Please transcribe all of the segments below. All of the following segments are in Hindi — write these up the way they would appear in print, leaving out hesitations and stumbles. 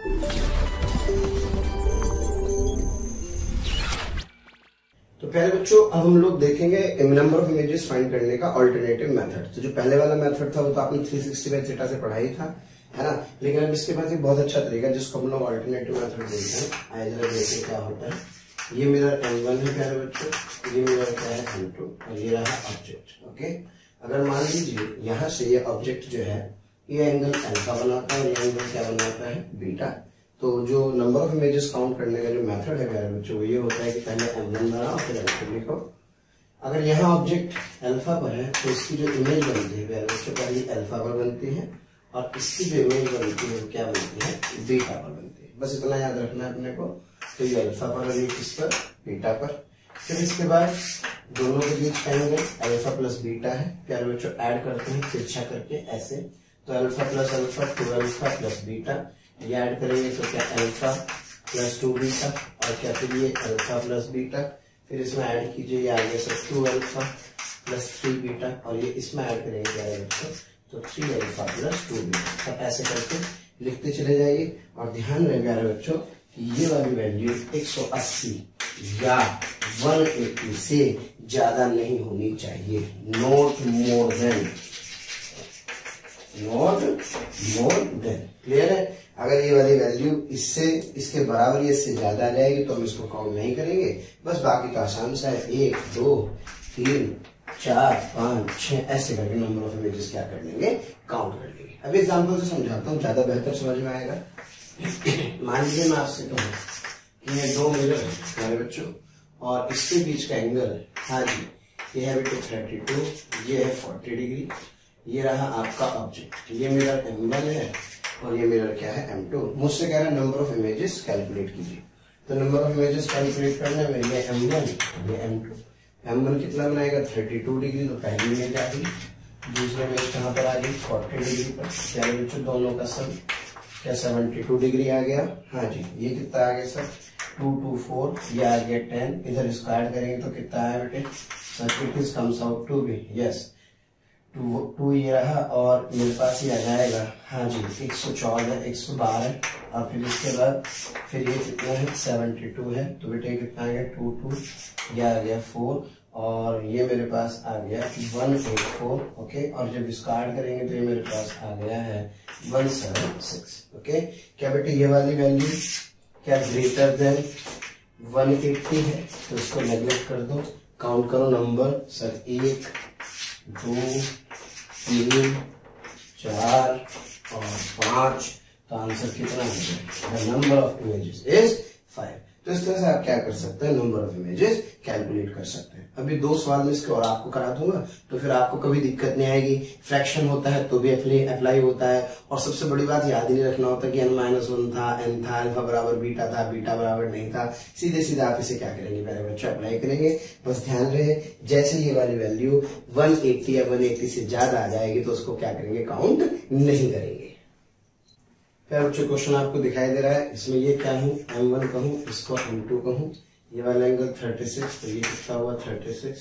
तो पहले बच्चों अब हम लोग देखेंगे नंबर ऑफ इमेजेस फाइंड करने का अल्टरनेटिव मेथड। तो जो पहले वाला मेथड था वो तो आपने 360 बाय थीटा से पढ़ा ही था, है ना। लेकिन अब इसके पास एक बहुत अच्छा तरीका जिसको हम लोग अल्टरनेटिव मेथड बोलते हैं। आइए जरा देखिए क्या होता है। ये मेरा M1 है प्यारे बच्चों, ये मेरा क्या है M2 और ये रहा ऑब्जेक्ट। ओके, अगर मान लीजिए यहाँ से ये ऑब्जेक्ट जो है ये एंगल अल्फा बनाता है और ये एंगल क्या बनाता है बीटा। तो जो नंबर ऑफ इमेजेस काउंट करने का जो मेथड है प्यारे बच्चों वो ये होता है कि पहले M1 बनाओ फिर M2 लिखो। अगर यहाँ ऑब्जेक्ट अल्फा पर है तो इसकी जो इमेज बनती है प्यारे बच्चों पहले अल्फा पर बनती है और इसकी जो इमेज बनती है वो क्या बनती है बीटा पर बनती है। बस इतना याद रखना है अपने को। तो ये अल्फा पर और ये किस पर बीटा पर। फिर इसके बाद दोनों के बीच का एंगल अल्फा प्लस बीटा है प्यारे बच्चों, ऐड करते हैं तिरछा करके ऐसे। तो alpha plus alpha 2 alpha plus beta, ये ऐड करेंगे तो क्या अल्फा प्लस 2 बीटा और क्या फिर ये अल्फा प्लस बीटा। फिर इसमें ऐड कीजिए ये आ गया सर 2 अल्फा प्लस 3 बीटा और ये इसमें ऐड करेंगे प्यारे बच्चों तो 3 अल्फा प्लस 2 बीटा। सब ऐसे करके लिखते चले जाइए और ध्यान रहे प्यारे बच्चों ये वाली वैल्यू 180 या 180 से ज्यादा नहीं होनी चाहिए। नॉट मोर देन क्लियर है। अगर ये वाली वैल्यू इससे इसके बराबर या इससे ज्यादा आ जाएगी तो हम इसको काउंट नहीं करेंगे। बस बाकी का आसान सा है 1 2 3 4 5 6 ऐसे करके नंबर ऑफ इमेजेस क्या कर लेंगे काउंट कर लेंगे। अब एग्जांपल से समझाता हूँ ज्यादा बेहतर समझ में आएगा। मान लीजिए मैं आपसे कहूँ कि ये 2 मिरर है हमारे बच्चों और इसके बीच का एंगल हाँ जी ये है बेटे 32, ये है 40 डिग्री। ये रहा आपका ऑब्जेक्ट, ये मिरर M1 है और ये मिरर क्या है M2। मुझसे कह रहा है नंबर ऑफ इमेजेस कैलकुलेट कीजिए। तो नंबर ऑफ इमेजेस कैलकुलेट करने में ये M1 ये M2। M1 कितना बनाएगा 32 डिग्री तो पहली इमेज आ गई, दूसरी इमेज कहाँ पर आ गई 40 डिग्री पर। क्या बच्चों दोनों का सम क्या 72 डिग्री आ गया। हाँ जी ये कितना आ गया सर 2 2 4 ये आ गया 10। इधर इसको ऐड करेंगे तो कितना आया बेटे sir it is comes out to be yes 2 ये रहा और मेरे पास ये आ जाएगा हाँ जी 114 112 और फिर इसके बाद फिर ये कितना है 72 है तो बेटे कितना आ गया 2 2 ये आ गया 4 और ये मेरे पास आ गया 184। ओके और जब इसको ऐड करेंगे तो ये मेरे पास आ गया है 176। ओके क्या बेटे ये वाली वैल्यू क्या ग्रेटर देन 180 है तो इसको नेग्लेक्ट कर दो। काउंट करो नंबर सर 1 2 3 4 और 5 तो आंसर कितना है नंबर ऑफ इमेजेस इज 5। तो इस तरह से आप क्या कर सकते हैं नंबर ऑफ इमेजेस कैलकुलेट कर सकते हैं। अभी 2 सवाल में इसके और आपको करा दूंगा तो फिर आपको कभी दिक्कत नहीं आएगी। फ्रैक्शन होता है तो भी अप्लाई होता है और सबसे बड़ी बात याद ही नहीं रखना होता कि n-1 था n था अल्फा बराबर बीटा था बीटा बराबर नहीं था। सीधे सीधे आप इसे क्या करेंगे पहले बच्चों अप्लाई करेंगे। बस ध्यान रहे जैसे ये वाली वैल्यू 180 या 180 से ज्यादा आ जाएगी तो उसको क्या करेंगे काउंट नहीं करेंगे। फिर बच्चों क्वेश्चन आपको दिखाई दे रहा है इसमें ये क्या हूँ M1 कहूँ इसको M2 कहूँ। ये वाला एंगल 36 तो ये कितना हुआ 36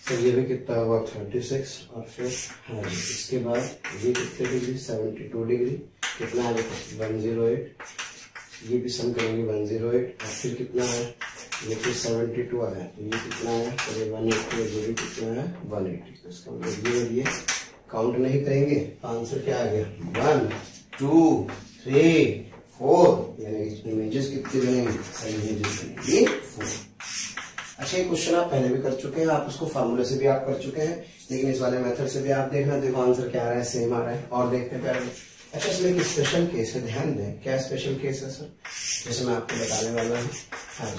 तो ये भी कितना हुआ 36 और फिर हाँ इसके बाद ये कितने डिग्री 72 डिग्री कितना है 108। ये भी सम करेंगे 108 और फिर कितना है ये फिर 72 आया तो ये कितना है तो ये 180 ये भी कितना है 180। तो इसका मतलब ये काउंट नहीं करेंगे तो आंसर क्या आ गया 1 2 3 4 यानी इमेजेस कितनी बनेंगी सर इमेजेस बनेंगी 4। अच्छा ये क्वेश्चन आप पहले भी कर चुके हैं, आप उसको फार्मूले से भी आप कर चुके हैं लेकिन इस वाले मेथड से भी आप देखना देखो आंसर क्या आ रहा है सेम आ रहा है। और देखते हैं पहले। अच्छा इसमें एक स्पेशल केस है ध्यान दें। क्या स्पेशल केस है सर जैसे मैं आपको बताने वाला हूँ। हाँ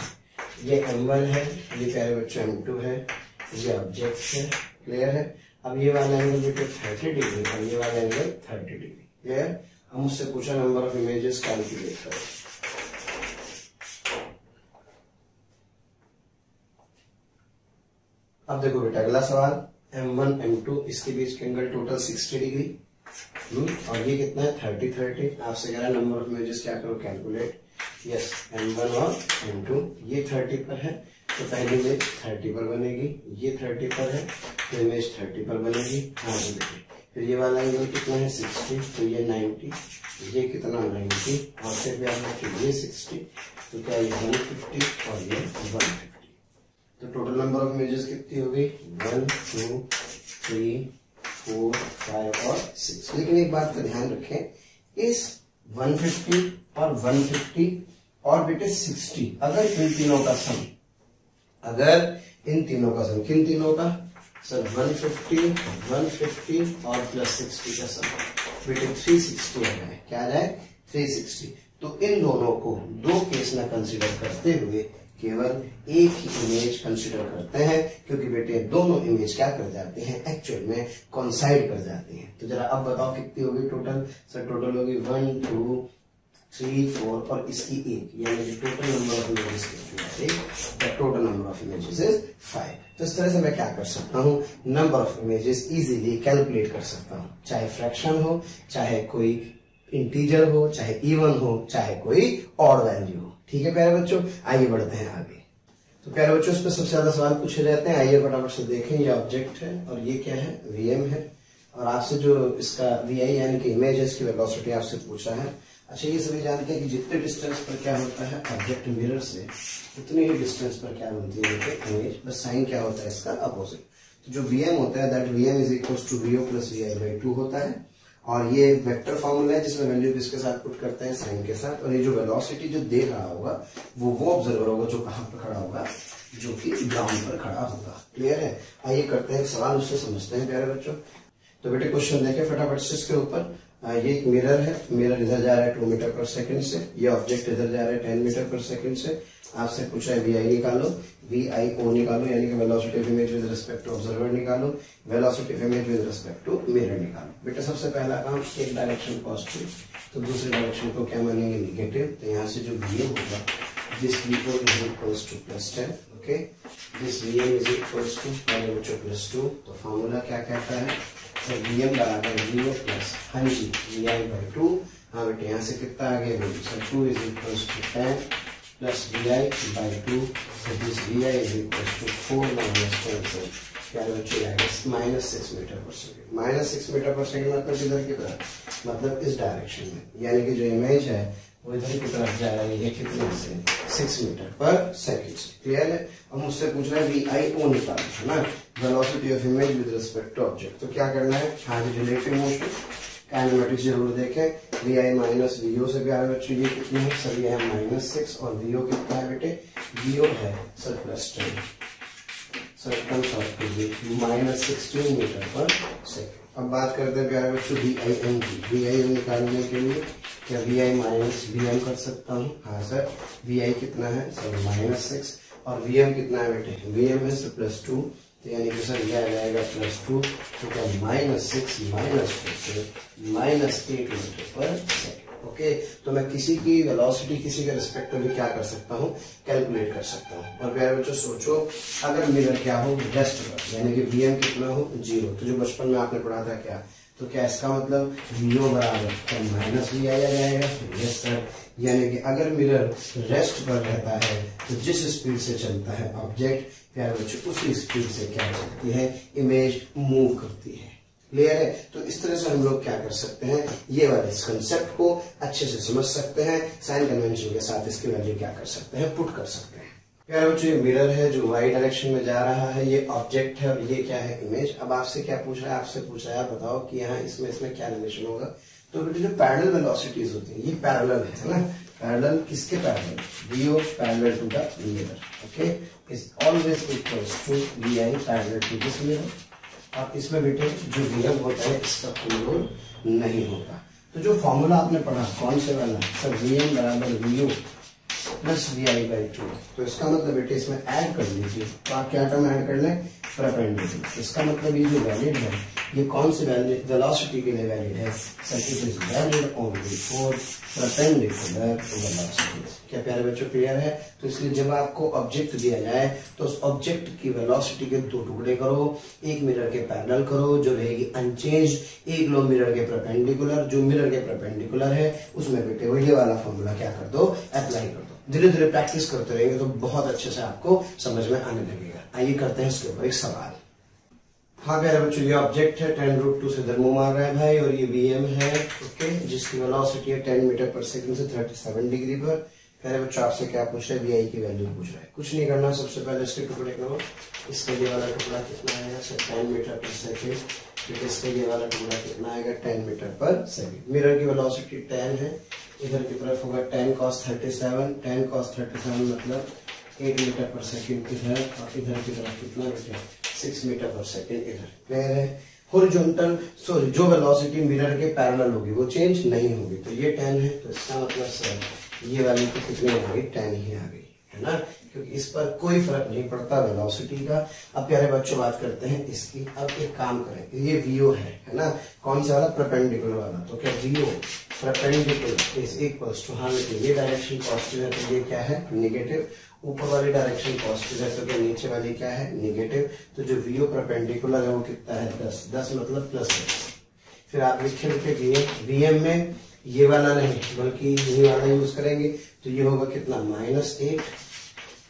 ये M1 है ये प्यारे बच्चों M2 है ये ऑब्जेक्ट है क्लियर है। अब ये वाला एंगल बेटे 30 डिग्री और ये वाला एंगल 30 डिग्री क्लियर। हम मुझसे पूछा नंबर ऑफ इमेजेस कैलकुलेट करो। अब देखो बेटा अगला सवाल M1 M2 इसके बीच के एंगल टोटल 60 डिग्री और ये कितना है 30 30। आपसे कह रहा है नंबर ऑफ इमेजेस क्या करो कैलकुलेट। यस M1 और M2 ये 30 पर है तो पहली इमेज 30 पर बनेगी, ये 30 पर है तो इमेज 30 पर बनेगी। हाँ फिर ये वाला एंगल कितना है 60, तो ये 90, ये कितना 90 और फिर भी आप ये 60, तो क्या ये 150 और ये 150। तो टोटल नंबर ऑफ इमेजेस कितनी हो गई 1 2 3 4 5 और 6। लेकिन एक बात का ध्यान रखें, इस 150 और 150 और बेटे 60 अगर इन तीनों का सम, अगर इन तीनों का सम, किन तीनों का सर 150 150 और प्लस 60 का सम बेटे 360 आ जाए, क्या आ जाए 360। तो इन दोनों को दो केस में कंसीडर करते हुए केवल एक ही इमेज कंसीडर करते हैं, क्योंकि बेटे दोनों इमेज क्या कर जाते हैं एक्चुअल में कोइंसाइड कर जाते हैं। तो जरा अब बताओ कितनी होगी टोटल, सर टोटल होगी 1 2 3 4 और इसकी 1, यानी टोटल नंबर ऑफ इमेजेस कितनी है, the total number of images is 5। तो इस तरह से मैं क्या कर सकता हूँ, number of images easily calculate कर सकता हूँ, चाहे फ्रैक्शन हो, चाहे कोई इंटीजर हो, चाहे इवन हो, चाहे कोई ऑड वैल्यू हो। ठीक है प्यारे बच्चों, आइए बढ़ते हैं आगे। तो प्यारे बच्चों इसमें सबसे ज्यादा सवाल पूछे जाते हैं, आइए फटाफट से देखें। ये ऑब्जेक्ट है और ये क्या है वीएम है, और आपसे जो इसका वीआई यानी कि इमेज है, इसकी वेलोसिटी आपसे पूछा है। अच्छा ये सभी जानते हैं कि जितने डिस्टेंस पर क्या होता है ऑब्जेक्ट मिरर से, उतने ही डिस्टेंस पर क्या बनती है इमेज, बस साइन क्या होता है इसका अपोजिट। तो जो वीएम होता है that VM is equals to VO plus VI by 2 होता है, और ये वेक्टर फॉर्मूला है जिसमें वैल्यू किसके साथ पुट करते हैं साइन के साथ। और ये जो वेलोसिटी जो दे रहा होगा वो ऑब्जर्वर होगा जो कहां पर खड़ा होगा, जो कि ग्राउंड पर खड़ा होगा। क्लियर है, आइए करते हैं सवाल, उससे समझते हैं प्यारे बच्चों। तो बेटे क्वेश्चन देखें फटाफट से इसके ऊपर। ये एक मिरर है, मिरर इधर जा रहा है 2 मीटर पर सेकंड से, ये ऑब्जेक्ट इधर जा रहा है 10 मीटर पर सेकंड से। आपसे पूछा है वी आई निकालो, वी आई ओ निकालो, यानी कि velocity of image with respect to observer निकालो, velocity of image with respect to mirror निकालो। बेटा सबसे पहला काम, एक डायरेक्शन पॉजिटिव तो दूसरे डायरेक्शन को क्या मानेंगे नेगेटिव। तो यहाँ से जो वी एम होगा, this V O is equals to +10, okay, this V M is equals to +2। तो फॉर्मूला क्या कहता है, तो वी एम बराबर 0 प्लस हाँ जी वी आई बाई 2। हाँ बेटे यहाँ से कितना आ गया, sir 2 is equals to 10 plus V I by 2, so this vi is equals to 4 minus 10, so क्या बच्चों आएगा -6 मीटर पर सेकंड। -6 मीटर पर सेकंड मतलब इधर की तरफ, मतलब इस डायरेक्शन में, यानी कि जो इमेज है वो इधर की तरफ जा रही है कितने से 6 मीटर पर सेकंड से। क्लियर है। अब मुझसे पूछ रहा है वी आई ओ निकालना है ना, velocity of image with respect to object. तो क्या करना है, हाँ रिलेटिव मोशन काइनेमेटिक्स जरूर देखें। वी आई माइनस वीओ से प्यारे बच्चों ये कितनी है सर, ये है -6 और वीओ कितना है बेटे, वीओ है sir +10, sir comes out to be -16 meter पर सेकंड। अब बात करते हैं प्यारे बच्चों वी आई एम की। वी आई एम निकालने के लिए क्या V I minus V M कर सकता हूँ, हाँ सर वी आई कितना है सर -6 और वी एम कितना है बेटे, वी एम है सर +2, तो यानी कि सर यह आ जाएगा +2, तो क्या -6 -2 से -8 मीटर पर सेकंड। ओके, तो मैं किसी की वेलोसिटी किसी के रिस्पेक्ट में भी क्या कर सकता हूँ, कैलकुलेट कर सकता हूँ। और प्यारे बच्चों सोचो, अगर मिरर क्या हो रेस्ट पर, यानी कि वीएम कितना हो 0, तो जो बचपन में आपने पढ़ा था क्या, तो क्या इसका मतलब वीओ बराबर माइनस वी आ जाएगा। यस सर, यानी कि अगर मिरर रेस्ट पर रहता है तो जिस स्पीड से चलता है ऑब्जेक्ट प्यारे बच्चों, उसी स्पीड से क्या चलती है इमेज, मूव करती है। क्लियर है। तो इस तरह से हम लोग क्या कर सकते हैं, ये वाले इस कंसेप्ट को अच्छे से समझ सकते हैं, साइन कन्वेंशन के साथ इसकी वैल्यू क्या कर सकते हैं, पुट कर सकते हैं। प्यारे बच्चों ये मिरर है जो वाई डायरेक्शन में जा रहा है, ये ऑब्जेक्ट है और ये क्या है इमेज। अब आपसे क्या पूछ रहा है, आपसे पूछ रहा है बताओ कि यहाँ इसमें क्या रिलेशन होगा। तो बेटे जो पैरेलल वेलोसिटीज होती है ये पैरेलल है ना, पैरेलल किसके parallel, VO parallel to the mirror, okay, is always equals to V I parallel to this mirror. और इसमें बेटे जो वीएम होता है इसका कोई रोल नहीं होता। तो जो फॉर्मूला आपने पढ़ा कौन से वाला, सर वीएम बराबर VO plus V I by 2। तो इसका मतलब बेटे इसमें ऐड कर लीजिए, तो आप क्या टर्म ऐड कर लें, परपेंडिकुलर। इसका मतलब ये जो वैलिड है ये कौन सी वैलिड, वेलोसिटी के लिए वैलिड है sir, it is valid only for perpendicular velocity. क्या प्यारे बच्चों क्लियर है। तो इसलिए जब आपको ऑब्जेक्ट दिया जाए तो उस ऑब्जेक्ट की वेलोसिटी के 2 टुकड़े करो, एक मिरर के पैरेलल करो जो रहेगी अनचेंज, एक लो मिरर के परपेंडिकुलर, जो मिरर के परपेंडिकुलर है उसमें बेटे वो ये वाला फॉर्मूला क्या कर दो, अप्लाई कर दो। धीरे धीरे प्रैक्टिस करते रहेंगे तो बहुत अच्छे से आपको समझ में आने लगेगा। आइए करते हैं इसके ऊपर एक सवाल। हाँ प्यारे बच्चों, ये ऑब्जेक्ट है 10√2 से इधर मुंह मार रहा है भाई, और ये वीएम है, ओके, जिसकी वेलोसिटी है 10 मीटर पर सेकंड से 37 डिग्री पर। प्यारे बच्चों आपसे क्या पूछ रहा है, वीआई की वैल्यू पूछ रहा है। कुछ नहीं करना, सबसे पहले इसके टुकड़े करो। इसका ये वाला टुकड़ा कितना आएगा, 10 मीटर पर सेकेंड। फिर इसका ये वाला टुकड़ा कितना आएगा, 10 मीटर पर सेकेंड। मिरर की वेलोसिटी 10 है, इधर की तरफ होगा 10 cos 37। 10 cos 37 मतलब 8 मीटर पर सेकेंड इधर, और इधर की तरफ कितना मीटर, 6 मीटर पर सेकेंड इधर। क्लियर है। हॉरिजॉन्टल सॉरी जो वेलोसिटी मिरर के पैरेलल होगी वो चेंज नहीं होगी। तो ये 10 है, तो इसका मतलब सर ये वाली तो कितनी आ गई, 10 ही आ गई, है ना, क्योंकि इस पर कोई फर्क नहीं पड़ता वेलोसिटी का। अब प्यारे बच्चों बात करते हैं इसकी। अब एक काम करें, ये वीओ है ना, कौन सा वाला, परपेंडिकुलर वाला। तो क्या VO perpendicular is equals to, हाँ ये डायरेक्शन पॉजिटिव है तो ये क्या है, नेगेटिव। ऊपर वाली डायरेक्शन पॉजिटिव है तो क्या नीचे वाली क्या है, नेगेटिव। तो जो वीओ परपेंडिकुलर है वो कितना है, 10। 10 मतलब प्लस 10। फिर आप लिखे वीएम में ये वाला नहीं बल्कि ये वाला यूज करेंगे, तो ये होगा कितना, -8।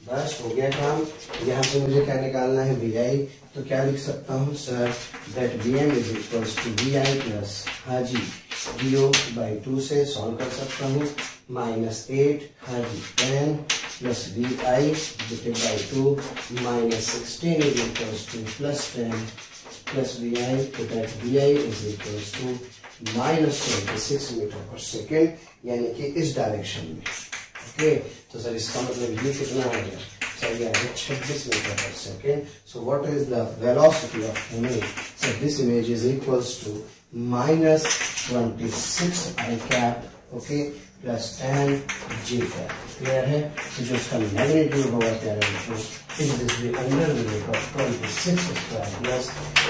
बस हो गया काम। यहाँ से मुझे क्या निकालना है, वी आई। तो क्या लिख सकता हूँ sir, that V M is equals to V I plus, हाँ जी, वीओ बाई 2 से सॉल्व कर सकता हूँ, -8, हाँ जी, 10 plus V I divided by 2 -16 is equals to +10 plus V I, तो that V I is equals to -26 metre पर सेकेंड, यानी कि इस डायरेक्शन में। ओके, तो सर इसका मतलब ये कितना आ गया, सर ये आ गया 26 मीटर पर second. So what is the velocity of image, so this image is equals to -26 I cap, okay, plus 10 J cap. Clear है। तो जो उसका मैग्नीट्यूड होगा प्यारे बच्चों, is this be under the root of 26 square plus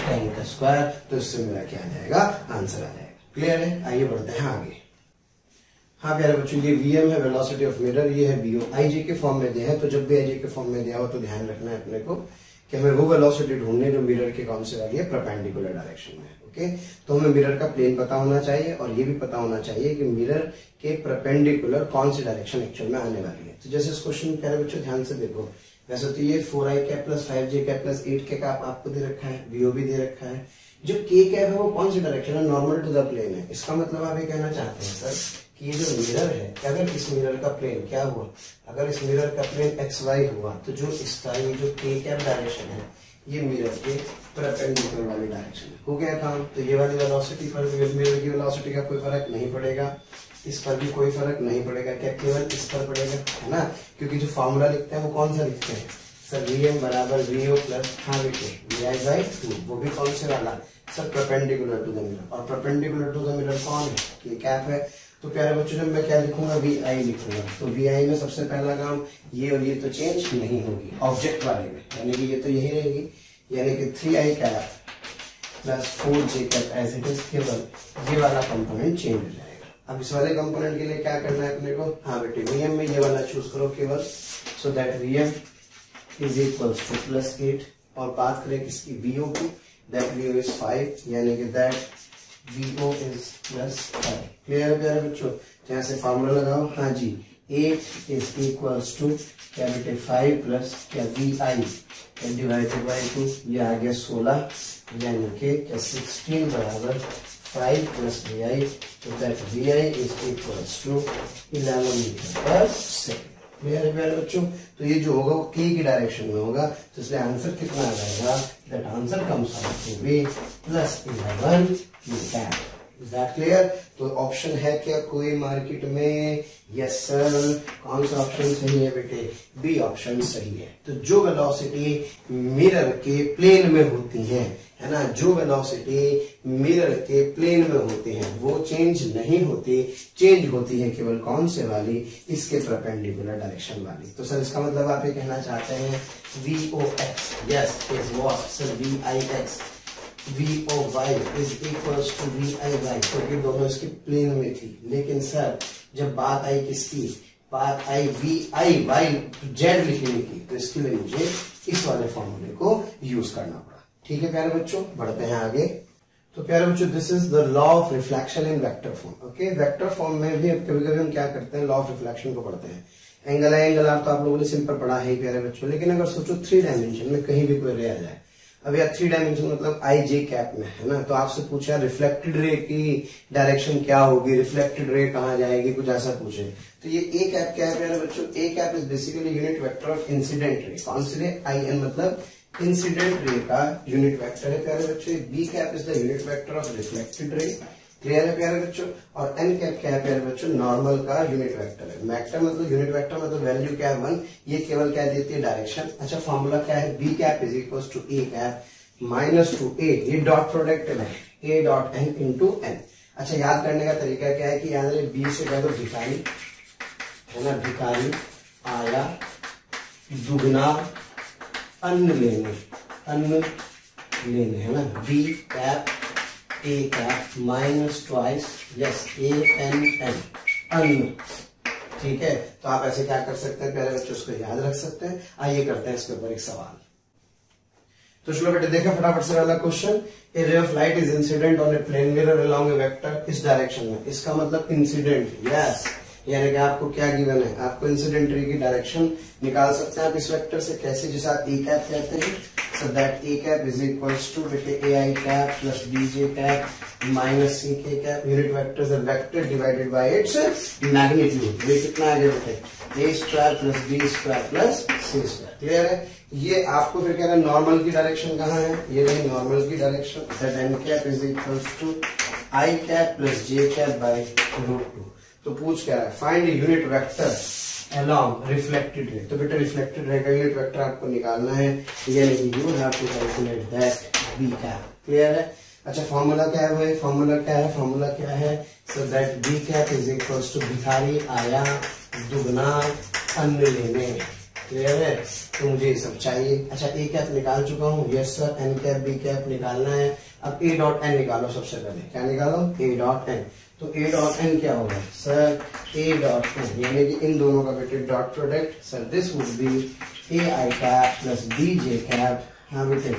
10 का स्क्वायर। तो इससे मेरा क्या आ जाएगा, आंसर आ जाएगा। क्लियर है। आइए बढ़ते हैं आगे। हाँ प्यारे बच्चों, ये वीएम है, वेलोसिटी ऑफ मिरर, ये है वीओ। आईजे के फॉर्म में दिया है, तो जब भी आईजे के फॉर्म में दिया हो तो ध्यान रखना है अपने को कि हमें वो वेलोसिटी ढूंढनी है जो मिरर के कौन से वाली है, परपेंडिकुलर डायरेक्शन में। ओके, तो हमें मिरर का प्लेन पता होना चाहिए और ये भी पता होना चाहिए कि मिरर के परपेंडिकुलर कौन सी डायरेक्शन एक्चुअल में आने वाली है। तो जैसे इस क्वेश्चन प्यारे बच्चों ध्यान से देखो, वैसे तो ये 4i cap plus 5j cap plus 8k का आपको दे रखा है, वीओ भी दे रखा है। जो k कैप है वो कौन सी डायरेक्शन है, नॉर्मल टू द प्लेन है। इसका मतलब आप ये कहना चाहते हैं सर कि ये जो मिरर है, अगर इस मिरर का प्लेन क्या हुआ, अगर इस मिरर का प्लेन XY हुआ, तो जो इसका ये जो k कैप डायरेक्शन है ये मिरर के परपेंडिकुलर वाली डायरेक्शन है। हो गया काम। तो ये वाली वेलोसिटी पर मिरर की वेलोसिटी का कोई फर्क नहीं पड़ेगा, इस पर भी कोई फर्क नहीं पड़ेगा, क्या केवल इस पर पड़ेगा, है ना, क्योंकि जो फॉर्मूला लिखते हैं वो कौन सा लिखते हैं सर, वीएम बराबर वीओ प्लस, हाँ बेटे, वी बाई 2। वो भी कौन से वाला sir, perpendicular to the mirror. और परपेंडिकुलर टू द मिरर कौन है, ये कैप है। तो प्यारे बच्चों जब मैं क्या लिखूंगा, वी आई लिखूंगा। तो वी आई में सबसे पहला काम ये, और ये तो चेंज नहीं होगी ऑब्जेक्ट वाले में, यानी कि ये तो यही रहेगी, यानी कि 3i cap plus 4j cap as it is, केवल ये वाला कंपोनेंट चेंज हो जाएगा। अब इस वाले कंपोनेंट के लिए क्या करना है अपने को, हाँ बेटे, वीएम में ये वाला चूज करो केवल, so that VM is equals to +8। और बात करें किसकी, वीओ की, दैट वीओ इज 5, यानी कि दैट वीओ इज +5। क्लियर है प्यारे बच्चों। यहाँ से फॉर्मूला लगाओ, हाँ जी, 8 इज इक्वल्स टू क्या बेटे 5 प्लस क्या वी आई डिवाइडेड बाई 2, ये आ गया 16, यानी कि क्या 16 बराबर 5 प्लस वी आई, तो that V I is equals to 11 meter पर सेकेंड। क्लियर है प्यारे बच्चों। तो ये जो होगा वो k की डायरेक्शन में होगा, तो इसलिए आंसर कितना आ जाएगा, that answer comes out to be +11 cap. Is that clear. तो ऑप्शन है क्या कोई मार्केट में, यस सर। कौन सा ऑप्शन सही है बेटे, बी ऑप्शन सही है। तो जो वेलोसिटी मिरर के प्लेन में होती है ना, जो वेलोसिटी मिरर के प्लेन में होती है वो चेंज नहीं होती, चेंज होती है केवल कौन से वाली, इसके परपेंडिकुलर डायरेक्शन वाली। तो सर इसका मतलब आप ये कहना चाहते हैं VOX, yes is what sir, VIX VOY is equals to VIY, क्योंकि दोनों इसके प्लेन में थी। लेकिन सर जब बात आई किसकी, बात आई VIYZ लिखने की, तो इसके लिए मुझे इस वाले फॉर्मूले को यूज करना पड़ा। ठीक है प्यारे बच्चों, बढ़ते हैं आगे। तो प्यारे बच्चों this is the law of reflection in vector form. Okay, vector form में भी कभी कभी हम क्या करते हैं, लॉ ऑफ रिफ्लेक्शन को पढ़ते हैं। एंगल है, एंगल आर तो आप लोगों ने सिंपल पढ़ा है प्यारे बच्चों, लेकिन अगर सोचो 3 डायमेंशन में कहीं भी कोई रे आ जाए, अब यह 3 डायमेंशन मतलब आई जे कैप में है ना, तो आपसे पूछा रिफ्लेक्टेड रे की डायरेक्शन क्या होगी, रिफ्लेक्टेड रे कहाँ जाएगी, कुछ ऐसा पूछे। तो ये ए कैप क्या है प्यारे बच्चों, A cap is basically unit vector of incident ray. कौन सी रे, आई एन मतलब इंसिडेंट रे का यूनिट वेक्टर है प्यारे बच्चों। B cap is the unit vector of reflected ray, clear है प्यारे बच्चों। और एन कैप क्या है प्यारे बच्चों, नॉर्मल का यूनिट वेक्टर है। वेक्टर मतलब यूनिट वेक्टर मतलब वैल्यू क्या है 1, ये केवल क्या देती है डायरेक्शन। अच्छा फॉर्मूला क्या है, B cap is equal to A cap minus two A, ये डॉट प्रोडक्ट है A dot N into N. अच्छा याद करने का तरीका क्या है कि यहाँ बी से कह दो भिखारी है ना, भिखारी आया दुगना अन्न लेने है ना, B cap A cap minus twice yes A N N अन्न, ठीक है। तो आप ऐसे क्या कर सकते हैं प्यारे बच्चों, उसको याद रख सकते हैं। आइए करते हैं इसके ऊपर एक सवाल। तो चलो बेटे देखा फटाफट से वाला question, a ray of light is incident on a plane mirror along a vector इस डायरेक्शन में। इसका मतलब इंसिडेंट, यस, यानी कि आपको क्या गिवन है, आपको इंसिडेंट रे की डायरेक्शन निकाल सकते हैं आप इस वेक्टर से। कैसे, जिसे आप ए कैप कहते हैं। So that A cap is equals to बेटे A I cap plus B J cap minus C K cap, unit vector is a vector divided by its magnitude. ये कितना आ गया बेटे, A square plus B square plus C square, clear है। ये आपको फिर कह रहा है नॉर्मल की डायरेक्शन कहाँ है, ये रही नॉर्मल की direction. That N cap is equals to I cap plus J cap by root 2। तो पूछ क्या रहा है, find unit vector along reflected ray. तो बेटा रिफ्लेक्टेड रे का यूनिट वेक्टर आपको निकालना है, यानी you have to calculate that B cap, clear है। अच्छा फॉर्मूला क्या है भाई, फॉर्मूला क्या है, so that B cap is equals to भिखारी आया दुगना अन्न लेने, क्लियर है। तो मुझे ये सब चाहिए। अच्छा ए कैप निकाल चुका हूँ, yes sir. N cap B cap निकालना है। अब ए डॉट एन निकालो, सबसे पहले क्या निकालो, ए डॉट एन। तो ए डॉट एन क्या होगा सर, ए डॉट एन यानी कि इन दोनों का बेटे dot product. Sir this would be A I cap plus B J cap, हाँ बेटे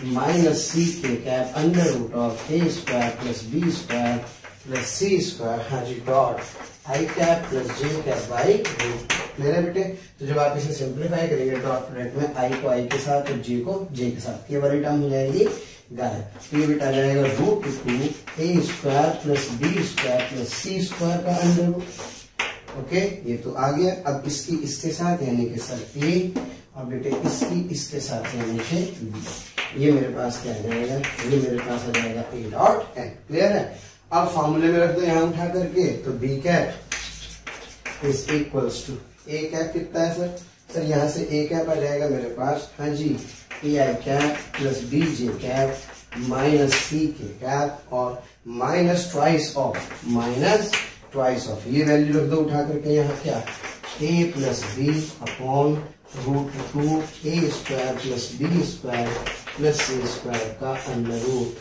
minus C K cap under root of A square plus B square plus C square, हाँ जी, dot I cap plus J cap by root. Clear है बेटे। तो जब आप इसे सिंप्लीफाई करेंगे डॉट प्रोडक्ट में आई को आई के साथ और जे को जे के साथ, ये वाली टर्म हो जाएगी गायब। तो ये बेटा जाएगा root 2 A square plus B square plus C square का अंडर रूट। ओके, ये तो आ गया। अब इसकी इसके साथ यानी कि सर ए, और बेटे इसकी इसके साथ यानी कि बी। ये मेरे पास क्या आ जाएगा, ये मेरे पास आ जाएगा ए डॉट एन, क्लियर है। अब फॉर्मूले में रख दो यहाँ उठा करके, तो B cap is equals to A cap कितना है सर, सर यहाँ से ए कैप आ जाएगा मेरे पास, हाँ जी, A I cap plus B J cap minus C K cap और माइनस ट्वाइस ऑफ ये वैल्यू रख दो उठा करके यहाँ क्या, A plus B upon root 2 A square plus B square plus C square का अंडर रूट।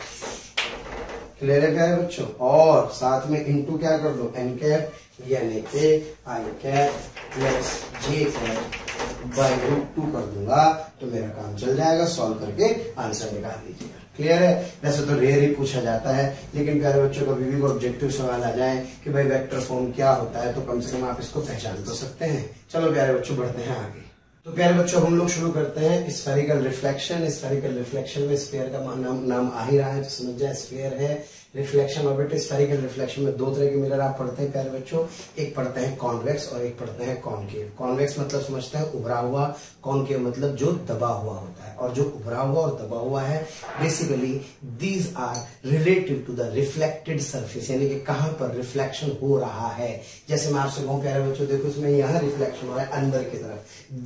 क्लियर है प्यारे बच्चों। और साथ में इनटू क्या कर दो, एन कैप यानी A I cap plus J cap by root 2 कर दूंगा, तो मेरा काम चल जाएगा। सॉल्व करके आंसर निकाल दीजिएगा। क्लियर है। वैसे तो रेयर ही पूछा जाता है, लेकिन प्यारे बच्चों कभी भी ऑब्जेक्टिव सवाल आ जाए कि भाई वेक्टर फॉर्म क्या होता है, तो कम से कम आप इसको पहचान तो सकते हैं। चलो प्यारे बच्चों बढ़ते हैं आगे। तो प्यारे बच्चों हम लोग शुरू करते हैं स्फेरिकल रिफ्लेक्शन। स्फेरिकल रिफ्लेक्शन में स्फीयर का नाम आ ही रहा है, तो समझ जाए स्फीयर है रिफ्लेक्शन। और बेटे स्फेरिकल रिफ्लेक्शन में दो तरह के मिरर आप पढ़ते हैं प्यारे बच्चों, एक पढ़ते हैं कॉन्वेक्स और एक पढ़ते हैं कॉनकेव। कॉन्वेक्स मतलब समझते हैं उभरा हुआ, कॉनकेव मतलब जो दबा हुआ होता है। और जो उभरा हुआ और दबा हुआ है basically these are relative to the reflected surface, यानी कि कहां पर रिफ्लेक्शन हो रहा है। जैसे मैं आपसे कहूं प्यारे बच्चों देखो इसमें यहाँ रिफ्लेक्शन हो रहा है अंदर की तरफ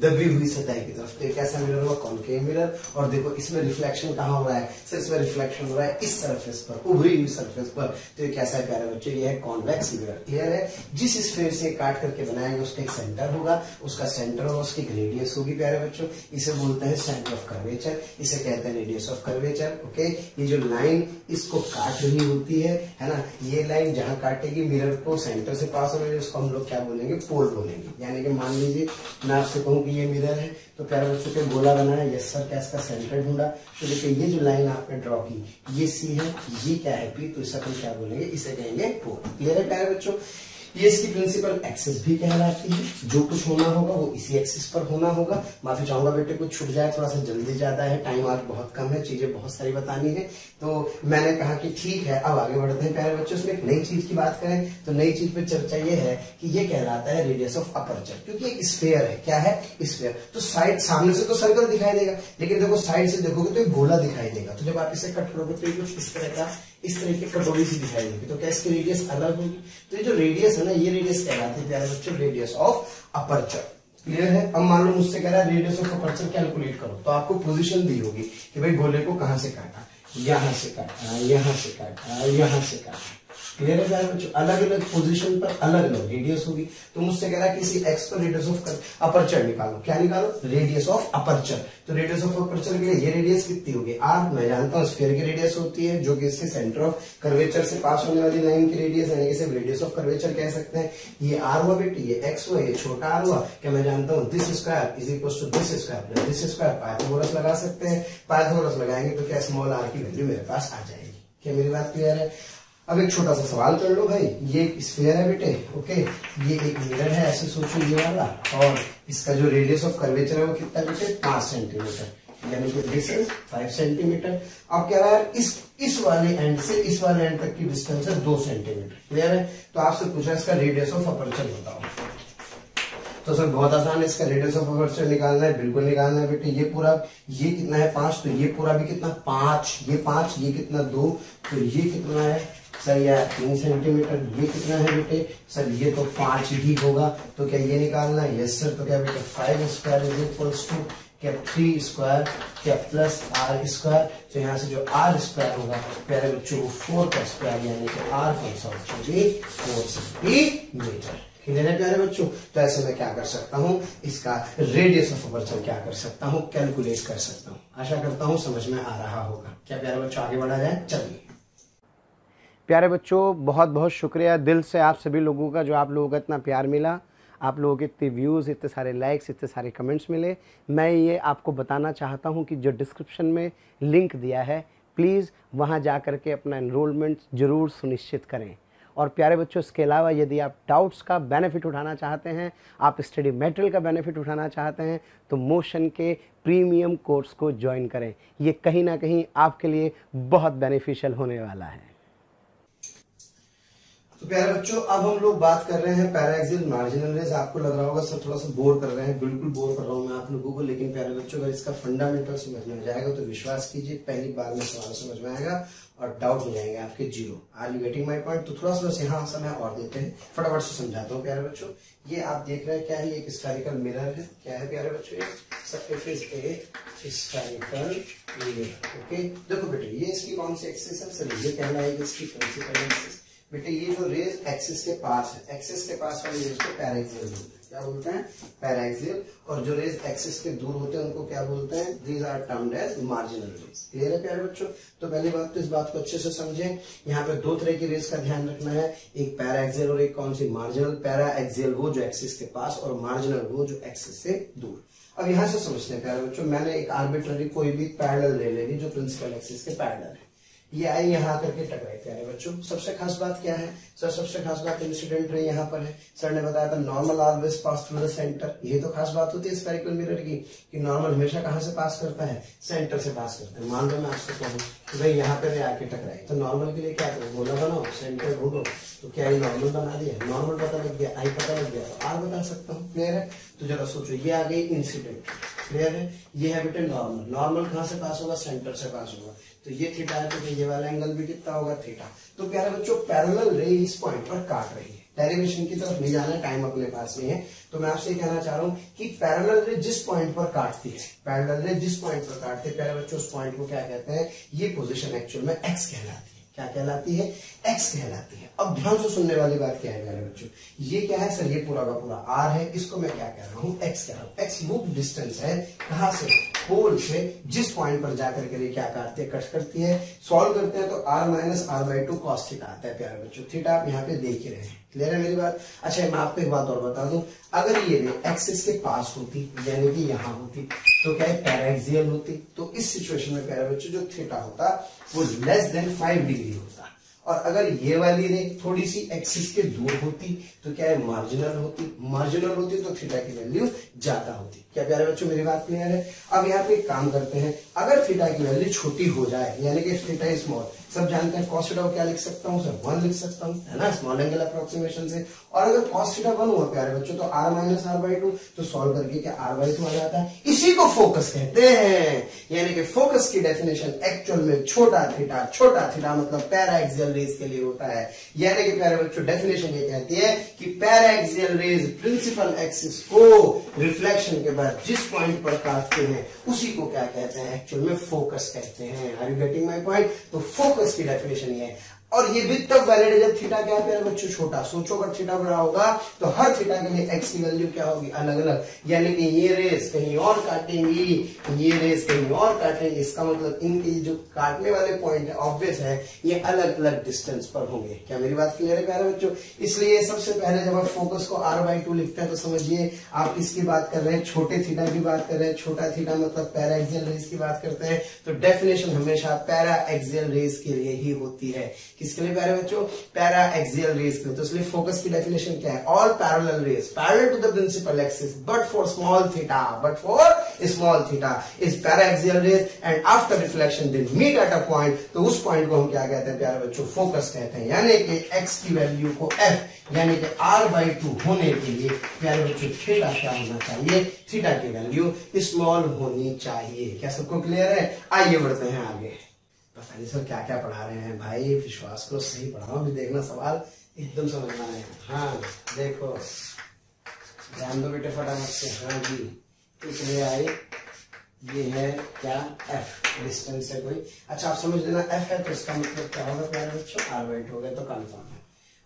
दबी हुई सतह की तरफ, तो एक ऐसा मिरर हुआ कॉनकेव मिरर। और देखो इसमें रिफ्लेक्शन कहाँ हो रहा है, सर इसमें रिफ्लेक्शन हो रहा है इस सरफेस पर, उभरी हुई सरफेस पर, तो ये कैसा है प्यारे बच्चों, ये है कॉन्वेक्स मिरर। क्लियर है। जिस स्फीयर से काट करके बनाएंगे उसका एक सेंटर होगा, उसका सेंटर और उसकी रेडियस होगी प्यारे बच्चों, इसे बोलते हैं सेंटर ऑफ कर्वेचर, इसे कहते हैं रेडियस ऑफ कर्वेचर। ओके, ये जो लाइन इसको काट रही होती है ना, ये लाइन जहां काटेगी मिरर को सेंटर से पास होने, उसको हम लोग क्या बोलेंगे, पोल बोलेंगे। यानी कि मान लीजिए मैं आपसे कहूं कि ये मिरर है, तो प्यारे बच्चों के गोला बनाया, यस सर, क्या इसका सेंटर ढूंढा, तो देखिए ये जो लाइन आपने ड्रॉ की ये सी है, ये क्या है पी, तो इसे अपन क्या बोलेंगे, इसे कहेंगे पोल। क्लियर है प्यारे बच्चों। ये इसकी प्रिंसिपल एक्सिस भी कहलाती है। जो कुछ होना होगा वो इसी एक्सिस पर होना होगा। माफी चाहूंगा बेटे कुछ छूट जाए, थोड़ा सा जल्दी ज्यादा है, टाइम आज बहुत कम है, चीजें बहुत सारी बतानी है, तो मैंने कहा कि ठीक है अब आगे बढ़ते हैं प्यारे बच्चों। इसमें एक नई चीज की बात करें तो नई चीज पे चर्चा ये है कि ये कहलाता है रेडियस ऑफ अपर्चर, क्योंकि एक स्फीयर है। क्या है? स्फीयर। तो साइड सामने से तो सर्कल दिखाई देगा, लेकिन देखो साइड से देखोगे तो एक गोला दिखाई देगा। तो जब आप इसे कट करोगे तो कुछ इस तरह का, इस तरह की कटोरी सी दिखाई देगी। तो क्या इसकी रेडियस अलग होगी? तो ये जो रेडियस है ना, ये रेडियस कहलाती है प्यारे बच्चों रेडियस ऑफ अपर्चर। क्लियर है? अब मान लो मुझसे कह रहा है रेडियस ऑफ अपर्चर कैलकुलेट करो, तो आपको पोजीशन दी होगी कि भाई गोले को कहां से काटा, यहां से काटा, यहां से काटा, यहां से काटा। क्लियर है प्यारे बच्चों? अलग अलग पोजीशन पर अलग अलग रेडियस होगी। तो मुझसे कह रहा है किसी एक्स पर रेडियस ऑफ अपर्चर निकालो। क्या निकालो? Radius of aperture. तो रेडियस ऑफ अपर्चर के लिए ये रेडियस कितनी होगी? आर। मैं जानता हूं स्फीयर की रेडियस होती है, जो कि इसके सेंटर ऑफ कर्वेचर से पास होने वाली लाइन की रेडियस, यानी कि सिर्फ रेडियस ऑफ कर्वेचर कह सकते हैं। ये आर हुआ बेटी, ये एक्स हुआ, ये छोटा आर हुआ। क्या मैं जानता हूं this square is equal to this square plus this square. Pythagoras लगा सकते हैं। पाइथागोरस लगाएंगे तो क्या स्मॉल आर की वैल्यू मेरे पास आ जाएगी। क्या मेरी बात क्लियर है? अब एक छोटा सा सवाल कर लो भाई। ये स्फीयर है बेटे, ओके, ये एक मिरर है, ऐसे सोचो ये वाला, और इसका जो रेडियस ऑफ कर्वेचर है वो कितना बेटे? 5 सेंटीमीटर, यानी कि दिस इज 5 सेंटीमीटर। अब क्या रहा है? इस वाले एंड से इस वाले एंड तक की डिस्टेंस है 2 सेंटीमीटर। क्लियर है? तो आपसे पूछा इसका रेडियस ऑफ अपर्चर बताओ। तो सर बहुत आसान है, इसका रेडियस ऑफ अपर्चर निकालना है, बिल्कुल निकालना है बेटे। ये पूरा, ये कितना है? 5, तो ये पूरा भी कितना? 5, ये 5, ये कितना? 2, तो ये कितना है सर? यह 3 सेंटीमीटर। ये कितना है बेटे? सर ये तो 5 ही होगा। तो क्या ये निकालना है? Yes sir. तो क्या बेटे 5 स्क्वायर इज इक्वल्स टू क्या 3 स्क्वायर क्या प्लस आर स्क्वायर। तो यहाँ से जो आर स्क्वायर होगा प्यारे बच्चों 4 का स्क्वायर, यानी कि आर 4 सेंटीमीटर। क्लियर है प्यारे बच्चों? तो ऐसे मैं क्या कर सकता हूँ, इसका रेडियस ऑफ अपर्चर क्या कर सकता हूँ, कैलकुलेट कर सकता हूँ। आशा करता हूँ समझ में आ रहा होगा। क्या प्यारे बच्चों आगे बढ़ा जाए? चलिए प्यारे बच्चों, बहुत बहुत शुक्रिया दिल से आप सभी लोगों का, जो आप लोगों का इतना प्यार मिला, आप लोगों के इतने व्यूज़, इतने सारे लाइक्स, इतने सारे कमेंट्स मिले। मैं ये आपको बताना चाहता हूँ कि जो डिस्क्रिप्शन में लिंक दिया है, प्लीज़ वहाँ जा कर के अपना एनरोलमेंट ज़रूर सुनिश्चित करें। और प्यारे बच्चों, इसके अलावा यदि आप डाउट्स का बेनिफिट उठाना चाहते हैं, आप स्टडी मटेरियल का बेनिफिट उठाना चाहते हैं, तो मोशन के प्रीमियम कोर्स को ज्वाइन करें। ये कहीं ना कहीं आपके लिए बहुत बेनिफिशियल होने वाला है। तो प्यारे बच्चों अब हम लोग बात कर रहे हैं पैराएक्सियल मार्जिनल रेज। आपको लग रहा होगा सर थोड़ा सा बोर कर रहे हैं, बिल्कुल बोर कर रहा हूं मैं आप लोगों को, लेकिन प्यारे बच्चों अगर इसका फंडामेंटल समझ में आ जाएगा तो विश्वास कीजिए पहली बार में सवाल समझ में आएगा और डाउट हो जाएंगे आपके zero. Are you getting my point? तो थोड़ा सा बस यहाँ समय और देते हैं, फटाफट से समझाता हूँ प्यारे बच्चों। ये आप देख रहे हैं क्या है? एक स्फेरिकल मिरर है। क्या है प्यारे बच्चों? Spherical mirror. ओके, देखो बेटे ये इसकी कौन सी एक्सिस है? सर ये कहलाएगी इसकी प्रिंसिपल एक्सिस। बेटे ये जो रेज एक्सिस के पास है, एक्सिस के पास वाली रेज को पैराएक्सियल बोलते हैं। क्या बोलते हैं? पैराएक्सियल। और जो रेज एक्सिस के दूर होते हैं उनको क्या बोलते हैं? These are termed as marginal rays. Clear है प्यारे बच्चों? तो पहली बात तो इस बात को अच्छे से समझें। यहाँ पे दो तरह की रेज का ध्यान रखना है, एक पैराएक्सियल और एक कौन सी? मार्जिनल। पैराएक्सियल वो जो एक्सिस के पास, और मार्जिनल वो जो एक्सिस से दूर। अब यहाँ से समझते हैं प्यारे बच्चों, मैंने एक आर्बिट्ररी कोई भी पैरेलल ले लेनी जो प्रिंसिपल एक्सिस के पैरेलल है। ये आई यहाँ आकर के टकराई प्यारे बच्चों। सबसे खास बात क्या है सर? सबसे खास बात इंसिडेंट रे यहाँ पर है। सर ने बताया था normal always pass through the centre. ये तो खास बात होती है स्फेरिकल मिरर की कि नॉर्मल हमेशा कहाँ से पास करता है? सेंटर से पास करता है। मान लो मैं आपसे कहूँ कि भाई यहाँ पे रे आके टकराई, तो नॉर्मल के लिए क्या करो? गोला बनाओ, सेंटर ढूंढो। तो क्या ये नॉर्मल बना दिया? नॉर्मल पता लग गया, आई पता लग गया, तो आर बता सकता हूँ। क्लियर है? तो जरा सोचो, ये आ गई इंसिडेंट। क्लियर है? ये है बेटे नॉर्मल। नॉर्मल कहाँ से पास होगा? सेंटर से पास होगा। तो ये थीटा है, तो ये वाला एंगल भी कितना होगा? थीटा। तो प्यारे बच्चों पैरेलल रे इस पॉइंट पर काट रही है। डेरिवेशन की तरफ नहीं जाना, टाइम अपने पास नहीं है। तो मैं आपसे कहना चाह रहा हूं कि पैरेलल रे जिस पॉइंट पर काटती है, पैरेलल रे जिस पॉइंट पर काटती है प्यारे बच्चों, उस पॉइंट को क्या कहते हैं? ये पोजीशन एक्चुअल में एक्स कहलाती है। क्या कहलाती है? एक्स कहलाती है। अब ध्यान से सुनने वाली बात क्या है प्यारे बच्चों? ये क्या है सर? ये पूरा का पूरा आर है, इसको मैं क्या कह रहा हूँ? एक्स कह रहा हूँ। एक्स वो डिस्टेंस है कहां से? पोल से जिस पॉइंट पर जाकर के क्या काटती है? कट करती है। सॉल्व करते हैं तो R minus R by 2 cos theta आता है प्यारे बच्चों। थीटा आप यहाँ पे देख ही रहे हैं। क्लियर है मेरी बात? अच्छा मैं आपको एक बात और बता दूं, अगर ये एक्सिस के पास होती यानी कि यहाँ होती तो क्या पैराएक्सियल होती। तो इस सिचुएशन में प्यारे बच्चों जो थीटा होता वो लेस देन 5 डिग्री होता। और अगर ये वाली रे थोड़ी सी एक्सिस के दूर होती तो क्या है मार्जिनल होती तो थीटा की वैल्यू ज्यादा होती। क्या प्यारे बच्चों मेरी बात क्लियर है? अब यहाँ पे एक काम करते हैं, अगर थीटा की वैल्यू छोटी हो जाए यानी कि थीटा इज स्मॉल, सब जानते हैं cos थीटा को क्या लिख सकता हूँ सर 1 लिख सकता हूँ, है ना, स्मॉल एंगल अप्रोक्सीमेशन से। और अगर cos थीटा 1 हुआ प्यारे बच्चों तो r माइनस r/2, तो सॉल्व करके क्या r/2 आ जाता है। इसी को फोकस कहते हैं, यानी कि फोकस की डेफिनेशन एक्चुअल में छोटा थीटा मतलब पैरा एक्सियल रेज के लिए होता है। यानी कि प्यारे बच्चों डेफिनेशन ये कहती है कि paraxial rays principal axis को रिफ्लेक्शन के बाद जिस पॉइंट पर काटते हैं उसी को क्या कहते हैं, एक्चुअल में फोकस कहते हैं। Are you getting my point? तो फोकस की डेफिनेशन ये है। और ये भी तब वैलिड है जब थीटा क्या है प्यारे बच्चों छोटा। सोचो अगर थीटा बड़ा होगा तो हर थीटा के लिए एक्स की वैल्यू क्या होगी, अलग अलग, यानी कि ये रेस कहीं और काटेंगी, ये रेस कहीं और काटेंगी। इसका मतलब इनके जो काटने वाले पॉइंट है ऑब्वियस है ये अलग अलग डिस्टेंस पर होंगे। क्या मेरी बात क्लियर है प्यारे बच्चों? इसलिए सबसे पहले जब आप फोकस को r/2 लिखते हैं तो समझिए आप किसकी बात कर रहे हैं, छोटे थीटा की बात कर रहे हैं। छोटा थीटा मतलब पैरा एक्सियल रेस की बात करते हैं। तो डेफिनेशन हमेशा पैरा एक्सियल रेस के लिए ही होती है। किसके लिए प्यारे बच्चों? पैरा एक्सियल रेज के लिए। तो इसलिए फोकस की डेफिनेशन क्या है, all parallel rays parallel to the principal axis but for small theta is paraxial rays and after reflection they meet at a point. तो उस पॉइंट को हम क्या कहते हैं प्यारे बच्चों? फोकस कहते हैं। यानी कि एक्स की वैल्यू को f यानी कि r/2 होने के लिए प्यारे बच्चों थीटा क्या होना चाहिए, थीटा की वैल्यू स्मॉल होनी चाहिए। क्या सबको क्लियर है? आइए बढ़ते हैं आगे। पता नहीं सर क्या क्या पढ़ा रहे हैं भाई, विश्वास करो सही पढ़ा रहा हूं। अभी देखना सवाल एकदम समझ में आएगा। हाँ देखो ध्यान दो बेटे फटाफट से। हाँ जी इसलिए आई ये है क्या f डिस्टेंस है कोई। अच्छा आप समझ लेना f है तो इसका मतलब क्या होगा प्यारे बच्चों, r/2 हो गया तो कंफर्म है।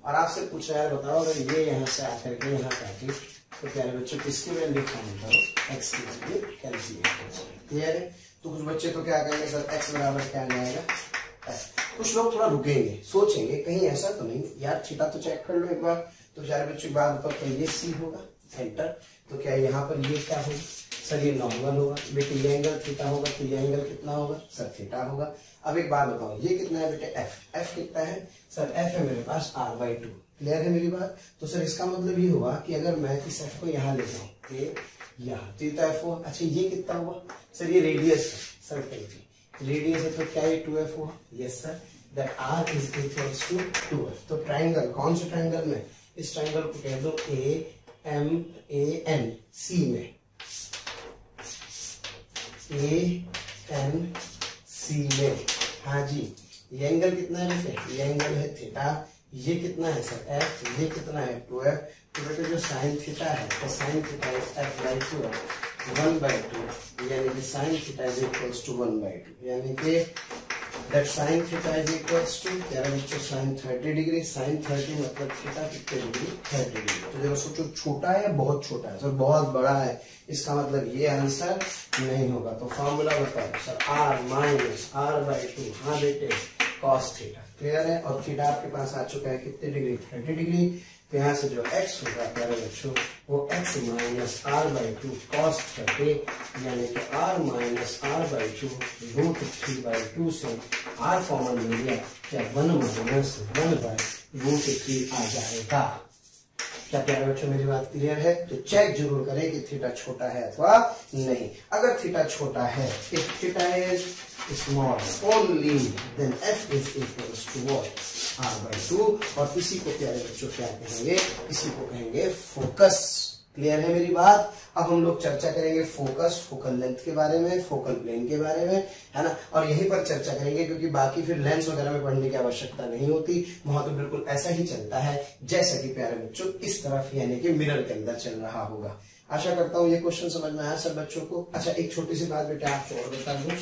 और आपसे पूछ रहा है बताओ अगर ये यहाँ से आकर के यहाँ काटी तो प्यारे बच्चों किसकी वैल्यू फाइंड करो, x की वैल्यू कैलकुलेट करो। क्लियर है? तो कुछ बच्चे तो क्या कहेंगे सर x बराबर क्या आएगा f। कुछ लोग थोड़ा रुकेंगे सोचेंगे कहीं ऐसा तो नहीं यार थीटा तो चेक कर लो एक बार। तो प्यारे बच्चों की बात बताओ क्या ये c होगा सेंटर, तो क्या यहाँ पर ये क्या होगा सर, ये नॉर्मल होगा बेटे। ये एंगल थीटा होगा तो ये एंगल कितना होगा सर, थीटा होगा। अब एक बात बताओ ये कितना है बेटे f कितना है सर, f है मेरे पास r/2। क्लियर है मेरी बात? तो सर इसका मतलब ये हुआ कि अगर मैं इस f को यहाँ ले जाऊँ यहाँ तो f हुआ। अच्छा ये कितना हुआ सर, ये रेडियस है सर्कल की, रेडियस है तो क्या ये 2f हुआ। Yes sir, that r is equals to 2f। तो ट्राइंगल कौन से ट्राइंगल में, इस ट्राइंगल को कह दो AMANC में, ANC में। हाँ जी ये एंगल कितना है बेटे, ये एंगल है थीटा। ये कितना है सर f, ये कितना है 2f। तो बेटे जो साइन थीटा है तो साइन थीटा इज f/2 1/2, यानी कि sine theta is equals to 1/2, यानी कि that sine theta is equals to क्या है बच्चों साइन 30 डिग्री। साइन 30 मतलब थीटा कितने डिग्री 30 डिग्री। तो जरा सोचो छोटा है बहुत छोटा है सर, बहुत बड़ा है, इसका मतलब ये आंसर नहीं होगा। तो फॉर्मूला बताओ सर r माइनस r/2। हाँ बेटे cos थीटा। क्लियर है? और थीटा आपके पास आ चुका है कितने डिग्री 30 डिग्री। तो यहाँ से जो x होगा प्यारे बच्चों वो x माइनस r/2 cos 30, यानी कि r माइनस r/2 √3/2 से r कॉमन ले लिया क्या 1 माइनस 1/√3 आ जाएगा। क्या प्यारे बच्चों मेरी बात क्लियर है? तो चेक जरूर करें कि थीटा छोटा है अथवा नहीं। अगर थीटा छोटा है, if theta is small only then f is equals to what r/2। और इसी को प्यारे बच्चों क्या कहेंगे, इसी को कहेंगे फोकस। क्लियर है मेरी बात? अब हम लोग चर्चा करेंगे फोकस, फोकल लेंथ के बारे में, फोकल प्लेन के बारे में, है ना। और यहीं पर चर्चा करेंगे क्योंकि बाकी फिर लेंस वगैरह में पढ़ने की आवश्यकता नहीं होती, वहां तो बिल्कुल ऐसा ही चलता है जैसा कि प्यारे बच्चों इस तरफ यानी कि मिरर के अंदर चल रहा होगा। आशा करता हूँ ये क्वेश्चन समझ में आया सब बच्चों को। अच्छा एक छोटी सी बात बेटा आपको और बता दूं,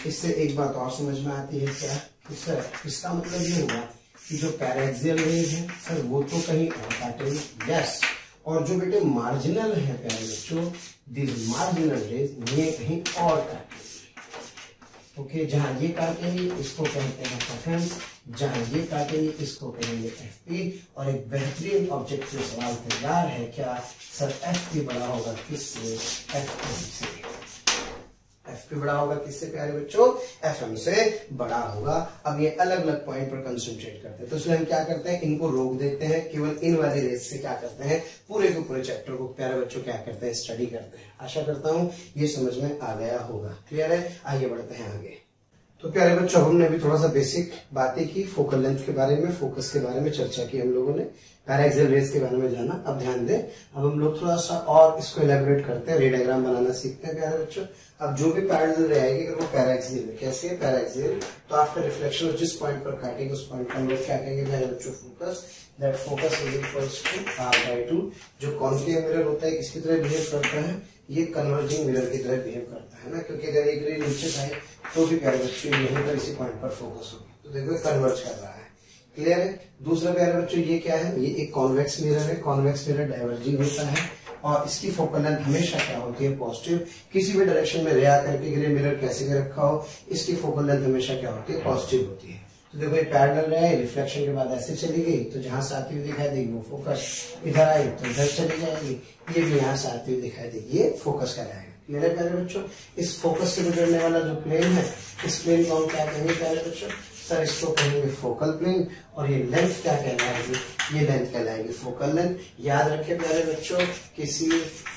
इससे एक बात और समझ में आती है क्या, सर इसका मतलब ये हुआ कि जो पैराक्सियल रेज है सर वो तो कहीं और काटेंगे। यस, और जो बेटे मार्जिनल है प्यारे बच्चों, दिस मार्जिनल रेज ये कहीं और काटेंगे। ओके, जहां ये काटेंगे इसको कहते हैं रेफरेंस, जहां ये काटेंगे इसको कहेंगे एफपी। और एक बेहतरीन ऑब्जेक्टिव सवाल तैयार है क्या सर, एफपी बड़ा होगा किससे, एफएम से। एफ भी बड़ा होगा किससे प्यारे बच्चों, एफ एम से बड़ा होगा। अब ये अलग अलग पॉइंट पर कंसंट्रेट करते हैं, तो इसलिए हम क्या करते हैं, इनको रोक देते हैं, केवल इन वाली रेस से क्या करते हैं, पूरे के पूरे चैप्टर को प्यारे बच्चों क्या करते हैं, स्टडी करते हैं। आशा करता हूं ये समझ में आ गया होगा। क्लियर है, आइए बढ़ते हैं आगे। तो प्यारे बच्चों हमने अभी थोड़ा सा बेसिक बातें की, फोकल लेंथ के बारे में, फोकस के बारे में चर्चा की हम लोगों ने, पैराक्सियल रेस के बारे में जाना। अब ध्यान दें, अब हम लोग थोड़ा सा और इसको एलेबोरेट करते हैं, रे डायग्राम बनाना सीखते हैं प्यारे बच्चों। अब जो भी पैरेलल रहेगी अगर वो पैराक्सियल है, कैसे है पैराक्सियल, तो आफ्टर रिफ्लेक्शन जिस पॉइंट पर काटेंगे उस पॉइंट पर हम लोग क्या कहेंगे प्यारे बच्चों, focus. That focus is equals to r/2। जो कॉन्केव मिरर होता है किसकी तरह बिहेव करता है, ये कन्वर्जिंग मिरर की तरह बिहेव करता है ना, क्योंकि अगर एक रे नीचे जाए तो भी प्यारे बच्चों यहीं पर इसी पॉइंट पर फोकस होगी, तो देखो कन्वर्ज कर रहा है। क्लियर है। दूसरा प्यारे बच्चों ये क्या है, ये एक कॉन्वेक्स मिरर है, कॉन्वेक्स मिरर डाइवर्जिंग होता है और इसकी फोकल लेंथ हमेशा क्या होती है, पॉजिटिव। किसी भी डायरेक्शन में रे आकर के गिरे मिरर कैसे भी रखा हो, इसकी फोकल लेंथ हमेशा क्या होती है, पॉजिटिव होती है। तो देखो ये पैरेलल रहे, रिफ्लेक्शन के बाद ऐसे चली गई, तो जहां से आती हुई दिखाई देगी वो फोकस, इधर आई तो इधर चली जाएगी, ये भी यहाँ से आती हुई दिखाई देगी, ये फोकस कराएगा। मेरे प्यारे बच्चों, इस फोकस से गुजरने वाला जो प्लेन है, इस प्लेन को हम क्या कहेंगे प्यारे बच्चों, सर इसको कहेंगे फोकल प्लेन, और ये लेंथ क्या कहलाएगी, ये लेंथ कहलाएगी फोकल लेंथ। याद रखें प्यारे बच्चों, किसी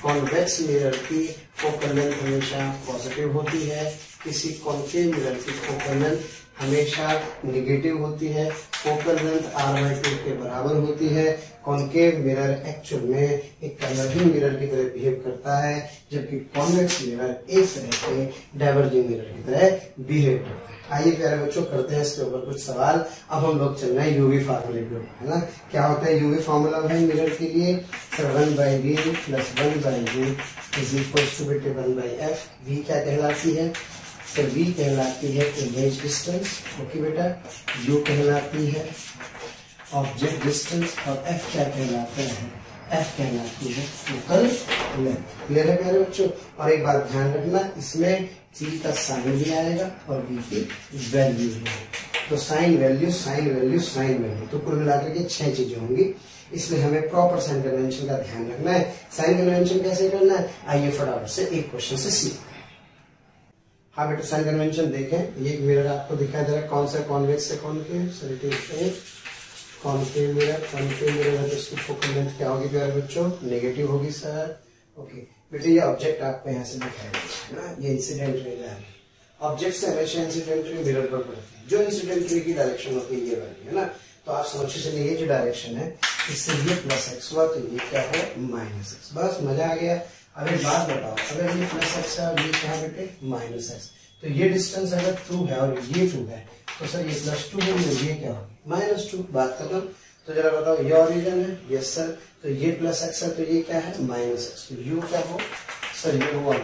कॉन्वेक्स मिरर की फोकल लेंथ हमेशा पॉजिटिव होती है, किसी कॉन्केव मिरर की फोकल लेंथ हमेशा नेगेटिव होती है। फोकल लेंथ r/2 के बराबर होती है। कॉन्केव मिरर एक्चुअल में एक कन्वर्जिंग मिरर की तरह बिहेव करता है, जबकि कॉन्वेक्स मिरर एक तरह के डाइवर्जिंग मिरर की तरह बिहेव करता है। आइए प्यारे बच्चों करते हैं इसके ऊपर कुछ सवाल। अब हम लोग चल रहे हैं यूवी फार्मूले के ऊपर, है ना। क्या होता है यूवी फार्मूला है मिरर के लिए, 1/v + 1/u is equals to बेटे 1/f। v क्या कहलाती है, सर v कहलाती है इमेज डिस्टेंस, ओके बेटा। u कहलाती है ऑब्जेक्ट डिस्टेंस, और f क्या कहलाता है, f कहलाती है फोकल लेंथ। क्लियर है प्यारे बच्चों। और एक बात ध्यान रखना, इसमें c का साइन भी आएगा और v की वैल्यू भी आएगी। तो sign value sign value sign value, तो कुल मिलाकर के 6 चीजें होंगी, इसलिए हमें प्रॉपर साइन कन्वेंशन का ध्यान रखना है। साइन कन्वेंशन कैसे करना है, आइए फटाफट से एक क्वेश्चन से सीखते हैं। हाँ बेटा साइन कन्वेंशन देखें, ये मिरर आपको दिखाई दे रहा है, कौन सा कॉन्वेक्स से concave, sir it is concave mirror. Concave mirror है तो इसकी फोकल लेंथ क्या होगी प्यारे बच्चों, नेगेटिव होगी सर, ओके बेटा। ये ऑब्जेक्ट आपको यहाँ से दिखाई दे रहा है, ये इंसिडेंट रे जा रही है। ऑब्जेक्ट से हमेशा इंसिडेंट रे मिरर पर पड़ती है, जो इंसिडेंट रे की डायरेक्शन होती है ये वाली, है ना। तो आप समझ चलिए ये जो डायरेक्शन है, इससे ये +x हुआ तो ये क्या है -x। बस मजा आ गया। अब एक बात बताओ, अगर ये +x है और ये क्या है बेटे -x, तो ये डिस्टेंस अगर 2 है और ये 2 है, तो सर ये +2 है, ये क्या होगी -2। बात खत्म। तो जरा बताओ ये ओरिजिन है, यस सर, तो ये +x है तो ये क्या है -x, तो u क्या हो सर, ये हुआ -u।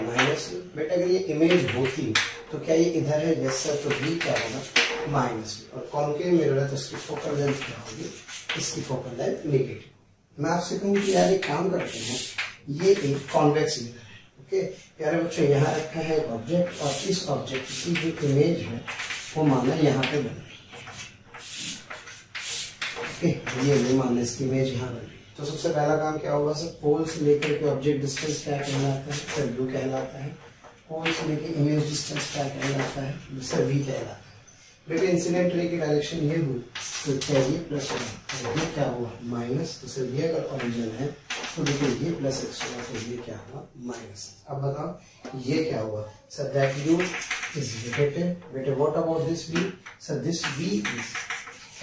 बेटा अगर ये इमेज होती तो क्या ये इधर है, यस सर, तो v क्या होगा -v। और कॉन्केव मिरर है तो इसकी फोकल लेंथ क्या होगी, इसकी फोकल लेंथ नेगेटिव। मैं आपसे कहूँ कि यार एक काम करते हैं, ये एक कॉन्वेक्स मिरर है, ओके प्यारे बच्चों। यहाँ रखा है ऑब्जेक्ट, और इस ऑब्जेक्ट की जो इमेज है वो माना यहाँ पे बन रही है, ओके। ये नहीं माना इसकी इमेज यहाँ बन रही है, तो सबसे पहला काम क्या होगा सर, पोल से लेकर के ऑब्जेक्ट डिस्टेंस क्या कहलाता है, सर u कहलाता है। पोल से लेकर इमेज डिस्टेंस क्या कहलाता है, सर v कहलाता है। बेटे इंसिडेंट रे की डायरेक्शन ये हुई तो चाहिए +1, ये क्या हुआ माइनस, तो सर ये अगर ओरिजिन है तो देखिए ये +x हुआ तो ये क्या हुआ -x। अब बताओ ये क्या हुआ, sir that u is negative. बेटे what about this v, sir this v is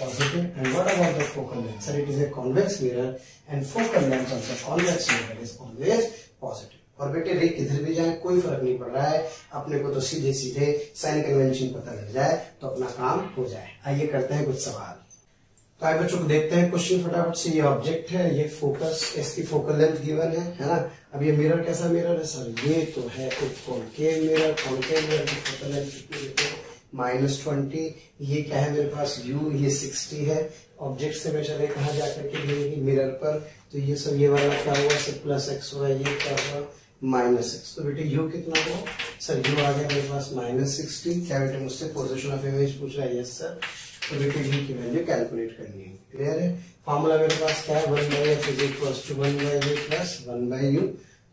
positive, and what about the focal length, sir it is a convex mirror and focal length of the convex mirror is always positive। और बेटे रे किधर भी जाए कोई फर्क नहीं पड़ रहा है, अपने को तो सीधे सीधे साइन कन्वेंशन पता लग जाए तो अपना काम हो जाए। आइए करते हैं कुछ सवाल। तो आइए बच्चों को देखते हैं क्वेश्चन फटाफट से। ये ऑब्जेक्ट है, ये फोकस, इसकी फोकल लेंथ गिवन है ना। अब ये मिरर कैसा मिरर है सर, ये तो है एक कॉन्केव मिरर। कॉन्केव मिरर की फोकल लेंथ कितनी है -20। ये क्या है मेरे पास u, ये 60 है। ऑब्जेक्ट से मैं चले कहा जाकर के मिरर पर, तो ये सब ये वाला क्या हुआ सर +x हुआ, ये क्या हुआ -x। तो बेटे u कितना हुआ सर, u आ गया मेरे पास -60। क्या बेटे मुझसे पोजीशन ऑफ इमेज पूछ रहा है, यस सर। तो बेटे v की वैल्यू कैलकुलेट करनी है। क्लियर है। फॉर्मूला मेरे पास क्या है, 1/f is equals to 1/v + 1/u।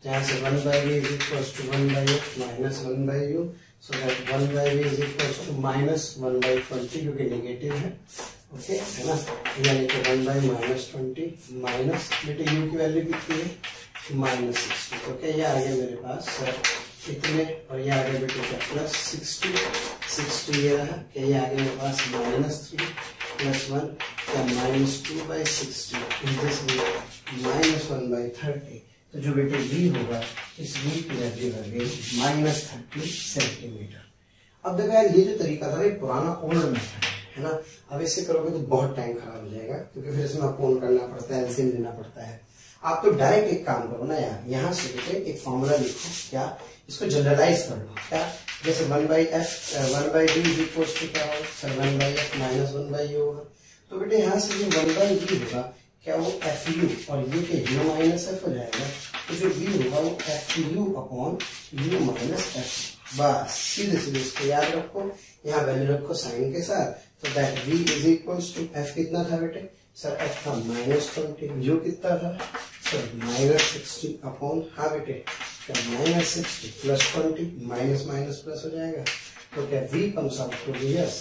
यहाँ से 1/v is equals to 1/f - 1/u। So that 1/v is equals to -1/20 क्योंकि नेगेटिव है, ओके है ना, यानी कि 1/-20 माइनस बेटे u की वैल्यू कितनी है -60, ओके ये आ गया मेरे पास कितने, और ये आ गया बेटे क्या प्लस 60 ये रहा, क्या ये आ गया मेरे पास -3 + 1 क्या -2/60 -1/30, तो जो बेटे v होगा इस v की वैल्यू लग गई -30 सेंटीमीटर। अब देखो यार ये जो तरीका था ये पुराना ओल्ड मेथड है ना, अब इससे करोगे तो बहुत टाइम खराब हो जाएगा क्योंकि फिर इसमें अपोन करना पड़ता है, एलसीएम देना पड़ता है। आप तो डायरेक्ट एक काम करो ना यार, यहाँ से बेटे एक फॉर्मूला लिखो, क्या इसको जनरलाइज कर लो, क्या जैसे 1/d इज इक्वल्स टू क्या होगा सर 1/f - 1/u होगा, तो बेटे यहाँ से जो 1/v होगा क्या वो fu और ये के u - f हो जाएगा, तो जो v होगा वो fu अपॉन u - f, बस सीधे सीधे इसको याद रखो, यहाँ वैल्यू रखो साइन के साथ, तो that v is equals to f कितना था बेटे सर f था -20, u कितना था सर -60 अपॉन हाँ बेटे -60 + 20 माइनस माइनस प्लस हो जाएगा, तो क्या v comes out to be yes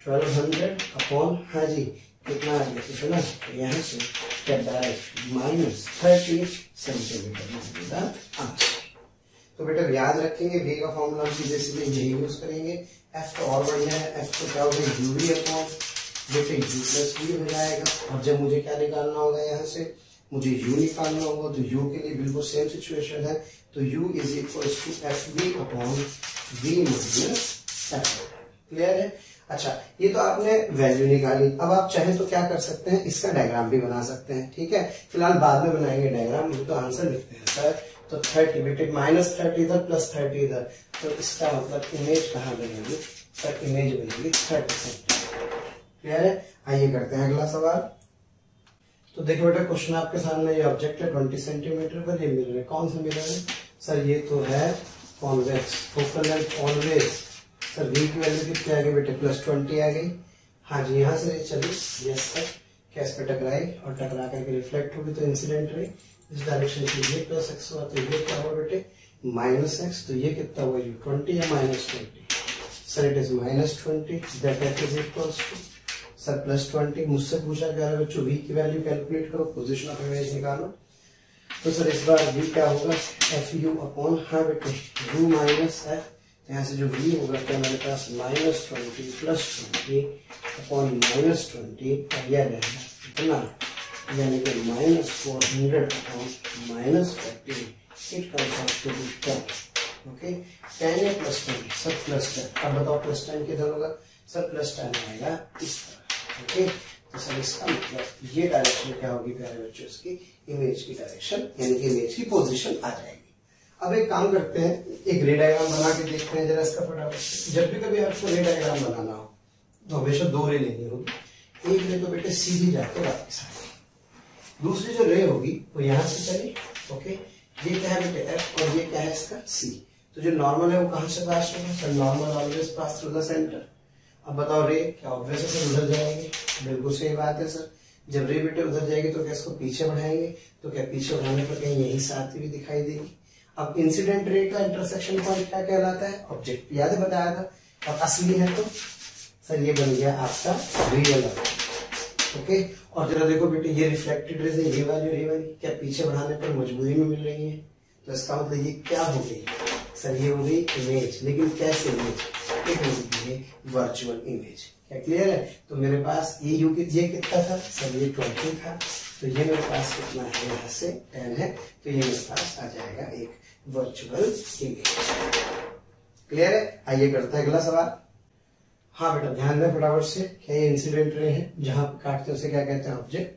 1200 upon हाँ जी कितना आ गया कितना, यहाँ से क्या डायरेक्ट -30 सेंटीमीटर आंसर। तो बेटा याद रखेंगे v का फॉर्मूला हम सीधे सीधे यही यूज करेंगे, f तो और बढ़िया है, f तो क्या हो गया uv अपॉन बेटे u + v हो जाएगा, और जब मुझे क्या निकालना होगा यहाँ से मुझे u निकालना होगा, तो u के लिए बिल्कुल सेम सिचुएशन है, तो u is equals to fv upon v - f, clear है। अच्छा ये तो आपने वैल्यू निकाली, अब आप चाहें तो क्या कर सकते हैं इसका डायग्राम भी बना सकते हैं, ठीक है, फिलहाल बाद में बनाएंगे डायग्राम, मुझे तो आंसर लिखते हैं सर, तो 30 बेटे -30 इधर +30 इधर, तो इसका मतलब इमेज कहाँ बनेगी सर, इमेज बनेगी 30 सेंटीमीटर, क्लियर है। आइए करते हैं अगला सवाल। तो देखो बेटा क्वेश्चन आपके सामने, ये ऑब्जेक्ट है 20 सेंटीमीटर पर, ये मिरर है, कौन सा मिरर है सर, ये तो है convex, focal length always sir v की वैल्यू कितनी आ गई बेटे +20 आ गई, हाँ जी यहाँ से चली यस सर, क्या इस पे टकराई और टकरा करके रिफ्लेक्ट होगी तो इंसिडेंट रही, इस डायरेक्शन से ये +x हुआ तो ये क्या हुआ बेटे -x, तो ये कितना हुआ 20 या -20 sir, it is -20 that f is equals to sir +20। मुझसे पूछा गया है बच्चों v की वैल्यू कैलकुलेट करो, पोजीशन ऑफ इमेज निकालो, तो सर इस बार v क्या होगा fu अपॉन हाँ बेटे u - f, यहाँ से जो v होगा क्या मेरे पास -20 + 20 अपॉन -20 और यह रहेगा कितना, यानी कि -400 upon -40, it comes out to be 10, okay 10 या +10 सब +10, अब बताओ +10 किधर होगा सर, +10 आएगा इस तरह, ओके, तो सर इसका मतलब ये डायरेक्शन क्या होगी प्यारे बच्चों, इसकी इमेज की डायरेक्शन यानी कि इमेज की पोजीशन आ जाएगी। अब एक काम करते हैं, एक रे डायग्राम बना के देखते हैं जरा इसका फटाफट से। जब भी कभी आपको रे डायग्राम बनाना हो तो हमेशा 2 रे लेनी होगी, एक रे तो बेटे सीधी जाके वापस आएगी, दूसरी जो रे होगी वो यहाँ से चली, ओके, ये क्या है बेटे f और ये क्या है इसका c, तो जो नॉर्मल है वो कहाँ से पास होगा sir, normal always pass through the centre. अब बताओ रे क्या ऑब्वियस है सर उधर जाएंगे, बिल्कुल सही बात है सर, जब रे बेटे उधर जाएगी तो क्या इसको पीछे बढ़ाएंगे, तो क्या पीछे बढ़ाने पर कहीं यही से आती हुई दिखाई देगी। अब इंसिडेंट रे का इंटरसेक्शन पॉइंट क्या कहलाता है, ऑब्जेक्ट, याद है बताया था, और असली है तो सर ये बन गया आपका रियल ऑब्जेक्ट, ओके। और जरा देखो बेटे ये रिफ्लेक्टेड रेज है, ये वाली क्या पीछे बढ़ाने पर मजबूरी में मिल रही है, तो इसका मतलब ये क्या हो गई सर, ये हो गई इमेज, लेकिन कैसे इमेज, एक होगी ये वर्चुअल इमेज, क्या क्लियर है। तो मेरे पास ये यू ये कितना था सर, ये 20 था, तो ये मेरे पास कितना है यहाँ से 10 है, तो ये मेरे पास आ जाएगा एक वर्चुअल इमेज, क्लियर है। आइए करते हैं अगला सवाल। हाँ बेटा ध्यान दें फटाफट से, क्या ये इंसिडेंट रे है, जहां पे काटते हैं उसे क्या कहते हैं ऑब्जेक्ट,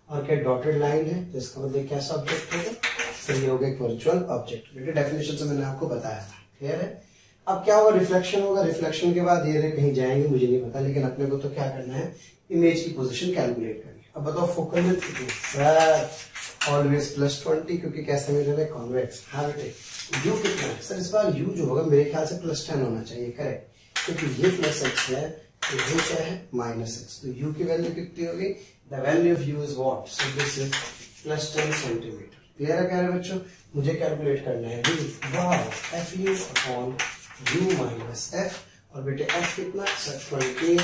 और क्या डॉटेड लाइन है तो इसका मतलब कैसा ऑब्जेक्ट होगा सर, ये होगा एक वर्चुअल ऑब्जेक्ट, बेटे डेफिनेशन से मैंने आपको बताया था, क्लियर है। अब क्या होगा, रिफ्लेक्शन होगा, रिफ्लेक्शन के बाद ये रे कहीं जाएंगे मुझे नहीं पता, लेकिन अपने को तो क्या करना है, इमेज की पोजीशन कैलकुलेट करनी। अब बताओ फोकल लेंथ कितनी सर, ऑलवेज +20 क्योंकि कैसे मिरर है कॉन्वेक्स, हाँ बेटे यू कितना है सर, इस बार यू जो होगा मेरे ख्याल से +10 होना चाहिए, करेक्ट, क्योंकि ये +x है तो ये क्या है -x, तो u की वैल्यू कितनी होगी, the value of u is what, so this is +10 centimetre, clear है प्यारे बच्चों। मुझे कैलकुलेट करना है fu upon u minus F, और बेटे f कितना सर 20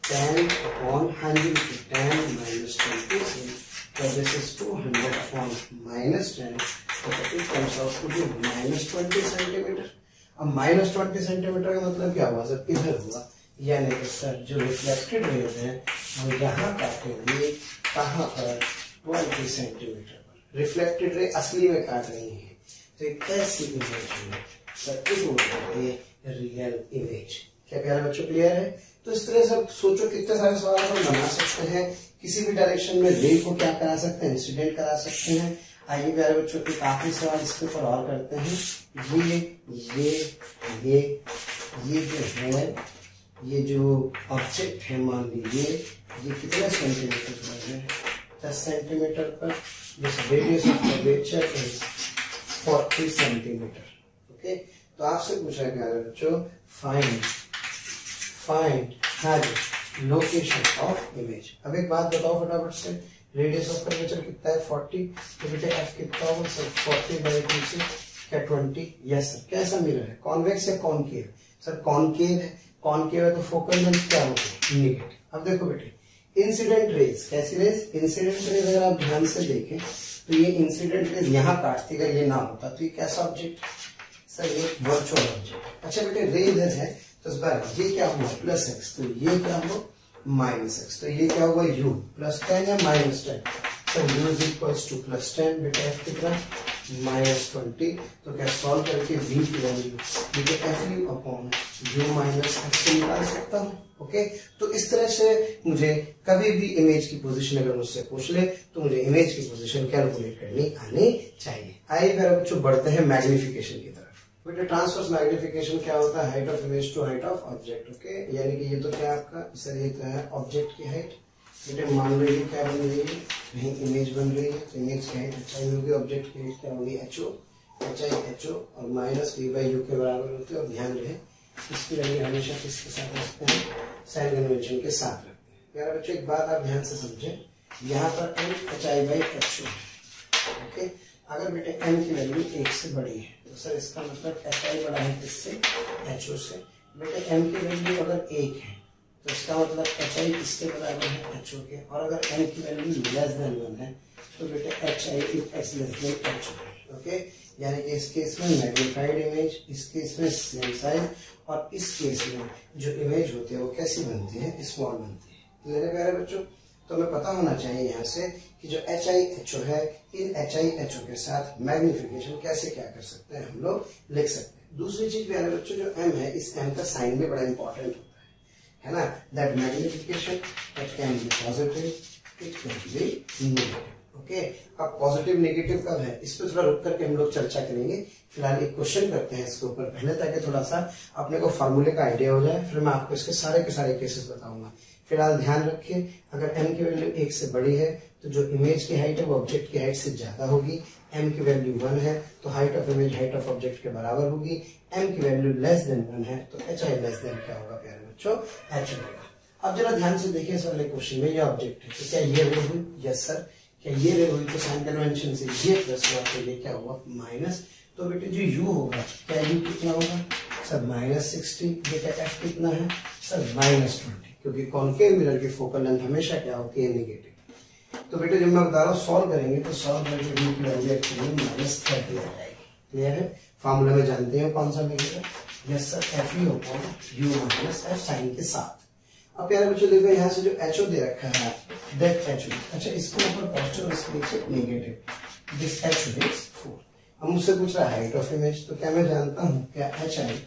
10 अपॉन, हाँ जी 10 minus 20, so this is 200 upon minus 10, so it comes out to be minus 20 centimetre. अब माइनस 20 सेंटीमीटर का मतलब क्या हुआ सर, इधर हुआ, यानी कि सर जो रिफ्लेक्टेड रेज है वो यहाँ काटेंगे कहाँ पर, 20 सेंटीमीटर पर। रिफ्लेक्टेड रे असली में काट रही है, तो एक ऐसी इमेज है सर, इस रियल इमेज। क्या प्यारे बच्चों क्लियर है? तो इस तरह से सोचो कितने सारे सवाल हम बना सकते हैं, किसी भी डायरेक्शन में रे को क्या करा सकते हैं, इंसिडेंट करा सकते हैं। आइए प्यारे बच्चों के काफी सवाल इसके ऊपर और करते हैं। ये जो है, ये जो ऑब्जेक्ट है मान लीजिए ये कितने सेंटीमीटर पर है, 10 सेंटीमीटर पर, this radius of curvature is 40 centimetre. Okay, तो आपसे पूछा गया बच्चों फाइंड लोकेशन ऑफ इमेज। अब एक बात बताओ फटाफट से, रेडियस ऑफ कर्वेचर कितना है 40, तो बेटे एफ कितना होगा सर 40/2 से क्या 20? Yes sir. कैसा मिरर है, कॉन्वेक्स या कॉनकेव? सर कॉनकेव है, कॉनकेव है तो फोकल लेंथ क्या होगा निगेटिव। अब देखो बेटे इंसिडेंट रेज, कैसी रेज, इंसिडेंट रेज अगर आप ध्यान से देखें तो ये इंसिडेंट रेज यहाँ काटती, अगर ये ना होता तो ये कैसा ऑब्जेक्ट सर, ये वर्चुअल ऑब्जेक्ट। अच्छा बेटे रे इधर है तो इस बार ये क्या हुआ प्लस एक्स, तो ये क्या हुआ माइनस एक्स, तो ये क्या हुआ u प्लस 10 या minus 10, sir u is equals two plus 10, बेटा f कितना माइनस 20, तो क्या सॉल्व करके v की वैल्यू बेटे F you upon u minus x से निकाल सकता हूँ। ओके, तो इस तरह से मुझे कभी भी इमेज की पोजीशन अगर मुझसे पूछ ले तो मुझे इमेज की पोजीशन कैलकुलेट करनी आनी चाहिए। आइए मेरे बच्चों बढ़ते हैं मैग्निफिकेशन की तरफ। बेटा ट्रांसवर्स मैग्निफिकेशन क्या होता है, height of image to height of object. Okay, यानी कि ये तो क्या आपका सर, ये तो है ऑब्जेक्ट की हाइट। बेटे मान लो ये क्या बन रही है, कहीं इमेज बन रही है, तो इमेज की हाइट एचआई होगी, ऑब्जेक्ट की हाइट क्या होगी एचओ, एचआई एचओ और माइनस वी बाई यू के बराबर होते हैं। और ध्यान रहे इसकी वैल्यू हमेशा किसके साथ रखते हैं, साइन कन्वेंशन के साथ रखते हैं। प्यारे बच्चों एक बात आप ध्यान से समझें, यहाँ पर M H I by H O. Okay, अगर बेटे एम की वैल्यू 1 से बड़ी है तो सर इसका मतलब एचआई बड़ा है किससे, एचओ से। बेटे एम की वैल्यू अगर 1 है तो इसका मतलब एचआई किसके बराबर है, एचओ के। और अगर एम की वैल्यू लेस देन 1 है तो बेटे HI is less then HO. Okay, यानी कि इस केस में मैग्नीफाइड इमेज, इस केस में सेम साइज, और इस केस में जो इमेज होती है वो कैसी बनती है, स्मॉल बनती है। मेरे प्यारे बच्चों तो हमें पता होना चाहिए यहाँ से कि जो एच आई एच ओ है, इन एच आई एच ओ के साथ मैग्निफिकेशन कैसे क्या कर सकते हैं, हम लोग लिख सकते हैं। दूसरी चीज प्यारे बच्चों जो एम है, इस एम का साइन भी बड़ा इंपॉर्टेंट होता है ना, that magnification it can be positive, it can be negative. Okay, अब पॉजिटिव नेगेटिव कब है इस पर थोड़ा रुक करके हम लोग चर्चा करेंगे। फिलहाल एक क्वेश्चन करते हैं इसके ऊपर पहले, ताकि थोड़ा सा अपने को फॉर्मूले का आइडिया हो जाए, फिर मैं आपको इसके सारे के सारे केसेस बताऊंगा। फिलहाल ध्यान रखिए, अगर m की वैल्यू 1 से बड़ी है तो जो इमेज की हाइट है वो ऑब्जेक्ट की हाइट से ज्यादा होगी। m की वैल्यू 1 है तो height of image height of object के बराबर होगी। m की वैल्यू लेस देन 1 है तो एच आई लेस देन क्या होगा प्यारे बच्चों, एच होगा। अब जरा ध्यान से देखिए इस वाले क्वेश्चन में, ये ऑब्जेक्ट है तो क्या ये रे हुई, यस सर। क्या ये रे हुई तो साइन कन्वेंशन से ये प्लस हुआ तो ये क्या हुआ माइनस। तो बेटे जो u होगा, क्या u कितना होगा सर -60। बेटा f कितना है सर -20, क्योंकि कॉनकेव मिरर की फोकल लेंथ हमेशा क्या होती है नेगेटिव। तो बेटे जब मैं बता रहा हूँ सॉल्व करेंगे तो सॉल्व करके v की वैल्यू एक्चुअली -30 आ जाएगी। क्लियर है, फार्मूला में जानते हैं कौन सा मिलेगा, yes sir F you upon you minus F sine के साथ। अब प्यारे बच्चों देखो यहाँ से जो एचओ दे रखा है दैट एचओ, अच्छा इसके ऊपर पॉजिटिव इसके नीचे नेगेटिव, दिस एचओ इज 4। अब मुझसे पूछ रहा है हाइट ऑफ इमेज, तो क्या मैं जानता हूँ क्या H I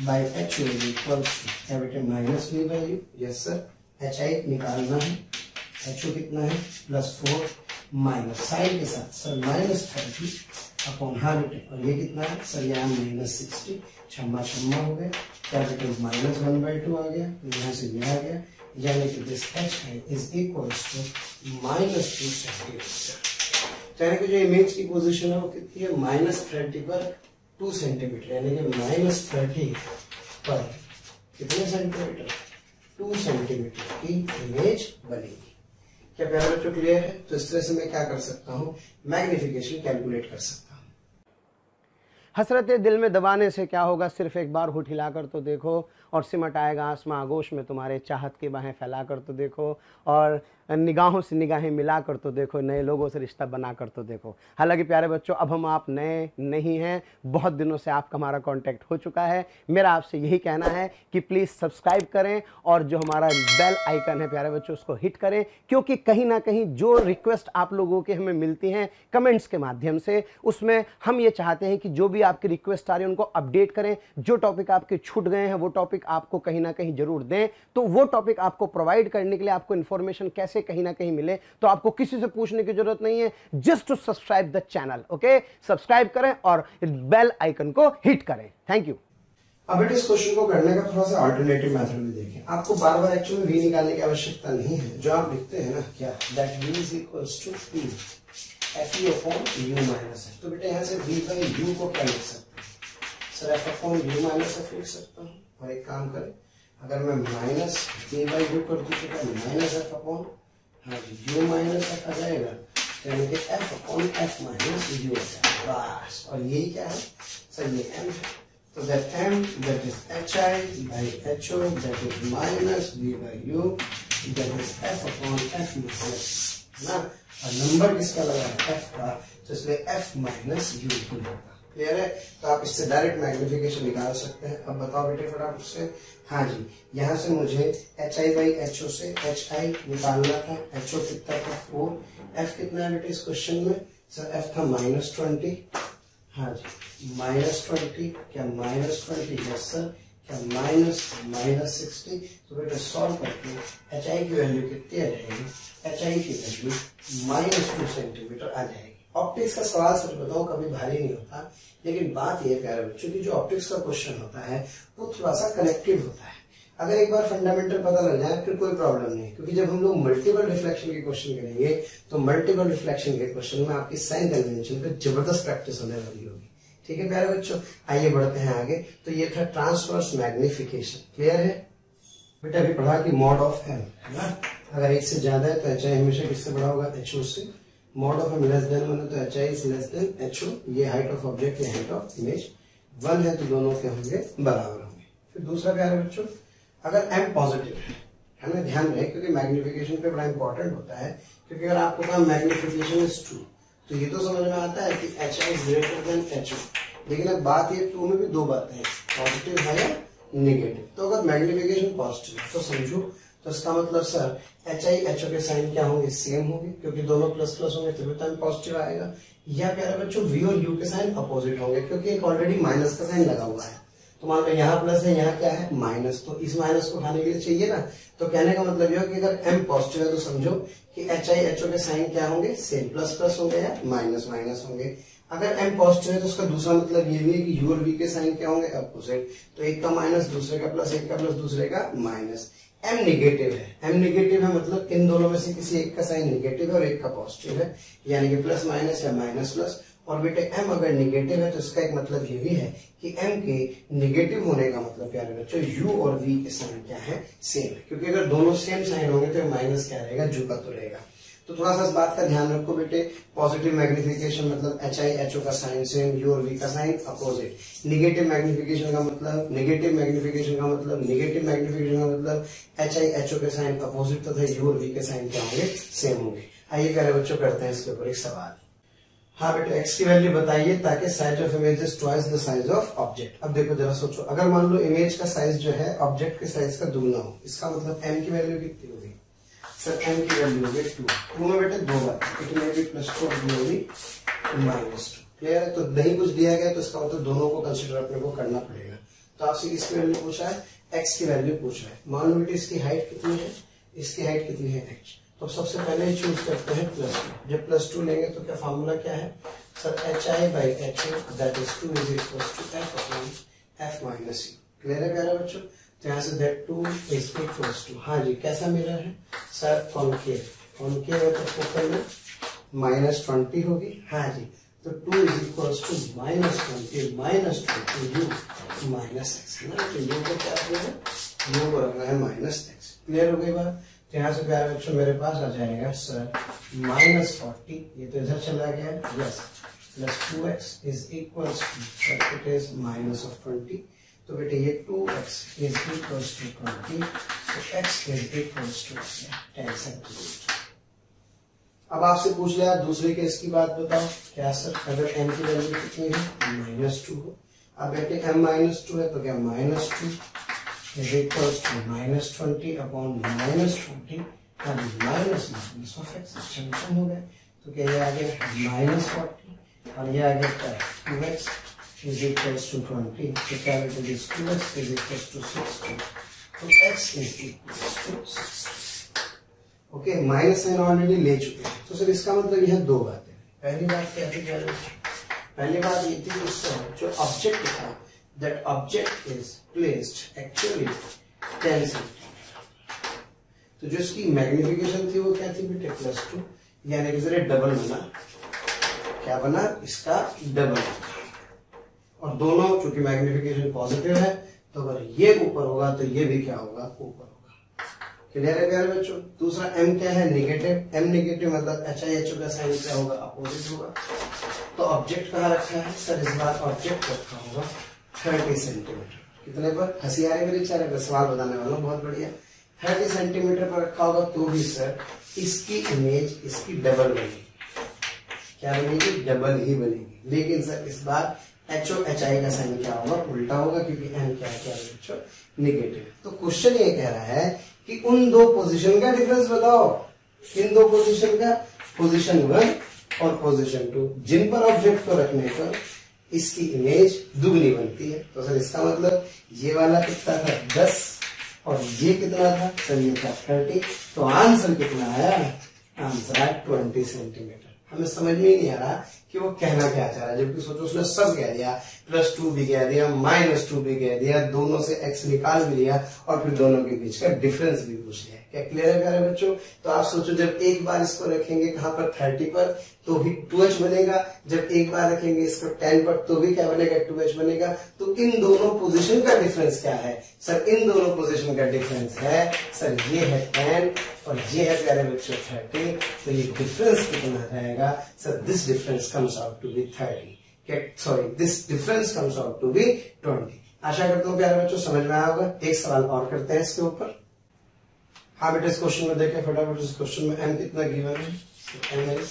by H O equals to क्या बेटे minus V by U, yes sir. H I निकालना है, एच ओ कितना है +4 माइनस साइन के साथ सर -30 अपॉन, हाँ बेटे और ये कितना है सर यहाँ -60, छम्मा छम्मा हो गया, क्या बेटे -1/2 आ गया, यहाँ से ये आ गया, यानी कि this H I is equals to -2 centimetre. यानी कि जो इमेज की पोजीशन है वो कितनी है -30 पर 2 सेंटीमीटर, यानी कि -30 पर कितने सेंटीमीटर, 2 सेंटीमीटर की इमेज बनेगी। क्या प्यारे बच्चों क्लियर है? तो इस तरह से मैं क्या कर सकता हूँ, मैग्निफिकेशन कैलकुलेट कर सकता हूँ। हसरत दिल में दबाने से क्या होगा, सिर्फ एक बार होठ हिलाकर तो देखो, और सिमट आएगा आसमां आगोश में तुम्हारे, चाहत की बाहें फैलाकर तो देखो, और निगाहों से निगाहें मिलाकर तो देखो, नए लोगों से रिश्ता बनाकर तो देखो। हालांकि प्यारे बच्चों, अब हम आप नए नहीं हैं, बहुत दिनों से आपका हमारा कांटेक्ट हो चुका है। मेरा आपसे यही कहना है कि प्लीज़ सब्सक्राइब करें, और जो हमारा बेल आइकन है प्यारे बच्चों, उसको हिट करें, क्योंकि कहीं ना कहीं जो रिक्वेस्ट आप लोगों के हमें मिलती हैं कमेंट्स के माध्यम से, उसमें हम ये चाहते हैं कि जो भी आपकी रिक्वेस्ट आ रही है उनको अपडेट करें। जो टॉपिक आपके छूट गए हैं वो टॉपिक आपको कहीं ना कहीं जरूर दें। तो वो टॉपिक आपको प्रोवाइड करने के लिए आपको इन्फॉर्मेशन कैसे कहीं ना कहीं मिले, तो आपको किसी से पूछने की जरूरत नहीं है, just to subscribe the channel. Okay, subscribe करें और बेल आइकन को हिट करें। Thank you. अब बेटे इस क्वेश्चन को करने का थोड़ा सा अल्टरनेटिव मेथड में देखें। आपको बार बार एक्चुअली वी निकालने की आवश्यकता नहीं है। जो आप लिखते हैं ना, क्या that v is equals to p f u upon u minus f। तो बेटे यहाँ से v बाई u को क्या लिख सकते हैं sir, f upon u minus f लिख सकता हूँ। और एक काम करें, अगर मैं माइनस v बाई u कर दूँ तो क्या माइनस f अपॉन, हाँ जी, u माइनस f आ जाएगा, यानी कि f upon f minus u आ जाएगा बस। और यही क्या है सर, ये m है। So that m, that is hi by ho, that is minus v by u, that is f upon f minus ना। और नंबर किसका लगा है, f का, तो इसलिए f माइनस u ही होगा। क्लियर है? तो आप इससे डायरेक्ट मैग्निफिकेशन निकाल सकते हैं। अब बताओ बेटे फटाफट से। हाँ जी, यहाँ से मुझे hi by ho से hi निकालना था। ho कितना था 4, f कितना है बेटे इस क्वेश्चन में सर, f था -20। हाँ जी, -20, क्या -20, यस सर, क्या -60। तो बेटा सॉल्व करके hi की वैल्यू कितनी आ जाएगी, hi की वैल्यू -2 सेंटीमीटर आ जाएगी। ऑप्टिक्स का सवाल सच बताओ कभी भारी नहीं होता, लेकिन बात यह प्यारे बच्चों की जो ऑप्टिक्स का क्वेश्चन होता है वो थोड़ा सा कनेक्टिव होता है। अगर एक बार फंडामेंटल पता लग जाए फिर कोई प्रॉब्लम नहीं, क्योंकि जब हम लोग मल्टीपल रिफ्लेक्शन के क्वेश्चन करेंगे तो मल्टीपल रिफ्लेक्शन के क्वेश्चन में आपकी साइन कन्वेंशन पे जबरदस्त प्रैक्टिस होने वाली होगी। ठीक है प्यारे बच्चों, आइए बढ़ते हैं आगे। तो ये था ट्रांसवर्स मैग्निफिकेशन। क्लियर है बेटा? अभी पढ़ा कि मॉड ऑफ एम है ना, अगर एक से ज्यादा है तो एच आई हमेशा किससे बड़ा होगा, एच ओ से। Mod of M less than 1 है तो H I is less than H O. ये हाइट ऑफ ऑब्जेक्ट, ये हाइट ऑफ इमेज 1 है तो दोनों के होंगे बराबर होंगे। फिर दूसरा प्यारे बच्चों, अगर एम पॉजिटिव है, हमें ध्यान रहे क्योंकि मैग्निफिकेशन पे बड़ा इंपॉर्टेंट होता है, क्योंकि अगर आपको कहा मैग्निफिकेशन इज 2 तो ये तो समझ में आता है कि H I is greater than H O. लेकिन अब बात ये 2 में भी दो बातें हैं, पॉजिटिव है या निगेटिव। तो अगर मैग्निफिकेशन पॉजिटिव है तो समझो, तो इसका मतलब sir H I H O के साइन क्या होंगे, सेम होंगे, क्योंकि दोनों प्लस प्लस होंगे तभी तो पॉजिटिव आएगा। या प्यारे बच्चों वी और यू के साइन अपोजिट होंगे, क्योंकि एक ऑलरेडी माइनस का साइन लगा हुआ है। तो मान लो यहाँ प्लस है, यहाँ क्या है माइनस, तो इस माइनस को उठाने के लिए चाहिए ना। तो कहने का मतलब यह कि अगर m पॉजिटिव है तो समझो कि एच आई एच ओ के साइन क्या होंगे, सेम प्लस प्लस होंगे या माइनस माइनस होंगे। अगर m पॉजिटिव है तो उसका दूसरा मतलब ये भी है कि u और v के साइन क्या होंगे, अपोजिट। तो एक का माइनस दूसरे का प्लस, एक का प्लस दूसरे का माइनस। m निगेटिव है, m निगेटिव है मतलब इन दोनों में से किसी एक का साइन निगेटिव है और एक का पॉजिटिव है, यानी कि प्लस माइनस या माइनस प्लस। और बेटे m अगर निगेटिव है तो इसका एक मतलब ये भी है कि m के निगेटिव होने का मतलब प्यारे बच्चों u और v के साइन क्या है, सेम है। क्योंकि अगर दोनों सेम साइन होंगे तो माइनस क्या रहेगा, जू का तो रहेगा। तो थोड़ा सा इस बात का ध्यान रखो बेटे, पॉजिटिव मैग्निफिकेशन मतलब एच आई एच ओ का साइन सेम, यू और वी का साइन अपोजिट। निगेटिव मैग्निफिकेशन का मतलब निगेटिव मैग्निफिकेशन का मतलब निगेटिव मैग्निफिकेशन का मतलब एच आई एच ओ के साइन अपोजिट तथा यू और वी के साइन क्या होंगे, सेम होंगे। आइए प्यारे बच्चों करते हैं इसके ऊपर एक सवाल। हाँ बेटे, एक्स की वैल्यू बताइए ताकि size of image is twice the size of object. अब देखो जरा सोचो, अगर मान लो इमेज का साइज जो है ऑब्जेक्ट के साइज का दुगना हो, इसका मतलब m की वैल्यू कितनी होगी सर, m की वैल्यू होगी 2 में बेटे दो बार, इट में भी +2 में भी -2। क्लियर है? तो नहीं कुछ दिया गया तो इसका मतलब दोनों को कंसिडर अपने को करना पड़ेगा। तो आपसे किसकी वैल्यू पूछा है, x की वैल्यू पूछ रहा है। मान लो बेटे इसकी हाइट कितनी है, इसकी हाइट कितनी है h। तो सबसे पहले ही चूज करते हैं +2। जब +2 लेंगे तो क्या फॉर्मूला क्या है sir, H I by H O that is 2 is equals to f upon f minus u। Clear है प्यारे बच्चों? तो यहाँ say that 2 is equals to, हाँ जी कैसा मिरर है सर, कॉनकेव। कॉनकेव है तो फोकल में -20 होगी, हाँ जी। तो 2 is equals to -20 -2 u minus X है ना। तो u को क्या रखना है, u को रखना है -x। क्लियर हो गई बात? तो यहाँ से प्यारे बच्चों मेरे पास आ जाएगा सर -40, ये तो इधर चला गया, yes plus 2x is equals to, it is minus of 20। तो बेटे ये 2x is equals to 20, so x is equals to 10 centimetre. अब आपसे पूछ लिया दूसरे केस की बात बताओ, क्या सर अगर m की वैल्यू कितनी है -2 हो। अब बेटे m -2 है तो क्या -2 इज इक्वल्स टू -20 अपॉन -20, अब माइनस ऑफ x टेंशन हो गए, तो क्या ये आ गया -40 और ये आ गया 2x is equals to 20, तो क्या बेटे this 2x is equals to 60, तो x is equals to 60। Okay, minus sign already ले चुके हैं, तो सर इसका मतलब यह दो बातें। पहली बात क्या थी, पहली बात ये थी कि सर जो ऑब्जेक्ट था, that object is placed actually 10 centimetre, तो जो इसकी मैग्निफिकेशन थी वो क्या थी बेटे +2, यानी कि सर डबल बना, क्या बना, इसका डबल बना। और दोनों चूंकि मैग्निफिकेशन पॉजिटिव है, तो अगर ये ऊपर होगा तो ये भी क्या होगा, ऊपर होगा। क्लियर है प्यारे बच्चों। दूसरा m क्या है, नेगेटिव। m नेगेटिव मतलब HIHO का साइन क्या होगा, अपोजिट होगा। तो ऑब्जेक्ट कहाँ रखा है सर, इस बार ऑब्जेक्ट रखा होगा 30 सेंटीमीटर। कितने पर, हंसी आ रही मेरे चेहरे पर, सवाल बताने वाला हूँ, बहुत बढ़िया। 30 सेंटीमीटर पर रखा होगा तो भी सर इसकी इमेज इसकी डबल बनेगी। क्या बनेगी, डबल ही बनेगी। लेकिन सर इस बार HI का साइन क्या होगा, उल्टा होगा, क्योंकि m क्या है नेगेटिव। तो क्वेश्चन ये कह रहा है कि उन दो पोजीशन का डिफरेंस बताओ, इन दो पोजीशन का, पोजीशन 1 और पोजीशन 2, जिन पर ऑब्जेक्ट को रखने पर इसकी इमेज दुगनी बनती है। तो सर इसका मतलब ये वाला कितना था 10 और ये कितना था सर, ये था 30। तो आंसर कितना आया, आंसर आया 20 सेंटीमीटर। हमें समझ में ही नहीं आ रहा कि वो कहना क्या चाह रहा है, जबकि सोचो उसने सब कह दिया, +2 भी कह दिया, -2 भी कह दिया, दोनों से x निकाल भी लिया और फिर दोनों के बीच का डिफरेंस भी पूछ लिया। क्या क्लियर है प्यारे बच्चों। तो आप सोचो जब एक बार इसको रखेंगे कहां पर 30 पर तो भी 2h बनेगा, जब एक बार रखेंगे इसको 10 पर तो भी क्या बनेगा, 2h बनेगा। तो इन दोनों पोजीशन का डिफरेंस क्या है सर, इन दोनों पोजीशन का डिफरेंस है सर, ये है 10 और ये है प्यारे बच्चों 30। तो ये डिफरेंस कितना रहेगा sir, this difference comes out to be 30, sorry this difference comes out to be 20। आशा करता हूँ प्यारे बच्चों समझ में आया होगा। एक सवाल और करते हैं इसके ऊपर। हाँ बेटे इस क्वेश्चन में देखें फटाफट, इस क्वेश्चन में m कितना गिवन है, m इज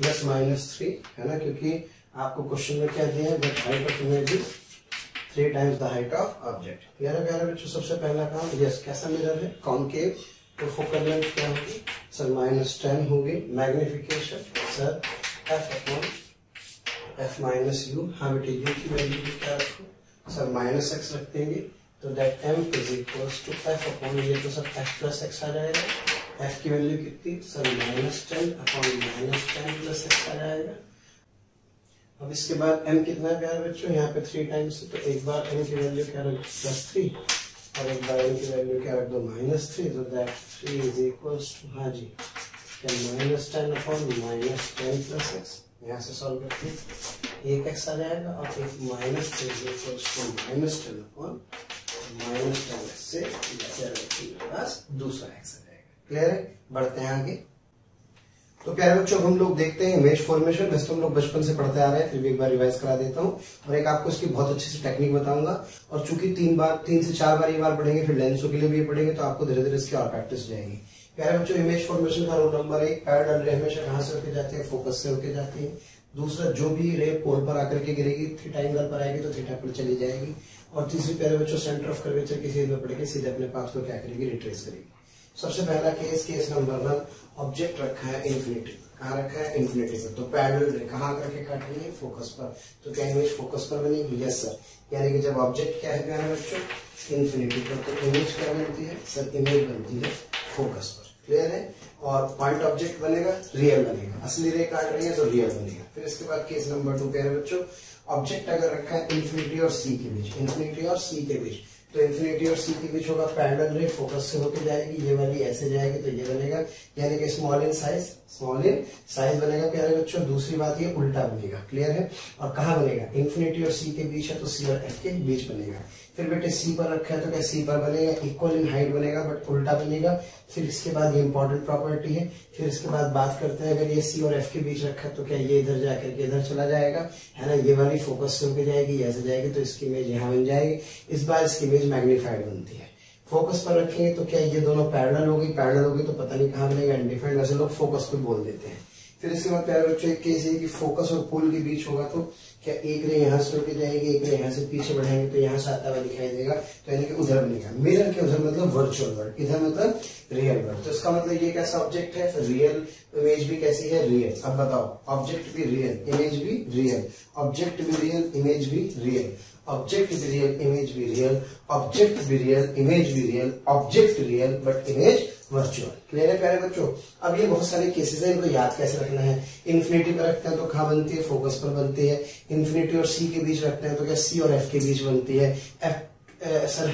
+-3 है ना, क्योंकि आपको क्वेश्चन में क्या दिया है, that height of image is 3 times the height of object. Clear है प्यारे बच्चों। सबसे पहला काम, यस कैसा मिरर है, कॉनकेव, तो फोकल लेंथ क्या होगी सर, -10 होगी। मैग्निफिकेशन सर f-u, हाँ बेटे u की वैल्यू क्या रखो सर, -x रख देंगे, तो that m is equals to f/, ये तो सर f+x आ जाएगा। f की वैल्यू कितनी सर, -10 अपॉन -10+x आ जाएगा। अब इसके बाद m कितना है प्यारे बच्चों, यहाँ पे 3 टाइम्स, तो एक बार m की वैल्यू क्या रख +3 और एक बार m की वैल्यू क्या रख दो -3, तो दैट 3 इज इक्वल्स टू, हाँ जी -10 अपॉन -10+x। यहाँ से सॉल्व करते हैं, एक x आ जाएगा और एक -3 इज इक्वल्स टू -10 अपॉन -10 से पास दूसरा x आ जाएगा। क्लियर है, बढ़ते हैं आगे। तो प्यारे बच्चों हम लोग देखते हैं इमेज फॉर्मेशन। वैसे तो हम लोग बचपन से पढ़ते आ रहे हैं, फिर भी एक बार रिवाइज करा देता हूँ और एक आपको इसकी बहुत अच्छी सी टेक्निक बताऊंगा। और चूंकि 3 से 4 बार ये बार पढ़ेंगे, फिर लेंसों के लिए भी पढ़ेंगे, तो आपको धीरे धीरे इसकी और प्रैक्टिस हो जाएगी। प्यारे बच्चों इमेज फॉर्मेशन का रूल नंबर 1, पैरेलल रे हमेशा कहां से होके जाती है, फोकस से होके जाती है। दूसरा, जो भी रे पोल पर आकर के गिरेगी, थीटा एंगल पर आएगी तो थीटा पर चली जाएगी। और तीसरी प्यारे बच्चों सेंटर ऑफ कर्वेचर किसी में पड़ेगी, सीधे अपने पाथ को क्या करेगी, रिट्रेस करेगी। सबसे पहला केस नंबर 1, ऑब्जेक्ट रखा है इन्फिनिटी, कहाँ रखा है इन्फिनिटी पर, तो पैरेलल रे कहाँ करके काट रही है, फोकस पर। तो क्या इमेज फोकस पर बनेगी, यस सर। यानी कि जब ऑब्जेक्ट क्या है प्यारे बच्चों इन्फिनिटी पर, तो इमेज क्या बनती है सर, इमेज बनती है फोकस पर। क्लियर है। और पॉइंट ऑब्जेक्ट बनेगा, रियल बनेगा, असली रे काट रही है तो रियल बनेगा। फिर इसके बाद केस नंबर 2 प्यारे बच्चों, ऑब्जेक्ट अगर रखा है इन्फिनिटी और सी के बीच, इन्फिनिटी और सी के बीच, तो इन्फिनिटी और सी के बीच होगा पैरेलल रे, फोकस से होके जाएगी, ये वाली ऐसे जाएगी तो ये बनेगा, यानी कि स्मॉल इन साइज बनेगा प्यारे बच्चों। दूसरी बात ये उल्टा बनेगा। क्लियर है। और कहाँ बनेगा, इन्फिनिटी और सी के बीच है तो सी और एफ के बीच बनेगा। फिर बेटे सी पर रखा है तो क्या सी पर बनेगा, इक्वल इन हाइट बनेगा बट उल्टा बनेगा। फिर इसके बाद ये इंपॉर्टेंट प्रॉपर्टी है, फिर इसके बाद बात करते हैं, अगर ये सी और एफ के बीच रखा है तो क्या ये इधर जाकर के इधर चला जाएगा, है ना, ये वाली फोकस से होकर जाएगी, ऐसे जाएगी तो इसकी इमेज यहाँ बन जाएगी। इस बार इसकी इमेज मैग्नीफाइड बनती है। फोकस पर रखेंगे तो क्या ये दोनों पैरेलल होगी तो पता नहीं कहाँ बनेगा, अनडिफाइंड, वैसे लोग फोकस पे बोल देते हैं। फिर इसके बाद प्यारे बच्चों एक केस है कि फोकस और पोल के बीच होगा तो क्या एक रे यहाँ से होकर जाएगी, एक रे यहाँ से पीछे बढ़ाएंगे तो यहाँ से आता हुआ दिखाई देगा, तो यानी कि उधर बनेगा। मिरर के उधर मतलब वर्चुअल वर्ल्ड, इधर मतलब रियल वर्ल्ड। तो इसका मतलब ये कैसा ऑब्जेक्ट है, रियल, इमेज भी कैसी है, रियल। अब बताओ, ऑब्जेक्ट भी रियल, इमेज भी रियल, ऑब्जेक्ट भी रियल, इमेज भी रियल, ऑब्जेक्ट भी रियल, इमेज भी रियल, ऑब्जेक्ट भी रियल, इमेज भी real, object real but image virtual. Clear है प्यारे बच्चों। अब ये बहुत सारे केसेस हैं, इनको याद कैसे रखना है। इन्फिनिटी पर रखते हैं तो कहाँ बनती है, फोकस पर बनती है। इन्फिनिटी और सी के बीच रखते हैं तो क्या सी और एफ के बीच बनती है।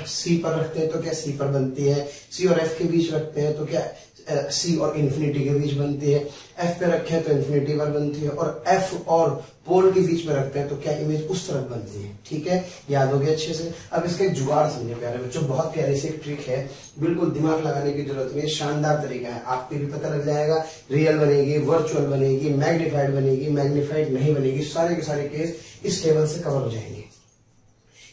सी पर रखते हैं तो क्या सी पर बनती है। सी और एफ के बीच रखते हैं तो क्या सी और इन्फिनिटी के बीच बनती है। एफ पे रखे हैं तो इन्फिनिटी पर बनती है, और एफ और पोल के बीच में रखते हैं तो क्या इमेज उस तरफ बनती है। ठीक है, याद हो गया अच्छे से। अब इसका एक जुगाड़ समझे प्यारे बच्चों, बहुत प्यारी सी एक ट्रिक है, बिल्कुल दिमाग लगाने की जरूरत नहीं है, शानदार तरीका है, आपको भी पता लग जाएगा। रियल बनेगी, वर्चुअल बनेगी, मैग्नीफाइड बनेगी, मैग्नीफाइड नहीं बनेगी, सारे के सारे केस इस टेबल से कवर हो जाएंगे।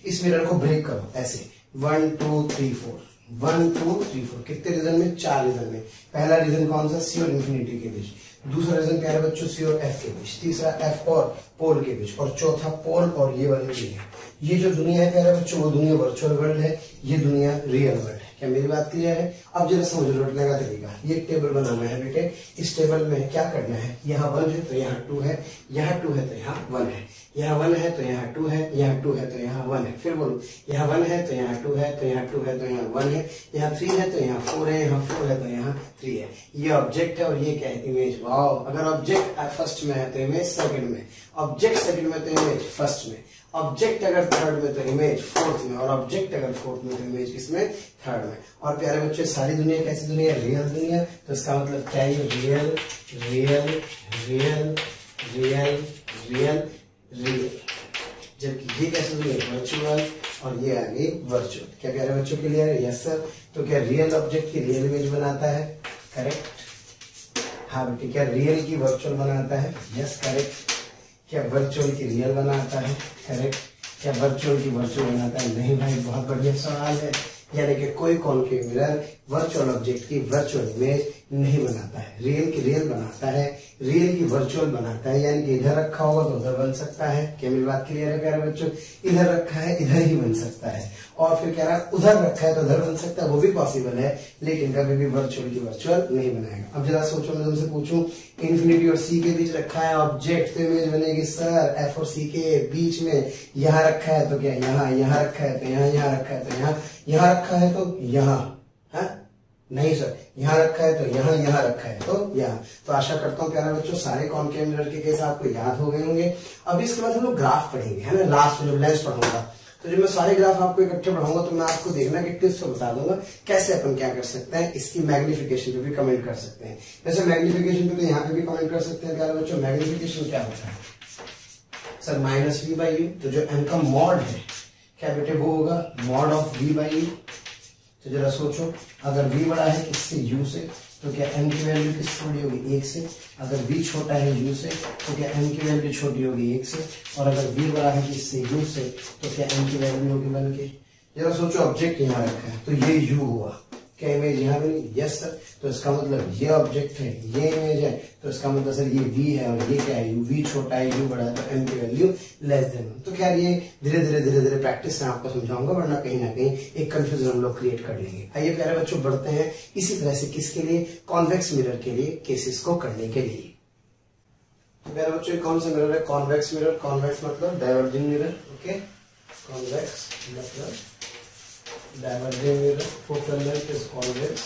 इस मिरर को ब्रेक करो ऐसे, 1 2 3 4, 1 2 3 4, कितने रीजन में, 4 रीजन में। पहला रीजन कौन सा, सी और इन्फिनिटी के बीच। दूसरा रीजन प्यारे बच्चों सी और एफ के बीच। तीसरा एफ और पोल के बीच, और चौथा पोल और ये वाली दुनिया। ये जो दुनिया है प्यारे बच्चों, वो दुनिया वर्चुअल वर्ल्ड है, ये दुनिया रियल वर्ल्ड है। क्या मेरी बात क्लियर है। अब जरा समझ रटने का तरीका, ये टेबल बनाना है बेटे। इस टेबल में क्या करना है, यहाँ 1 है तो यहाँ 2 है, यहाँ 2 है तो यहाँ 1 है, यहाँ 1 है तो यहाँ 2 है, यहाँ 2 है तो यहाँ 1 है। फिर बोलो, यहाँ 1 है तो यहाँ 2 है, तो यहाँ 2 है तो यहाँ 1 है, यहाँ 3 है तो यहाँ 4 है, यहाँ 4 है तो यहाँ 3 है। ये ऑब्जेक्ट है और ये क्या है, इमेज। वाओ, अगर ऑब्जेक्ट फर्स्ट में है तो इमेज सेकंड में, ऑब्जेक्ट सेकंड में तो इमेज फर्स्ट में, ऑब्जेक्ट अगर थर्ड में तो इमेज फोर्थ में, और ऑब्जेक्ट अगर फोर्थ में तो इमेज किसमें, थर्ड में। और प्यारे बच्चे सारी दुनिया कैसी दुनिया, रियल दुनिया। तो इसका मतलब क्या है, real real real real real real, जबकि ये कैसे दुनिया, वर्चुअल, और ये आ गई वर्चुअल। क्या प्यारे बच्चों के लिए, यस सर। तो क्या रियल ऑब्जेक्ट की रियल इमेज बनाता है, करेक्ट। हाँ बेटे, क्या रियल की वर्चुअल बनाता है, यस करेक्ट। क्या वर्चुअल की रियल बनाता है, करेक्ट। क्या वर्चुअल की वर्चुअल बनाता है, नहीं भाई, बहुत बढ़िया सवाल है। यानी कि कोई कॉन्केव मिरर वर्चुअल ऑब्जेक्ट की वर्चुअल इमेज नहीं बनाता है, रियल की रियल बनाता है, रियल की वर्चुअल बनाता है। यानी कि इधर रखा होगा तो उधर बन सकता है। क्या मेरी बात क्लियर है प्यारे बच्चों। इधर रखा है, इधर ही बन सकता है, और फिर कह रहा है उधर रखा है तो उधर बन सकता है, वो भी पॉसिबल है, लेकिन कभी भी वर्चुअल की वर्चुअल नहीं बनाएगा। अब जरा सोचो, मैं तुमसे पूछूं, इन्फिनिटी और सी के बीच रखा है ऑब्जेक्ट, तो इमेज बनेगी सर एफ और सी के बीच में। यहाँ रखा है तो क्या यहाँ, यहाँ रखा है तो यहाँ, यहाँ रखा है तो यहाँ, यहाँ रखा है तो यहाँ, है नहीं सर, यहाँ रखा है तो यहाँ, यहाँ रखा है तो यहाँ। तो आशा करता हूँ प्यारे बच्चों सारे कॉन्केव मिरर के केस आपको याद हो गए होंगे। अब इसके बाद हम लोग ग्राफ पढ़ेंगे, है ना, लास्ट में जब लेंस पढ़ाऊंगा तो जब मैं सारे ग्राफ आपको इकट्ठे पढ़ाऊंगा तो मैं आपको देखना कि टिप्स से बता दूंगा कैसे अपन क्या कर सकते हैं। इसकी मैग्निफिकेशन पे भी कमेंट कर सकते हैं। जैसे मैग्निफिकेशन पे तो यहाँ पे भी कमेंट कर सकते हैं प्यारे बच्चों। मैग्निफिकेशन क्या होता है सर, -v/u। तो जो m का मॉड है क्या बेटे, वो होगा मॉड ऑफ v/u। तो जरा सोचो, अगर v बड़ा है किससे, u से, तो क्या m की वैल्यू किससे बड़ी होगी, 1 से। अगर v छोटा है u से तो क्या m की वैल्यू छोटी होगी 1 से। और अगर v बड़ा है किससे, u से, तो क्या m की वैल्यू होगी 1 के। जरा सोचो, ऑब्जेक्ट यहाँ रखा है तो ये u हुआ, क्या इमेज यहाँ बनी, यस सर। तो इसका मतलब ये ऑब्जेक्ट है, ये इमेज है, तो इसका मतलब सर ये v है और ये क्या है, v छोटा है, u बड़ा है, तो m की वैल्यू लेस देन। तो खैर ये धीरे धीरे प्रैक्टिस से आपको समझाऊंगा, वरना कहीं ना कहीं एक कंफ्यूजन हम लोग क्रिएट कर लेंगे। आइए प्यारे बच्चों बढ़ते हैं इसी तरह से किसके लिए, कॉन्वेक्स मिरर के लिए, केसेस को करने के लिए। तो प्यारे बच्चों कौन सा मिरर है, कॉन्वेक्स मिरर। कॉन्वेक्स मतलब डाइवर्जिंग मिरर, ओके। कॉन्वेक्स मतलब diverging mirror, focal length is always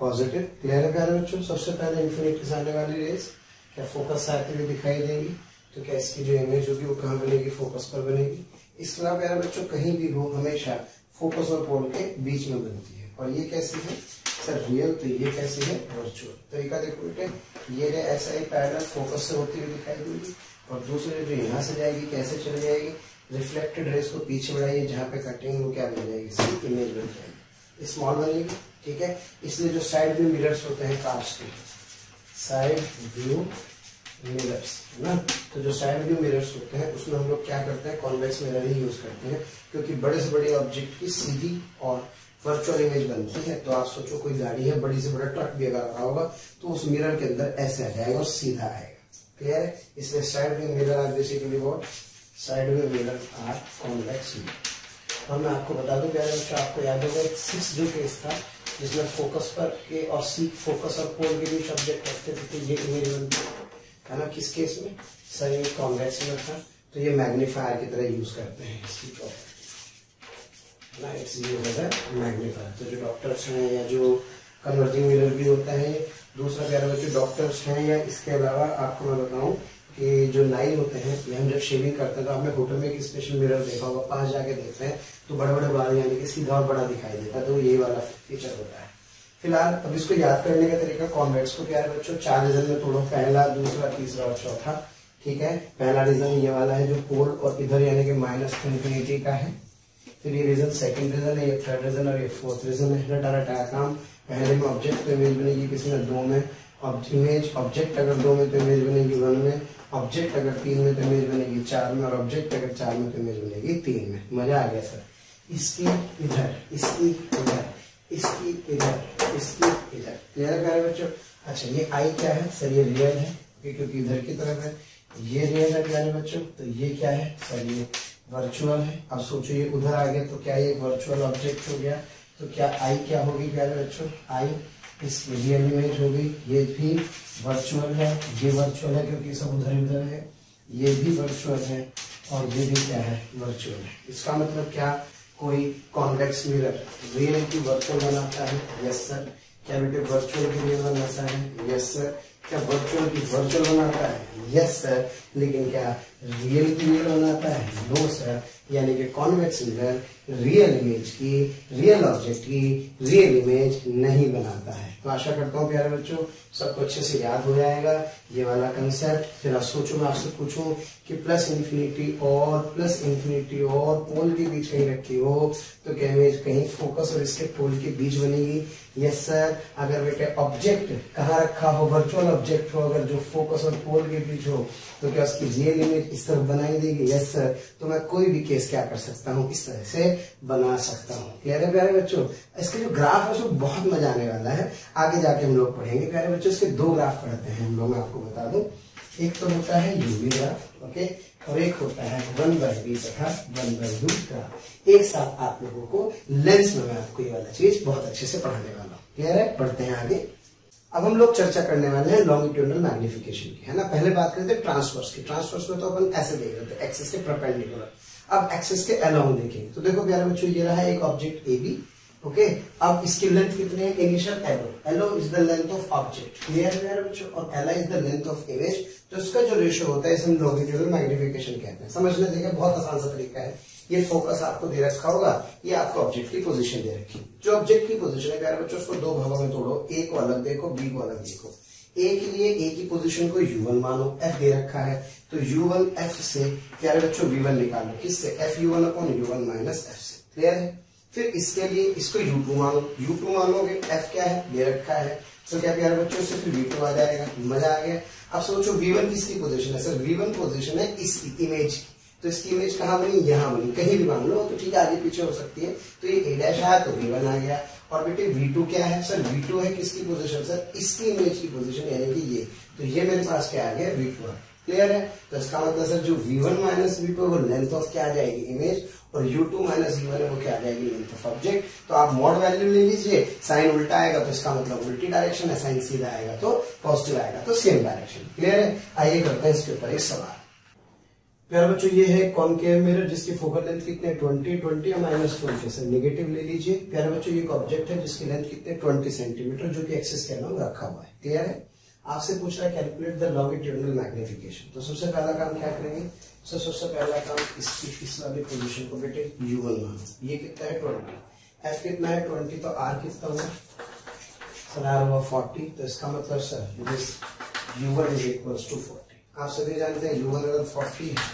positive. Clear है प्यारे बच्चों। सबसे पहले इन्फिनिटी से आने वाली रेज क्या फोकस से आती हुई दिखाई देगी, तो क्या इसकी जो इमेज होगी वो कहाँ बनेगी, फोकस पर बनेगी। इस तरह प्यारे बच्चों कहीं भी हो हमेशा फोकस और पोल के बीच में बनती है। और ये कैसी है सर, रियल। तो ये कैसी है, वर्चुअल। तरीका देखो बेटे, ये ऐसा ही पैरेलल फोकस से होती हुई दिखाई देगी, और दूसरी जो यहाँ से जाएगी कैसे चली जाएगी, रिफ्लेक्टेड रेस को पीछे बढ़ाइए, जहाँ पे कटिंग वो क्या बन जाएगी, इसकी इमेज बन जाएगी, स्मॉल बनेगी। ठीक है, इसलिए जो साइड व्यू मिरर्स होते हैं कार्स के, साइड व्यू मिरर्स, है ना। तो जो साइड व्यू मिरर्स होते हैं उसमें हम लोग क्या करते हैं, कॉन्वेक्स मिरर ही यूज करते हैं, क्योंकि बड़े से बड़े ऑब्जेक्ट की सीधी और वर्चुअल इमेज बनती है। तो आप सोचो कोई गाड़ी है, बड़ी से बड़ा ट्रक भी अगर रखा होगा तो उस मिरर के अंदर ऐसे आ जाएगा और सीधा आएगा। क्लियर है। इसलिए side view mirror are basically what, side view mirror are convex mirror. और मैं आपको बता दूं प्यारे बच्चों, आपको याद होगा 6 जो केस था जिसमें फोकस पर के और सी फोकस और पोल के बीच ऑब्जेक्ट रखते थे तो ये इमेज बनती है ना। किस केस में सर, ये कॉन्वेक्स मिरर था। तो ये मैग्नीफायर की तरह यूज करते हैं इसकी प्रॉपर्टी ना, it's used as a magnifier. तो जो डॉक्टर्स हैं या जो कन्वर्जिंग मिरर भी होता है, दूसरा प्यारे बच्चे डॉक्टर्स हैं, या इसके अलावा आपको मैं बताऊं कि जो नाई होते हैं, ये हम जब शेविंग करते हैं तो आपने होटल में एक स्पेशल मिरर देखा होगा, पास जाके देखते हैं तो बड़े बड़े बाल यानी कि सीधा और बड़ा दिखाई देता है, तो यही वाला फीचर होता है। फिलहाल अब इसको याद करने का तरीका, कॉन्वेक्स को प्यारे बच्चों 4 रीजन में तोड़ो, पहला, दूसरा, तीसरा और चौथा। ठीक है। पहला रीजन ये वाला है जो पोल और इधर यानी कि -∞ का है। फिर ये रीजन सेकंड रीजन है, ये थर्ड रीजन और ये फोर्थ रीजन है। रटा काम, पहले में ऑब्जेक्ट तो इमेज बनेगी किसी में 2 में, इमेज ऑब्जेक्ट अगर 2 में तो इमेज बनेगी 1 में, ऑब्जेक्ट अगर 3 में तो इमेज बनेगी 4 में, और ऑब्जेक्ट अगर 4 में तो इमेज बनेगी 3 में। मजा आ गया सर। इसकी इधर, इसकी इधर, इसकी इधर, इसकी इधर। क्लियर है प्यारे बच्चों। अच्छा ये आई क्या है सर, ये रियल है क्योंकि इधर की तरफ है, ये रियल है प्यारे बच्चों। तो ये क्या है सर, ये वर्चुअल है। अब सोचो ये उधर आ गया तो क्या ये वर्चुअल ऑब्जेक्ट हो गया, तो क्या आई क्या होगी प्यारे बच्चों, आई इसकी रियल इमेज होगी। ये भी वर्चुअल है, ये वर्चुअल है क्योंकि सब उधर उधर है, ये भी वर्चुअल है और ये भी क्या है, वर्चुअल है। इसका मतलब क्या, कोई कॉन्वेक्स मिरर रियल की वर्चुअल बनाता है, यस सर। क्या बेटे वर्चुअल की रियल बनाता है, यस सर। क्या वर्चुअल की वर्चुअल बनाता है, यस सर। लेकिन क्या रियल की रियल बनाता है, नो सर। यानी कि कॉन्वेक्स मिरर रियल इमेज की, रियल ऑब्जेक्ट की रियल इमेज नहीं बनाता है। तो आशा करता हूँ प्यारे बच्चों सबको अच्छे से याद हो जाएगा ये वाला कंसेप्ट। फिर आप सोचो, मैं आपसे पूछूं कि +∞ और पोल के बीच कहीं रखी हो तो क्या इमेज कहीं फोकस और इसके पोल के बीच बनेगी, यस सर। अगर बेटे ऑब्जेक्ट कहाँ रखा हो, वर्चुअल ऑब्जेक्ट हो, अगर जो फोकस और पोल के बीच हो तो क्या उसकी रियल इमेज इस तरफ बनाई देगी, यस सर। तो मैं कोई भी केस क्या कर सकता हूँ, इस तरह से बना सकता हूँ। क्लियर है प्यारे बच्चों। इसके जो ग्राफ है उसमें बहुत मजा आने वाला है, आगे जाके हम लोग पढ़ेंगे प्यारे बच्चों। इसके 2 ग्राफ पढ़ते हैं हम लोग, मैं आपको बता दूं। एक तो होता है यूवी ग्राफ, ओके, और एक होता है 1/v तथा 1/u ग्राफ। एक साथ आप लोगों को लेंस में मैं आपको ये वाला चीज बहुत अच्छे से पढ़ाने वाला हूँ। क्लियर है। पढ़ते हैं आगे। अब हम लोग चर्चा करने वाले हैं लॉन्गिट्यूडनल मैग्निफिकेशन की, है ना। पहले बात करते हैं ट्रांसवर्स की। ट्रांसवर्स में तो अपन ऐसे देख रहे थे, एक्सिस के परपेंडिकुलर। अब एक्सिस के अलोंग देखेंगे तो देखो प्यारे बच्चों ये रहा एक ऑब्जेक्ट ए बी, ओके। अब इसकी लेंथ कितनी है, initial L O is the length of object. Clear है प्यारे बच्चों। और L is the length of image. तो इसका जो रेशियो होता है इसे हम लॉन्गिट्यूडनल मैग्निफिकेशन कहते हैं। समझने देंगे, बहुत आसान सा तरीका है। ये फोकस आपको दे रखा होगा, ये आपको ऑब्जेक्ट की पोजीशन दे रखी। जो ऑब्जेक्ट की पोजीशन है प्यारे बच्चों उसको 2 भागों में तोड़ो, ए को अलग देखो, बी को अलग देखो। ए के लिए ए की पोजीशन को u1 मानो, f दे रखा है तो u1 f से प्यारे बच्चों v1 निकालो, किससे, f(u1 / u1 - f) से। क्लियर है। फिर इसके लिए इसको u2 मानो, u2 मानोगे, f क्या है दे रखा है, तो क्या प्यारे बच्चों से फिर v2 आ जाएगा। मजा आ गया। अब सोचो v1 किसकी पोजीशन है सर, v1 पोजीशन है इसकी इमेज की। तो इसकी इमेज कहाँ बनी, यहाँ बनी, कहीं भी मान लो तो ठीक है, आगे पीछे हो सकती है। तो ये a' आया तो v1 आ गया। और बेटे v2 क्या है सर, v2 है किसकी पोजीशन सर, इसकी इमेज की पोजीशन यानी कि ये। तो ये मेरे पास क्या आ गया, v2 है। क्लियर है। तो इसका मतलब सर जो v1 - v2 वो लेंथ ऑफ क्या आ जाएगी, इमेज, और u2 - v1 है वो क्या आ जाएगी, लेंथ ऑफ ऑब्जेक्ट। तो आप मॉड वैल्यू ले लीजिए, साइन उल्टा आएगा तो इसका मतलब उल्टी डायरेक्शन है, साइन सीधा आएगा तो पॉजिटिव आएगा, तो सेम डायरेक्शन। क्लियर है। आइए करते हैं इसके ऊपर एक सवाल। प्यारे बच्चों ये है कॉनकेव मिरर जिसकी फोकल लेंथ कितने 20 और -20 से नेगेटिव ले लीजिए। प्यारे बच्चों ये एक ऑब्जेक्ट है जिसकी लेंथ कितने 20 सेंटीमीटर, जो कि एक्सिस के अलोंग रखा हुआ है। क्लियर है। आपसे पूछ रहा है कैलकुलेट द लॉन्गिट्यूडनल मैग्निफिकेशन। तो सबसे पहला काम क्या करेंगे, सबसे पहला काम इसकी इस वाली पोजीशन को बेटे u1 मानो। ये कितना है 20, f कितना है 20, तो r कितना हुआ सर, r हुआ 40। तो इसका मतलब सर दिस u1 = 40। आप सभी जानते हैं u1 अगर 40 है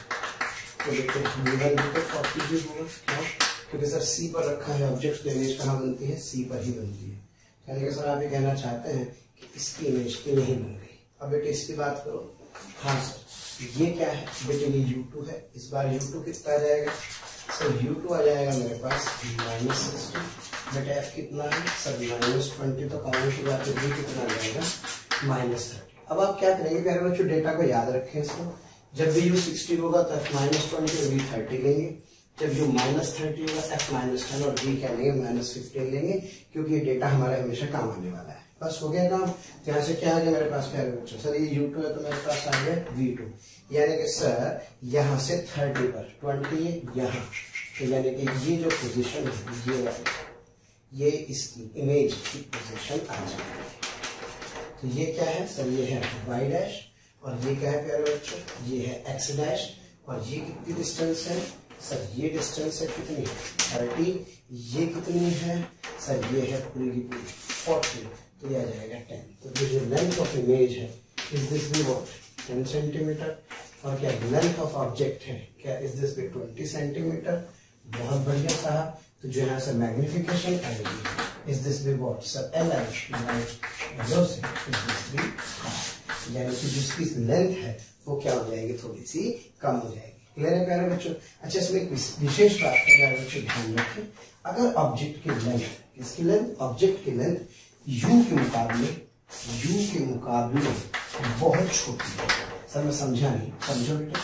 तो देखते हैं u1 भी तो 40 ही होगा। क्यों, क्योंकि सर c पर रखा है ऑब्जेक्ट की इमेज कहाँ बनती है, c पर ही बनती है। यानी कि सर आप ये कहना चाहते हैं कि इसकी इमेज की नहीं बन गई। अब बेटे इसकी बात करो। हाँ सर, ये क्या है बेटे, ये U2 है। इस बार U2 कितना आ जाएगा सर? U2 आ जाएगा मेरे पास -60। बेटा F कितना है सर? -20। तो कॉमन की बात है, कितना आ जाएगा? -30। अब आप क्या करेंगे प्यारे बच्चों, डेटा को याद रखें इसको। जब भी U 60 होगा तो F -20 और V 30 लेंगे। जब U -30 होगा F -10 और V क्या लेंगे? -15 लेंगे, क्योंकि ये डेटा हमारे हमेशा काम आने वाला है। बस हो गया काम। तो यहाँ से क्या आ गया मेरे पास प्यारे बच्चों? सर ये U2 है तो मेरे पास आ गया V2, यानी कि सर यहाँ से 30 पर 20 यहाँ, तो यानी कि ये जो पोजीशन है ये इसकी इमेज की पोजीशन आ जाएगी। तो ये क्या है सर? ये है y डैश, और ये क्या है प्यारे बच्चों? ये है x डैश। और ये कितनी डिस्टेंस है सर? ये डिस्टेंस है कितनी? 30। ये कितनी है सर? ये है पूरी की पूरी 40। तो ये आ जाएगा 10। तो जो लेंथ ऑफ इमेज है is this be what? 10 centimetre. और क्या लेंथ ऑफ ऑब्जेक्ट है क्या? Is this be 20 centimetre. बहुत बढ़िया साहब। तो जो यहाँ से मैग्निफिकेशन आएगी is this be what sir? यानी कि जिसकी लेंथ है वो क्या हो जाएगी? थोड़ी सी कम हो जाएगी। क्लियर है प्यारे बच्चों? अच्छा, इसमें एक विशेष बात का प्यारे बच्चों ध्यान रखें। अगर ऑब्जेक्ट की लेंथ, किसकी लेंथ? ऑब्जेक्ट की लेंथ U के मुकाबले बहुत छोटी है। सर मैं समझा नहीं, समझो बेटा।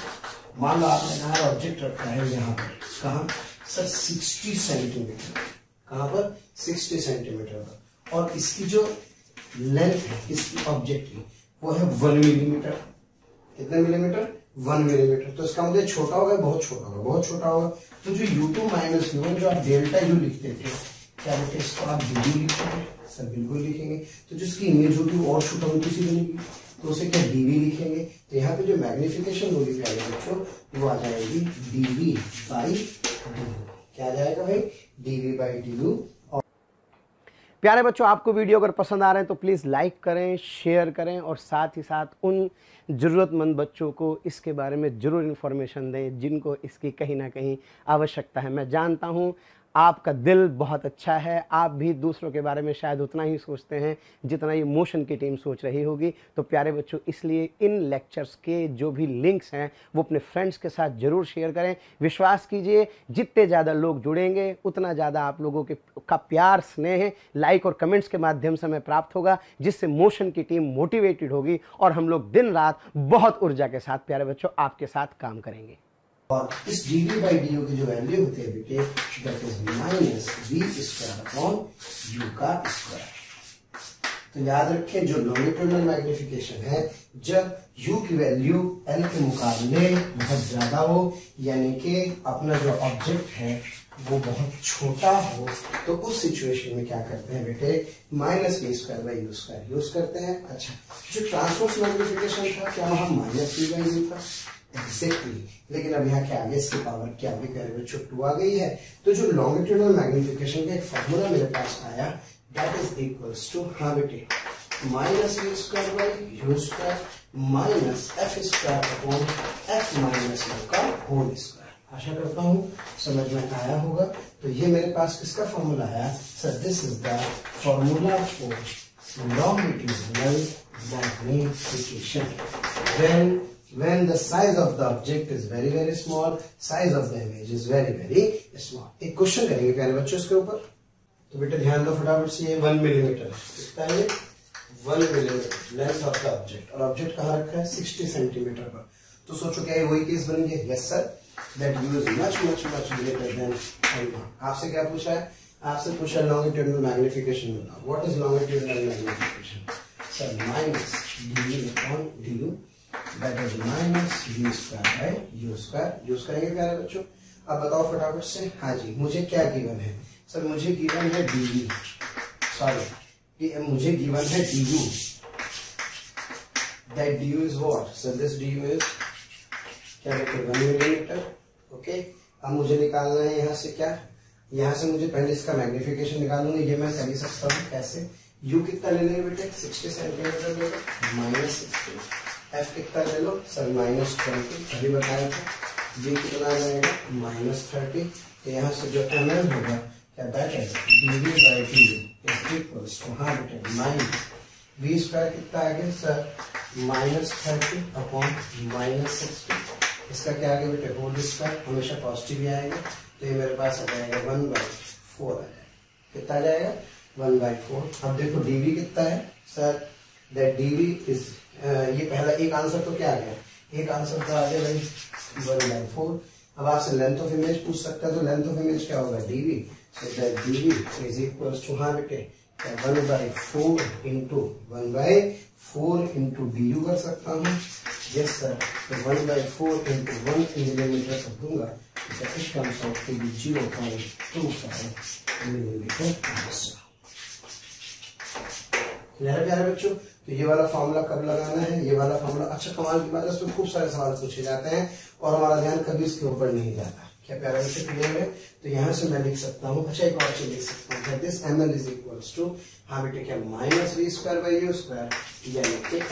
मान लो आपने कहा ऑब्जेक्ट रखा है यहाँ पर, कहाँ सर? 60 सेंटीमीटर। कहाँ पर? 60 सेंटीमीटर पर। और इसकी जो लेंथ है इसकी ऑब्जेक्ट की वो है 1 मिलीमीटर। कितने मिलीमीटर? 1 मिलीमीटर। तो इसका मतलब छोटा होगा, बहुत छोटा होगा, बहुत छोटा होगा। तो जो U2 - U1 जो आप डेल्टा U लिखते थे, क्या बोलते हैं इसको? आप DU लिखेंगे सर? बिल्कुल लिखेंगे। तो जिसकी इमेज होगी वो और छोटा होगी, सी बनेगी, तो उसे क्या DV लिखेंगे। तो यहाँ पे जो मैग्निफिकेशन होगी प्यारे बच्चों वो आ जाएगी DV/DU। क्या आ जाएगा भाई? DV/DU। प्यारे बच्चों, आपको वीडियो अगर पसंद आ रहे हैं तो प्लीज़ लाइक करें, शेयर करें, और साथ ही साथ उन ज़रूरतमंद बच्चों को इसके बारे में ज़रूर इन्फॉर्मेशन दें जिनको इसकी कहीं ना कहीं आवश्यकता है। मैं जानता हूँ आपका दिल बहुत अच्छा है, आप भी दूसरों के बारे में शायद उतना ही सोचते हैं जितना ये मोशन की टीम सोच रही होगी। तो प्यारे बच्चों, इसलिए इन लेक्चर्स के जो भी लिंक्स हैं वो अपने फ्रेंड्स के साथ ज़रूर शेयर करें। विश्वास कीजिए, जितने ज़्यादा लोग जुड़ेंगे उतना ज़्यादा आप लोगों का प्यार, स्नेह, लाइक और कमेंट्स के माध्यम से हमें प्राप्त होगा, जिससे मोशन की टीम मोटिवेटेड होगी और हम लोग दिन रात बहुत ऊर्जा के साथ प्यारे बच्चों आपके साथ काम करेंगे। और इस DV/DU की जो वैल्यू होती है बेटे, दैट इज -V² U का स्क्वायर। तो याद रखें, जो लॉन्गिट्यूडनल मैग्निफिकेशन है, जब U की वैल्यू L के मुकाबले बहुत ज्यादा हो, यानी कि अपना जो ऑब्जेक्ट है वो बहुत छोटा हो, तो उस सिचुएशन में क्या करते हैं बेटे? -V² यूज करते हैं। अच्छा, जो ट्रांसवर्स मैग्निफिकेशन था क्या वहां -V/U था? एग्जैक्टली। लेकिन अब यहाँ क्या आ गया? इसकी पावर क्या आ गई प्यारे बच्चों? 2 आ गई है। तो जो लॉन्गिट्यूडनल मैग्निफिकेशन का एक फॉर्मूला मेरे पास आया, दैट इज इक्वल्स टू, हाँ बेटे, -V² - F² का होल स्क्वायर। आशा करता हूँ समझ में आया होगा। तो ये मेरे पास किसका फॉर्मूला आया sir? This is the formula for longitudinal magnification when the size of the object is very small, size of the image is very small। एक क्वेश्चन करेंगे प्यारे बच्चों इसके ऊपर। तो बेटा ध्यान दो फटाफट से। ये 1 मिलीमीटर कितना है? 1 millimetre length of the object, और ऑब्जेक्ट कहाँ रखा है? 60 सेंटीमीटर पर। तो सोचो क्या ये वही केस बन गया? Yes sir, that U is much greater than L1। आपसे क्या पूछा है? आपसे पूछा लॉन्गिट्यूडनल मैग्निफिकेशन बताओ। What is longitudinal magnification sir? -dV/du, that is -V² use करेंगे प्यारे बच्चों। अब बताओ फटाफट से। हाँ जी, मुझे क्या गिवन है सर? मुझे गिवन है DV, सॉरी मुझे गिवन है DU, that DU is what sir? This DU is क्या बेटे? 1 मिलीमीटर। ओके, अब मुझे निकालना है यहाँ से क्या? यहाँ से मुझे पहले इसका मैग्निफिकेशन निकालूंगा। ये मैं कर ही सकता हूँ। कैसे? U कितना ले लेंगे बेटे? 60 सेंटीमीटर ले लो, -60। F कितना ले लो सर? -20। अभी बताया था। V कितना आ जाएगा? -30। तो यहाँ से जो ML होगा क्या? That is DV/DU is equals to, हाँ बेटे, V² कितना आ गया सर? -30 अपॉन -60, इसका क्या आएगा बेटे होल स्क्वायर, हमेशा पॉजिटिव ही आएगा, तो ये मेरे पास आ जाएगा 1/4 आ जाएगा। कितना आ जाएगा 1/4। अब देखो dv कितना है सर, दैट dv इज ये पहला एक आंसर तो क्या आ गया, एक आंसर तो आ गया भाई 1/4। अब आपसे लेंथ ऑफ इमेज पूछ सकता है, तो लेंथ ऑफ इमेज क्या होगा dv, so that dv is equals to, हाँ बेटे 1/4 इंटू 1/4 इंटू du कर सकता हूँ, यस सर, तो 1/4 इंटू 1 मिलीमीटर कर दूंगा, तो it comes out to be 0.25 millimetre. Clear है प्यारे बच्चों। तो ये वाला फॉर्मूला कब लगाना है, ये वाला फॉर्मूला, अच्छा कमाल की बात है इसमें खूब सारे सवाल पूछे जाते हैं और हमारा ध्यान कभी इसके ऊपर नहीं जाता। क्या प्यारे बच्चों क्लियर है। तो यहाँ से मैं लिख सकता हूँ, अच्छा एक और चीज लिख सकता हूँ, this ml is equals to, हाँ बेटे क्या -v²/u², यानी कि m²।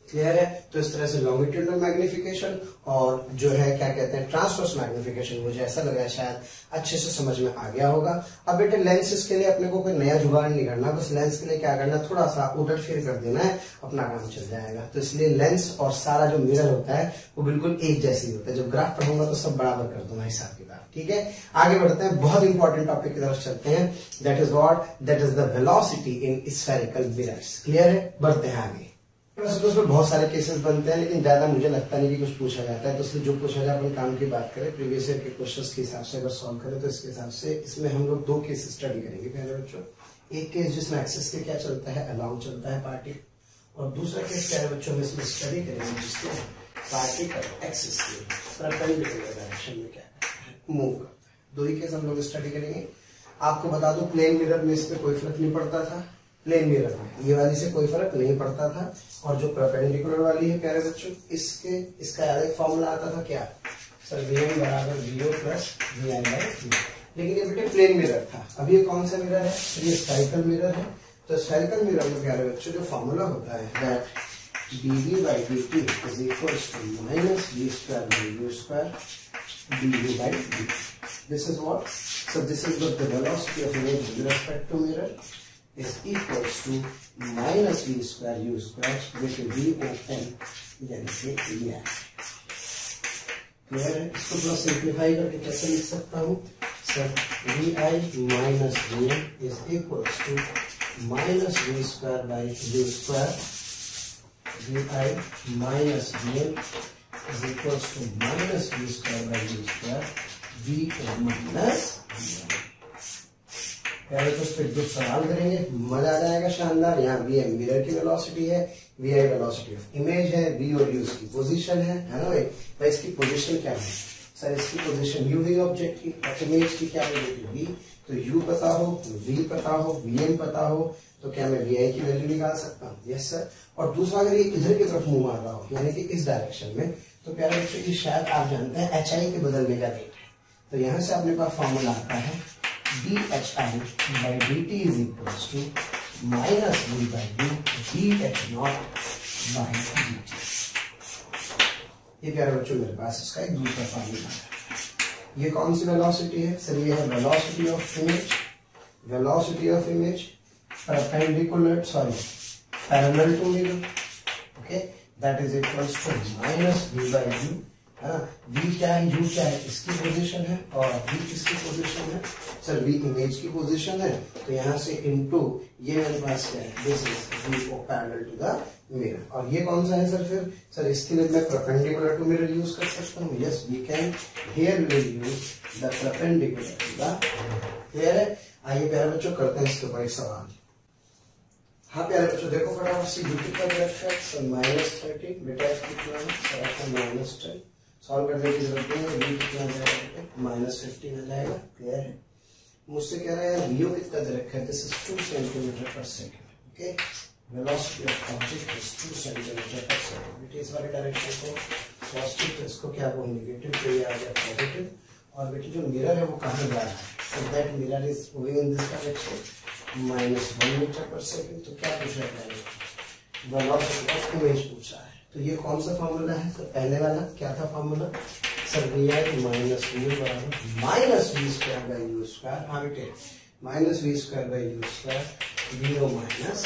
क्लियर है। तो इस तरह से लॉन्गिट्यूडनल मैग्निफिकेशन और जो है क्या कहते हैं ट्रांसवर्स मैग्निफिकेशन, मुझे ऐसा लग रहा है शायद अच्छे से समझ में आ गया होगा। अब बेटे लेंसेज के लिए अपने को कोई नया जुगाड़ नहीं करना, बस लेंस के लिए क्या करना, थोड़ा सा उलट फेर कर देना है, अपना काम चल जाएगा। तो इसलिए लेंस और सारा जो मिरर होता है वो बिल्कुल एक जैसी होता है, जब ग्राफ पढ़ूंगा तो सब बराबर कर दूंगा हिसाब किताब। ठीक है, आगे बढ़ते हैं, बहुत इंपॉर्टेंट टॉपिक की तरफ चलते हैं, that is what, that is the velocity in spherical mirrors. Clear है, बढ़ते हैं आगे। वैसे तो उसमें बहुत सारे केसेस बनते हैं, लेकिन ज्यादा मुझे लगता नहीं कि कुछ पूछा जाता है, तो इसलिए जो पूछा जाए अपन काम की बात करें, प्रीवियस ईयर के क्वेश्चंस के हिसाब से अगर सॉल्व करें तो इसके हिसाब से इसमें हम लोग 2 केस स्टडी करेंगे। पहले बच्चों एक केस जिसमें एक्सिस के क्या चलता है, अलाउंग चलता है पार्टिकल, और दूसरा केस क्या है बच्चों में इसमें स्टडी करेंगे जिसमें पार्टिकल एक्सिस के परपेंडिकुलर डायरेक्शन में क्या मूव करता है। 2 ही केस हम लोग स्टडी करेंगे। आपको बता दो प्लेन मिरर में इसमें कोई फर्क नहीं पड़ता था, प्लेन मिरर में ये वाली से कोई फर्क नहीं पड़ता था, और जो परपेंडिकुलर वाली है प्यारे बच्चों इसका अलग फॉर्मूला आता था क्या सर, Vm बराबर VO प्लस Vi/V। लेकिन ये बेटे प्लेन मिरर था। अब ये कौन सा मिरर है, ये स्फेरिकल मिरर है। तो स्फेरिकल मिरर में प्यारे बच्चों जो फॉर्मूला होता है that dv/dt is equals to -v²/u² du/dt। This is what, so this is what the velocity of image with respect to mirror is equals to -v²/u², which is VOM, यानी कि VI। क्लियर है। इसको थोड़ा सिंप्लीफाई करके कैसे लिख सकता हूँ sir, VI minus VM is equals to -v²/u², VI minus VM is equals to -v²/u², VO minus VM। पहले तो उस पर 2 सवाल करेंगे, मजा आ जाएगा शानदार। यहाँ Vm मिरर की वेलोसिटी है, Vi वेलोसिटी ऑफ इमेज है, V और U इसकी पोजीशन है ना भाई। भाई इसकी पोजीशन क्या है सर, इसकी पोजीशन U है ऑब्जेक्ट की, और इमेज की क्या है V। तो U पता हो, V पता हो, Vm पता हो, तो क्या मैं Vi की वैल्यू निकाल सकता हूँ, यस सर। और दूसरा अगर ये इधर की तरफ मुंह मार रहा हो, यानी कि इस डायरेक्शन में, तो प्यारे बच्चों की शायद आप जानते हैं HI के बदलने का रेट है। तो यहाँ से अपने पास फॉर्मूला आता है dHi/dt is equals to -v/u dH0/dt। ये प्यारे बच्चों मेरे पास इसका एक दूसरा फॉर्मूला है। ये कौन सी वेलोसिटी है सर, ये है velocity of image, velocity of image perpendicular parallel to mirror, okay, that is equals to -v/u। V क्या है, U क्या है, इसकी पोजीशन है, और V किसकी पोजीशन है सर, V इमेज की पोजीशन है। तो यहाँ से इनटू ये मेरे पास क्या है, this is V parallel to the mirror. और ये कौन सा है सर, फिर सर इसके लिए मैं परपेंडिकुलर टू मिरर यूज कर सकता हूँ, yes we can, here we will use the perpendicular to the. Clear है। आइए प्यारे बच्चों करते हैं इसके ऊपर एक सवाल। हाँ प्यारे बच्चों देखो फटाफट से, U कितना दे रखा है सर -30, बेटा F कितना है सर, -10। सॉल्व करने की जरूरत नहीं है, V कितना दे रखा है -15 आ जाएगा। क्लियर है। मुझसे कह रहे हैं VO कितना दे रखा है, this is 2 cm/s, okay, velocity of object is 2 cm/s। बेटे इस वाले डायरेक्शन को पॉजिटिव, तो इसको क्या वो नेगेटिव, तो ये आ गया पॉजिटिव। और बेटे जो मिरर है वो कहाँ जा रहा है, so that mirror is moving in this direction -1 metre per second. तो क्या पूछ रहा है, वेलोसिटी ऑफ इमेज पूछा है। तो ये कौन सा फॉर्मूला है सर, पहले वाला क्या था formula sir, Vi minus V बराबर -v²/u²। हाँ बेटे -v²/u², वीओ माइनस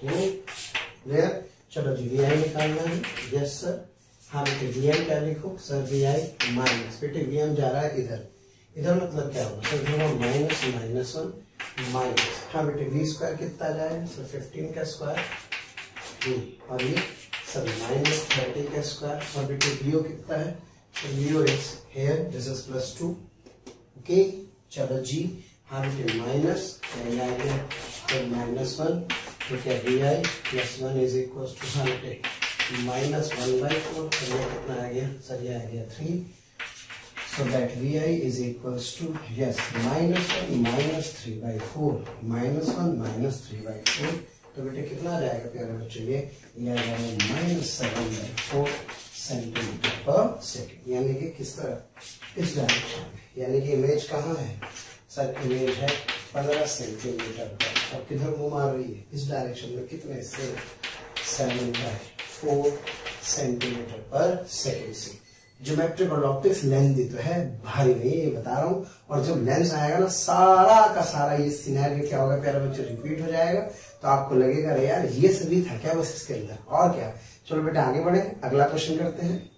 क्लियर। चलो जी वी आई निकालना है। Yes sir. हाँ बेटे वी आई क्या लिखो सर, वी आई माइनस, बेटे वी एम जा रहा है इधर, इधर मतलब क्या होगा सर, होगा माइनस माइनस वन माइनस, हाँ बेटे वी स्क्वायर कितना जाएगा सर 15 का स्क्वायर, और ये सर माइनस 30 का स्क्वायर, और बेटे वीओ कितना है, sir V O is here this is +2। Okay चलो जी, हाँ बेटे माइनस आ गया तो -1, तो क्या V I +1 is equal to, हाँ बेटे -1/4, तो ये कितना आ गया सर, ये आ गया 3, so that vi is equals to yes -1 - 3/4 -1 - 3/4, तो बेटे कितना आ जाएगा प्यारे बच्चों, ये आ जाएगा -7/4 सेंटीमीटर पर सेकेंड, यानी कि किस तरह, इस डायरेक्शन में, यानी कि इमेज कहाँ है सर, इमेज है 15 सेंटीमीटर पर, और किधर घूम आ रही है, इस डायरेक्शन में, कितने से 7/4 सेंटीमीटर पर सेकेंड से। ज्योमेट्रिक और ऑप्टिक्स लेंथ दी तो है, भारी नहीं, ये बता रहा हूँ, और जब लेंस आएगा ना सारा का सारा ये सिनेरियो क्या होगा प्यारे बच्चे, रिपीट हो जाएगा, तो आपको लगेगा अरे यार ये सभी था क्या बस इसके अंदर, और क्या। चलो बेटा आगे बढ़े, अगला क्वेश्चन करते हैं।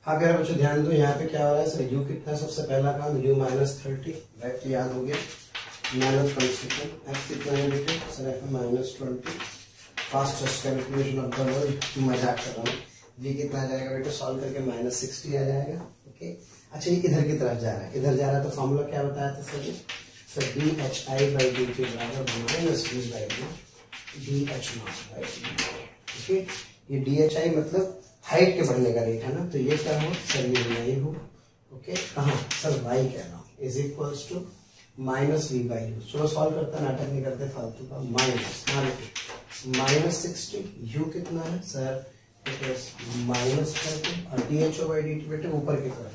हाँ प्यारे बच्चों ध्यान दो, यहाँ पे क्या हो रहा है सर, यू कितना, सबसे पहला काम u -30, राइट याद हो गया, -1 f कितना है बेटे sir, f -20, fastest calculation of the world, मजाक कर रहा हूँ। v कितना आ जाएगा बेटे, सॉल्व करके -60 आ जाएगा। ओके अच्छा ये इधर की तरफ जा रहा है, इधर जा रहा है, तो फॉर्मूला क्या बताया था सर जी, सर dhi/dt के बराबर -v/dh0/d। ओके ये dhi मतलब हाइट के बढ़ने का रेट है ना, तो ये क्या हो सर, ये vi हो। ओके कहाँ सर, y कह रहा हूँ, इज इक्वल्स टू -v/u। चलो सॉल्व करते हैं, नाटक नहीं करते फालतू का, -60, u कितना है सर -30, और dho/dt बेटे ऊपर की तरफ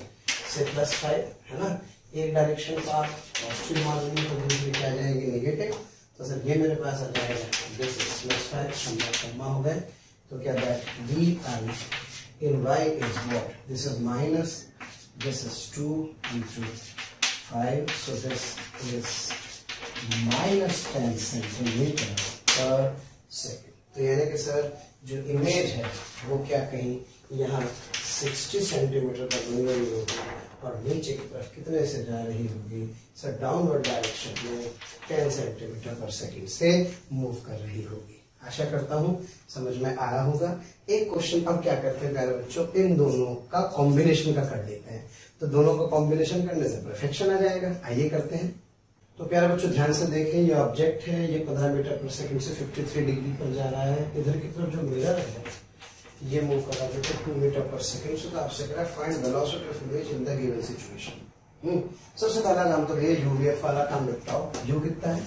से +5 है ना, एक डायरेक्शन का आप पॉजिटिव मान लेंगे तो दूसरी क्या जाएंगे नेगेटिव, तो सर ये मेरे पास आ जाएगा दिस इज +5, शम्मा हो गए, तो क्या that vi in y is what, this is minus, this is 2 into 5, so this is -10 centimetre पर सेकेंड। तो यानी कि सर जो इमेज है वो क्या कहीं यहाँ 60 सेंटीमीटर तक मिल रही होगी, और नीचे की तरफ कितने से जा रही होगी सर, डाउनवर्ड डायरेक्शन में 10 सेंटीमीटर पर सेकेंड से मूव कर रही होगी। आशा करता हूँ समझ में आ रहा होगा। एक क्वेश्चन अब क्या करते हैं प्यारे बच्चों, इन दोनों का कॉम्बिनेशन का कर लेते हैं, तो दोनों का कॉम्बिनेशन करने से परफेक्शन आ जाएगा। आइए करते हैं। तो प्यारे बच्चों ध्यान से देखें, ये ऑब्जेक्ट है, ये 15 मीटर पर सेकंड से 53 डिग्री पर जा रहा है, इधर की तरफ जो मिरर है ये मूव कर रहा है 2 मीटर पर सेकंड से, तो आपसे कह रहा है find velocity of image in the given situation. सबसे पहला काम तो ये यूवीएफ वाला काम निपटाओ। यू कितना है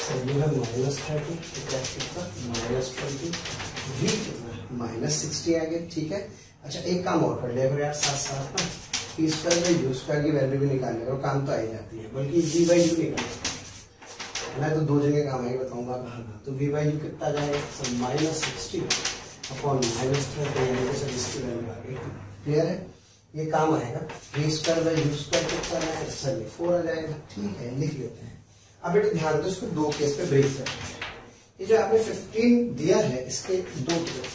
सर, यू है -30, कितना -20, वी कितना है -60 आ गया, ठीक है। अच्छा एक काम और कर लिया यार, साथ साथ ना P square by U square की वैल्यू भी निकालने का काम तो आ ही जाती है, बल्कि v/u निकालना है, तो दो जगह काम आएगी, बताऊंगा कहाँ। तो v/u कितना जाएगा सर, -60 अपॉन -30, यानी कि सर इसकी वैल्यू आ गई, क्लियर है, ये काम आएगा। v square by U square कितना आएगा सर, ये 4 आ जाएगा, ठीक है लिख लेते हैं। अब बेटे ध्यान दो, इसको दो केस पे ब्रेक करते हैं। ये जो आपने 15 दिया है इसके दो केस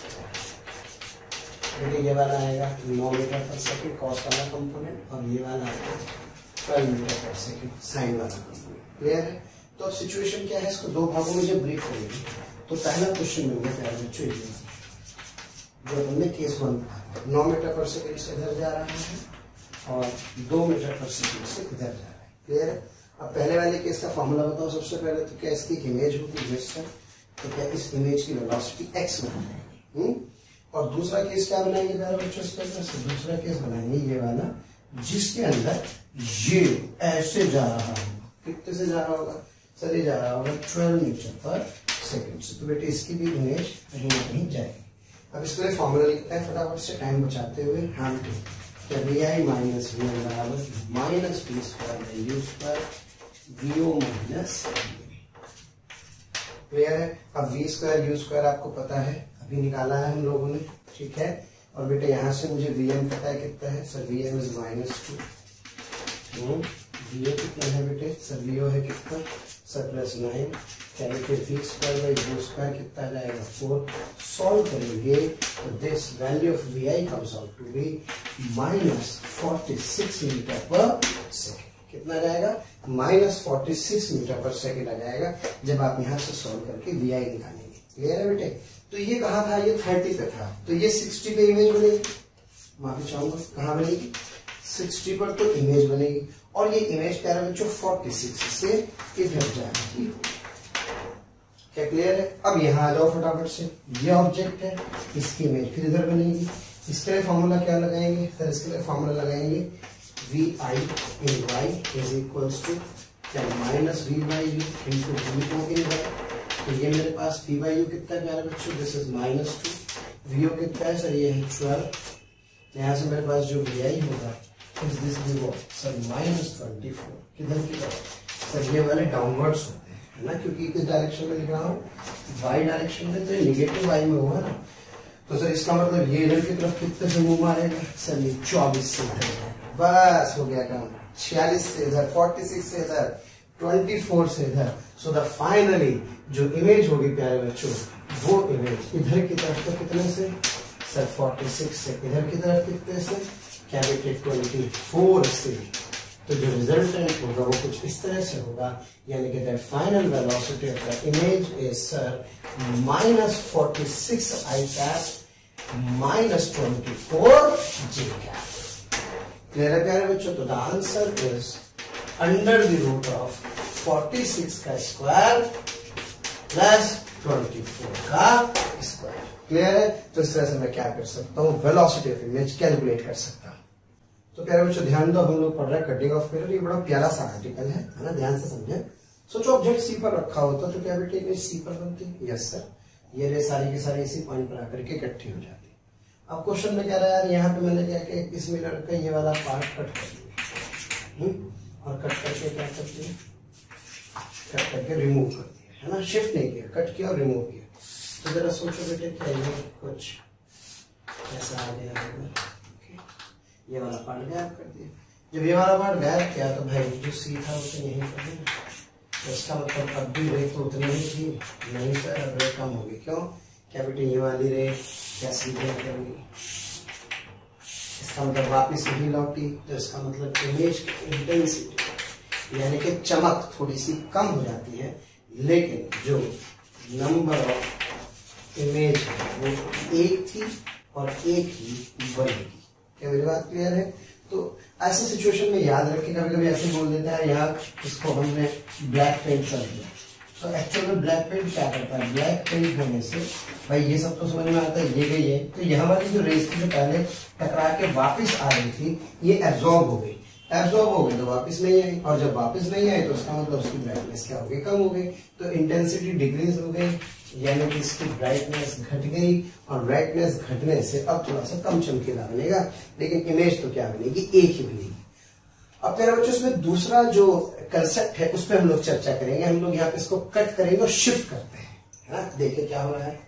बेटे, ये वाला आएगा 9 मीटर पर सेकंड कॉस वाला कंपोनेंट, और ये वाला आएगा 12 मीटर पर सेकंड साइन वाला कंपोनेंट, क्लियर है। तो अब सिचुएशन क्या है, इसको दो भागों में जब ब्रेक करेंगे तो पहला क्वेश्चन मिल गया प्यारे बच्चों, जो हमने केस 1 9 मीटर पर सेकंड से इधर जा रहा है और 2 मीटर पर सेकंड से इधर जा रहा है, क्लियर है। अब पहले वाले केस का फॉर्मूला बताओ सबसे पहले, तो क्या इसकी इमेज होगी जिससे, तो क्या इस इमेज की वेलोसिटी x बनाएंगे, और दूसरा केस क्या बनाएंगे प्यारे बच्चों, इसके अंदर से दूसरा केस बनाएंगे ये वाला, जिसके अंदर ये ऐसे जा रहा होगा, कितने से जा रहा होगा सर, ये जा रहा होगा 12 मीटर पर सेकंड से, तो बेटे इसकी भी इमेज कहीं ना कहीं जाएगी। अब इसके लिए फॉर्मूला लिखते हैं फटाफट से टाइम बचाते हुए, हम क्या vi माइनस वी बराबर -p square by U square V O minus, clear है। अब v स्क्वायर यू स्क्वायर आपको पता है, अभी निकाला है हम लोगों ने, ठीक है। और बेटे यहाँ से मुझे vm पता है कितना है सर, vm इज -2, vo कितना है बेटे सर, vo है कितना sir +9 capital V square by U square कितना आ जाएगा 4। सॉल्व करेंगे तो this value of VI comes out to be -46 metre पर सेकेंड। कितना आ जाएगा? -46 मीटर पर सेकेंड आ जाएगा जब आप यहाँ से सॉल्व करके VI निकालेंगे। क्लियर है बेटे? तो ये कहाँ था? ये 30 पे था, तो ये 60 पे इमेज बनेगी। माफी चाहूंगा, कहाँ बनेगी? 60 पर तो इमेज बनेगी, और ये इमेज प्यारे बच्चों 46 से इधर जाएगी। क्या क्लियर है? अब यहाँ आ जाओ फटाफट से। ये ऑब्जेक्ट है, इसकी इमेज फिर इधर बनेगी। इसके लिए फॉर्मूला क्या लगाएंगे? सर इसके लिए फॉर्मूला लगाएंगे VI in Y is equals to -V by U into V in Y। तो ये मेरे पास V by U कितना है प्यारे बच्चों? This is -2। VO कितना है सर? ये है 12। यहाँ से मेरे पास जो VI होगा इज दिस भी सर -24। किधर की तरफ? सर ये वाले डाउनवर्ड्स होते हैं, है ना, क्योंकि किस डायरेक्शन में लिख रहा हूँ? Y डायरेक्शन में, तो ये नेगेटिव Y में होगा ना। तो सर इसका मतलब ये इधर की तरफ कितने से मूव मारेगा? सर ये 24 से इधर जाएगा। बस हो गया काम। 46 से इधर, 46 से इधर, 24 से इधर। सो द फाइनली जो इमेज होगी प्यारे बच्चों, वो इमेज इधर की तरफ तो कितने से? सर 46 से। इधर की तरफ कितने से? कैपिटल 24 से। तो जो रिजल्टेंट होगा वो कुछ इस तरह से होगा, यानी कि that final velocity of the image is sir -46 I cap -24 J cap। Clear है प्यारे बच्चों? तो the answer is under the root of 46 का स्क्वायर प्लस 24 का स्क्वायर। क्लियर है? तो इस तरह से मैं क्या कर सकता हूँ? वेलोसिटी ऑफ इमेज कैलकुलेट कर सकता हूँ। तो प्यारे बच्चों ध्यान दो, हम लोग पढ़ रहे हैं कटिंग ऑफ मिरर। ये बड़ा प्यारा सा आर्टिकल है ना, ध्यान से समझे। सोचो ऑब्जेक्ट सी पर रखा होता तो क्या बेटे इमेज सी पर बनती? Yes sir. ये रे सारी की सारी इसी पॉइंट पर आकर के इकट्ठी हो जाती। अब क्वेश्चन में कह रहा है यार, यहाँ पे मैंने क्या किया, इस मिरर का ये वाला पार्ट कट कर दिया, और कट करके क्या कर दिया? कट करके रिमूव कर दिया, है ना। शिफ्ट नहीं किया, कट किया और रिमूव किया। तो जरा सोचो बेटे, क्या ये कुछ ऐसा आ गया होगा? ये वाला पार्ट गायब कर दिया। जब ये वाला पार्ट गायब किया तो भाई जो सी था उसे यहीं कर दिया। तो इसका मतलब अब भी रे तो उतनी ही थी? नहीं सर, अब रे कम होगी। क्यों? क्या बेटे ये वाली रे क्या सीधे करेंगी? इसका मतलब वापिस यही लौटी। तो इसका मतलब इमेज की इंटेंसिटी यानी कि चमक थोड़ी सी कम हो जाती है, लेकिन जो नंबर ऑफ इमेज है वो एक थी और एक ही बनेगी। क्या मेरी बात क्लियर है? तो ऐसे सिचुएशन में याद रखें, कभी कभी ऐसे बोल देते हैं यार इसको हमने ब्लैक पेंट कर दिया। तो एक्चुअल में ब्लैक पेंट क्या करता है? ब्लैक पेंट होने से भाई ये सब तो समझ में आता है, ये गई है, तो यहाँ वाली जो रेस थी जो पहले टकरा के वापिस आ रही थी, ये एब्जॉर्ब हो गई। एब्जॉर्ब हो गई तो वापस नहीं आई, और जब वापस नहीं आई तो उसका मतलब उसकी ब्राइटनेस क्या हो गई? कम हो गई। तो इंटेंसिटी डिक्रीज हो गई, यानी कि इसकी ब्राइटनेस घट गई, और ब्राइटनेस घटने से अब थोड़ा सा कम चमकीला बनेगा, लेकिन इमेज तो क्या बनेगी? एक ही बनेगी। अब तेरा बच्चों इसमें दूसरा जो कंसेप्ट है उस पर हम लोग चर्चा करेंगे। हम लोग यहाँ पे इसको कट करेंगे और शिफ्ट करते हैं, है ना। देखिए क्या हो रहा है।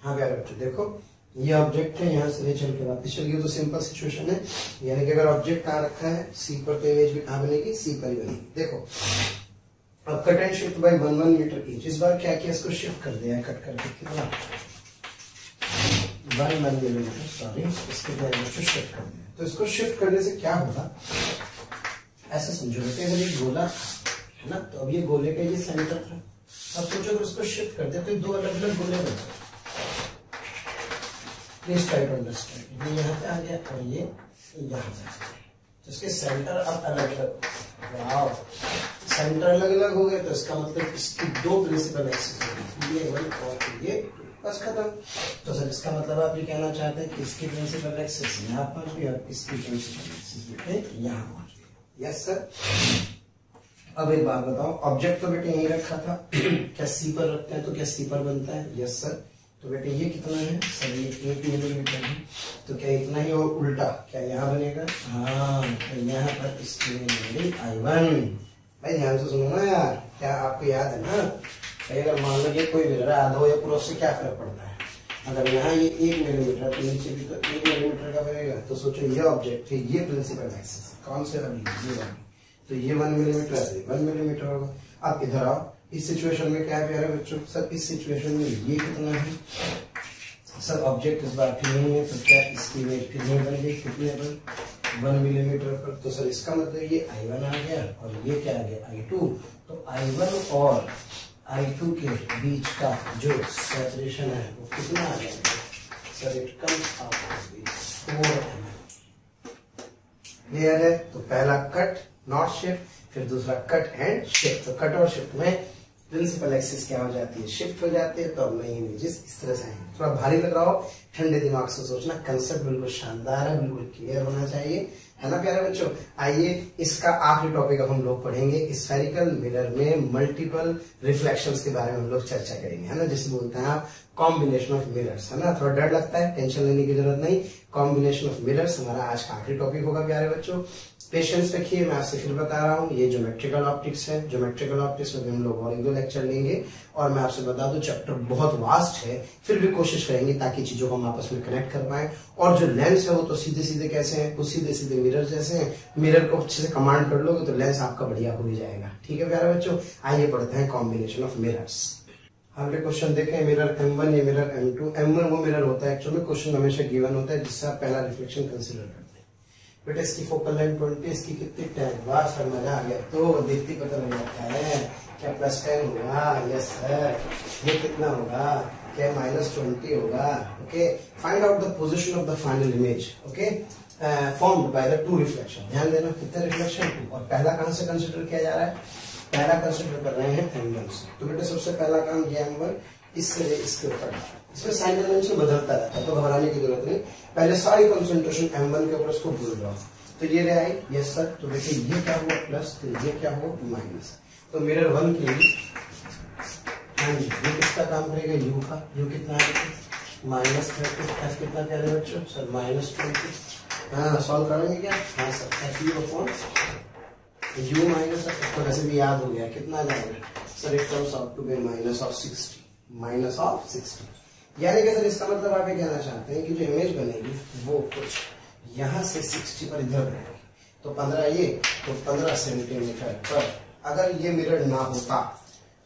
हाँ प्यारे बच्चों देखो, ये ऑब्जेक्ट है, यहाँ से ले चल के वापस चलिए। तो सिंपल सिचुएशन है, यानी कि अगर ऑब्जेक्ट कहाँ रखा है? सी पर, तो इमेज भी कहाँ बनेगी? सी पर ही बनेगी। देखो अब cut and shift by 1 metre each. इस बार क्या किया? इसको शिफ्ट कर दिया है कट करके। कितना? 1 मिलीमीटर, सॉरी, इसके डायरेक्शन शिफ्ट कर दिया। तो इसको शिफ्ट करने से क्या होगा? ऐसा समझो बेटे, अगर ये गोला है ना, तो अब ये गोले का ये सेंटर था। अब सोचो अगर उसको शिफ्ट कर दे तो दो अलग अलग गोले बन जाए। Please try to understand. ये यहाँ पे आ गया और ये यहाँ पे आ गया, तो इसके सेंटर अब अलग अलग। वाओ, सेंटर अलग अलग हो गए, तो इसका मतलब इसकी दो प्रिंसिपल एक्सिस होगी, ये 1 और ये 2, बस खत्म। तो सर इसका मतलब आप ये कहना चाहते हैं कि इसकी प्रिंसिपल एक्सिस यहाँ पहुंच गई और इसकी प्रिंसिपल एक्सिस बेटे यहाँ पहुंच गई। Yes sir. अब एक बात बताओ, ऑब्जेक्ट तो बेटे यहीं रखा था, क्या सी पर रखते हैं तो क्या सी पर बनता है? Yes sir. तो बेटे ये कितना है? सर ये 1 मिलीमीटर है, तो क्या इतना ही, और उल्टा क्या यहाँ बनेगा? हाँ, तो यहाँ पर इसकी I1। भाई ध्यान से सुनो ना यार, क्या आपको याद है ना? अगर मान लो ये कोई मिरर है, आधा या पूरा, उससे क्या फर्क पड़ता है? अगर यहाँ ये 1 मिलीमीटर तो नीचे भी तो 1 मिलीमीटर का बनेगा। तो सोचो ये ऑब्जेक्ट है, ये प्रिंसिपल एक्सिस कौन से वाली? ये वाली। तो ये 1 मिलीमीटर है, 1 मिलीमीटर होगा। अब इधर आओ, इस सिचुएशन में क्या है प्यारे बच्चों, सर इस सिचुएशन में ये कितना है, सर ऑब्जेक्ट इस बार फिर नहीं है, तो क्या इसकी इमेज फिर नहीं बन गई, कितने पर 1 मिलीमीटर पर। तो सर इसका मतलब ये I1 आ गया और ये क्या आ गया I2। तो I1 और I2 के बीच का जो सेपरेशन है वो कितना आ जाएगा, sir it comes out to be 4 mm। Clear है। तो पहला कट नॉट शिफ्ट, फिर दूसरा कट एंड शिफ्ट। तो कट और शिफ्ट में प्रिंसिपल एक्सिस क्या हो जाती है, शिफ्ट हो जाती है। तो अब नई इमेजेस इस तरह से आएंगे। थोड़ा भारी लग रहा हो, ठंडे दिमाग से सोचना, कंसेप्ट बिल्कुल शानदार है, बिल्कुल क्लियर होना चाहिए, है ना प्यारे बच्चों। आइए इसका आखिरी टॉपिक अब हम लोग पढ़ेंगे, स्फेरिकल मिरर में मल्टीपल रिफ्लेक्शंस के बारे में हम लोग चर्चा करेंगे, है ना, जिसे बोलते हैं आप कॉम्बिनेशन ऑफ मिरर्स, है ना। थोड़ा डर लगता है, टेंशन लेने की जरूरत नहीं। कॉम्बिनेशन ऑफ मिरर्स हमारा आज का आखिरी टॉपिक होगा प्यारे बच्चों। पेशेंस रखिए, मैं आपसे फिर बता रहा हूँ, ये ज्योमेट्रिकल ऑप्टिक्स है। ज्योमेट्रिकल ऑप्टिक्स में हम लोग और 1-2 लेक्चर लेंगे। और मैं आपसे बता दूं चैप्टर बहुत वास्ट है, फिर भी कोशिश करेंगे ताकि चीजों को हम आपस में कनेक्ट कर पाए। और जो लेंस है वो तो सीधे सीधे कैसे हैं, वो सीधे सीधे मिरर जैसे हैं। मिरर को अच्छे से कमांड कर लोगे तो लेंस आपका बढ़िया हो ही जाएगा। ठीक है प्यारे बच्चों, आइए पढ़ते हैं कॉम्बिनेशन ऑफ मिरर्स। हमने क्वेश्चन देखे, मिरर M1 या मिरर M2। M1 वो मिरर होता है एक्चुअली, क्वेश्चन हमेशा गिवन होता है जिससे आप पहला रिफ्लेक्शन कंसीडर करते हैं। बेटा इसकी फोकल लेंथ 20, इसकी कितनी 10, वाह सर मजा आ गया। तो देखती पता लग जाता है, क्या +10 होगा, यस सर। ये कितना होगा, क्या -20 होगा। Okay, find out the position of the final image. Okay, formed by the 2 reflection. ध्यान देना कितने रिफ्लेक्शन, 2। और पहला कहां से कंसिडर किया जा रहा है, पहला कंसिडर कर रहे हैं M1 से। तो बेटा सबसे पहला काम ये M1 इससे इसके ऊपर, इसमें साइन डायमेंशन बदलता रहता है, तो घबराने की जरूरत नहीं। पहले सारी कंसंट्रेशन M1 के ऊपर इसको भूल जाओ। तो ये रहा है, यस सर। तो देखिए ये क्या हुआ प्लस, तो ये क्या हुआ माइनस। तो मिरर 1 के लिए, हाँ जी, ये किसका काम करेगा, U का। U कितना है, -30। F कितना कह रहे हैं बच्चों, सर -20। हाँ सॉल्व करेंगे क्या, हाँ सर। FU माइनस, तो वैसे भी याद हो गया, कितना आ जाएगा sir, it comes out to be -60। यानी कि सर इसका मतलब आप ये कहना चाहते हैं कि जो इमेज बनेगी वो कुछ यहाँ से 60 पर इधर बनेगी। तो 15 ये, तो 15 सेंटीमीटर पर अगर ये मिरर ना होता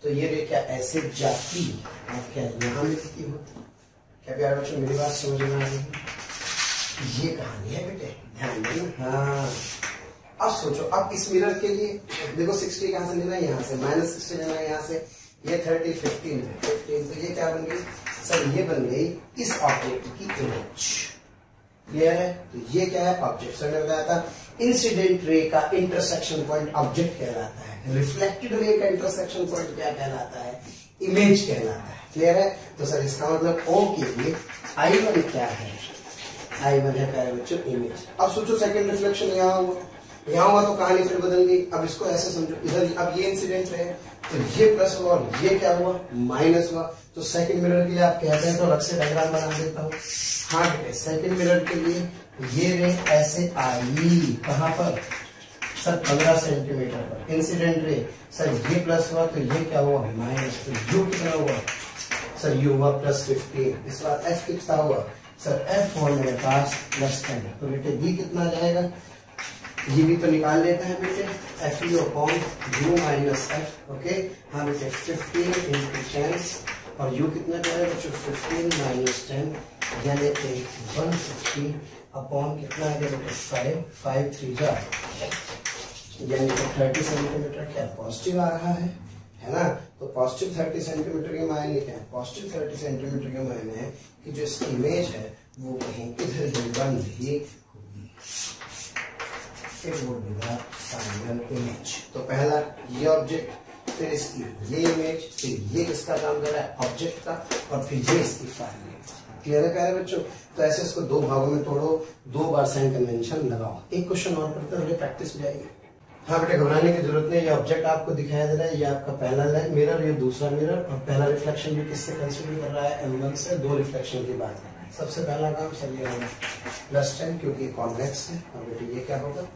तो ये रे क्या ऐसे जाती और क्या यहाँ मिलती होती। क्या प्यारे बच्चों मेरी बात समझ में आ रही है, ये कहानी है बेटे, ध्यान देना। हाँ अब सोचो, अब इस मिरर के लिए देखो 60 कहां से लेना है, यहाँ से, -60 लेना है यहाँ से, ये 30, 15, तो ये क्या बन गई सर, ये बन गई इस ऑब्जेक्ट की इमेज। क्लियर है। तो ये क्या है, ऑब्जेक्ट। सर ने बताया था इंसिडेंट रे का इंटरसेक्शन पॉइंट ऑब्जेक्ट कहलाता है, रिफ्लेक्टेड रे का इंटरसेक्शन पॉइंट क्या कहलाता है, इमेज कहलाता है। क्लियर है। तो सर इसका मतलब O के लिए I1 क्या है, I1 है प्यारे बच्चों इमेज। अब सोचो सेकंड रिफ्लेक्शन यहाँ हुआ, यहाँ हुआ तो कहानी फिर बदल गई। अब इसको ऐसे समझो, इधर अब ये इंसिडेंट है तो ये प्लस हुआ और ये क्या हुआ माइनस हुआ। तो सेकंड मिरर के लिए आप कहते हैं तो अलग से डायग्राम बना देता हूँ। हाँ बेटे, सेकंड मिरर के लिए ये रे ऐसे आई, कहां पर सर 15 सेंटीमीटर पर इंसिडेंट रे। सर ये प्लस हुआ तो ये क्या हुआ माइनस। तो यू कितना हुआ सर, यू हुआ +15। इस बार एफ कितना हुआ सर, एफ हुआ मेरे पास +10। तो बेटे डी कितना आ जाएगा, ये भी तो निकाल लेते हैं बेटे, FU upon U minus F. Okay, हाँ बेटे 15 × 10 और U कितना क्या है बच्चों 15 - 10 यानी 150 अपॉन कितना है बेटे 5 3 जा यानी कि 30 सेंटीमीटर क्या पॉजिटिव आ रहा है ना। तो पॉजिटिव 30 सेंटीमीटर के मायने क्या है, पॉजिटिव 30 सेंटीमीटर के मायने है कि जो इसकी इमेज है वो कहीं इधर ही बन रही होगी। It would be the final image। तो पहला ये ऑब्जेक्ट, फिर इसकी ये इमेज, फिर ये किसका काम कर रहा है ऑब्जेक्ट का, और फिर ये इसकी फाइनल इमेज। क्लियर है प्यारे बच्चों। तो ऐसे इसको 2 भागों में तोड़ो, 2 बार साइन कन्वेंशन लगाओ। एक क्वेश्चन और करते हुए प्रैक्टिस हो जाएगी। हाँ बेटे घबराने की जरूरत नहीं, ये ऑब्जेक्ट आपको दिखाया दे रहा है, ये आपका पहला मिरर, ये दूसरा मिरर, और पहला रिफ्लेक्शन भी किससे कंसीडर कर रहा है M1 से। 2 रिफ्लेक्शन की बात कर रहा है। सबसे पहला काम सर ये होगा +10 क्योंकि कॉन्वेक्स है, और बेटे ये क्या होगा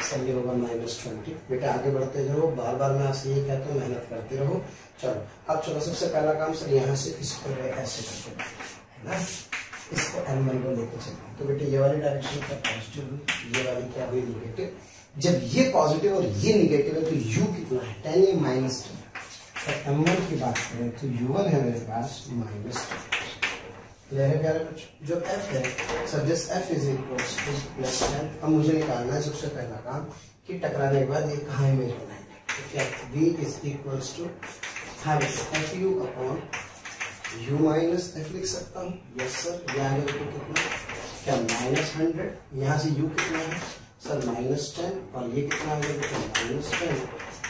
सर, ये होगा -20। बेटा आगे बढ़ते रहो, बार बार मैं आपसे ये कहता हूँ मेहनत करते रहो। चलो अब चलो सबसे पहला काम सर यहाँ से इसको ऐसे करके है ना, इसको M1 को लेकर चलते। तो बेटे ये वाली डायरेक्शन क्या पॉजिटिव हुई, ये वाली क्या हुई नेगेटिव। जब ये पॉजिटिव और ये निगेटिव है तो यू कितना है 10, ये -10। तो m1 की बात करें तो u1 है मेरे पास -10। क्लियर है प्यारे बच्चों? जो f है सब this f is equals to +10। अब मुझे निकालना है सबसे पहला काम कि टकराने के बाद ये कहाँ इमेज बनाएंगे। तो क्या v is equals to fu upon u minus f लिख सकता हूँ। Yes sir. यहाँ कितना क्या -100, यहाँ से u कितना है सर -10 और ये कितना आ गया -10,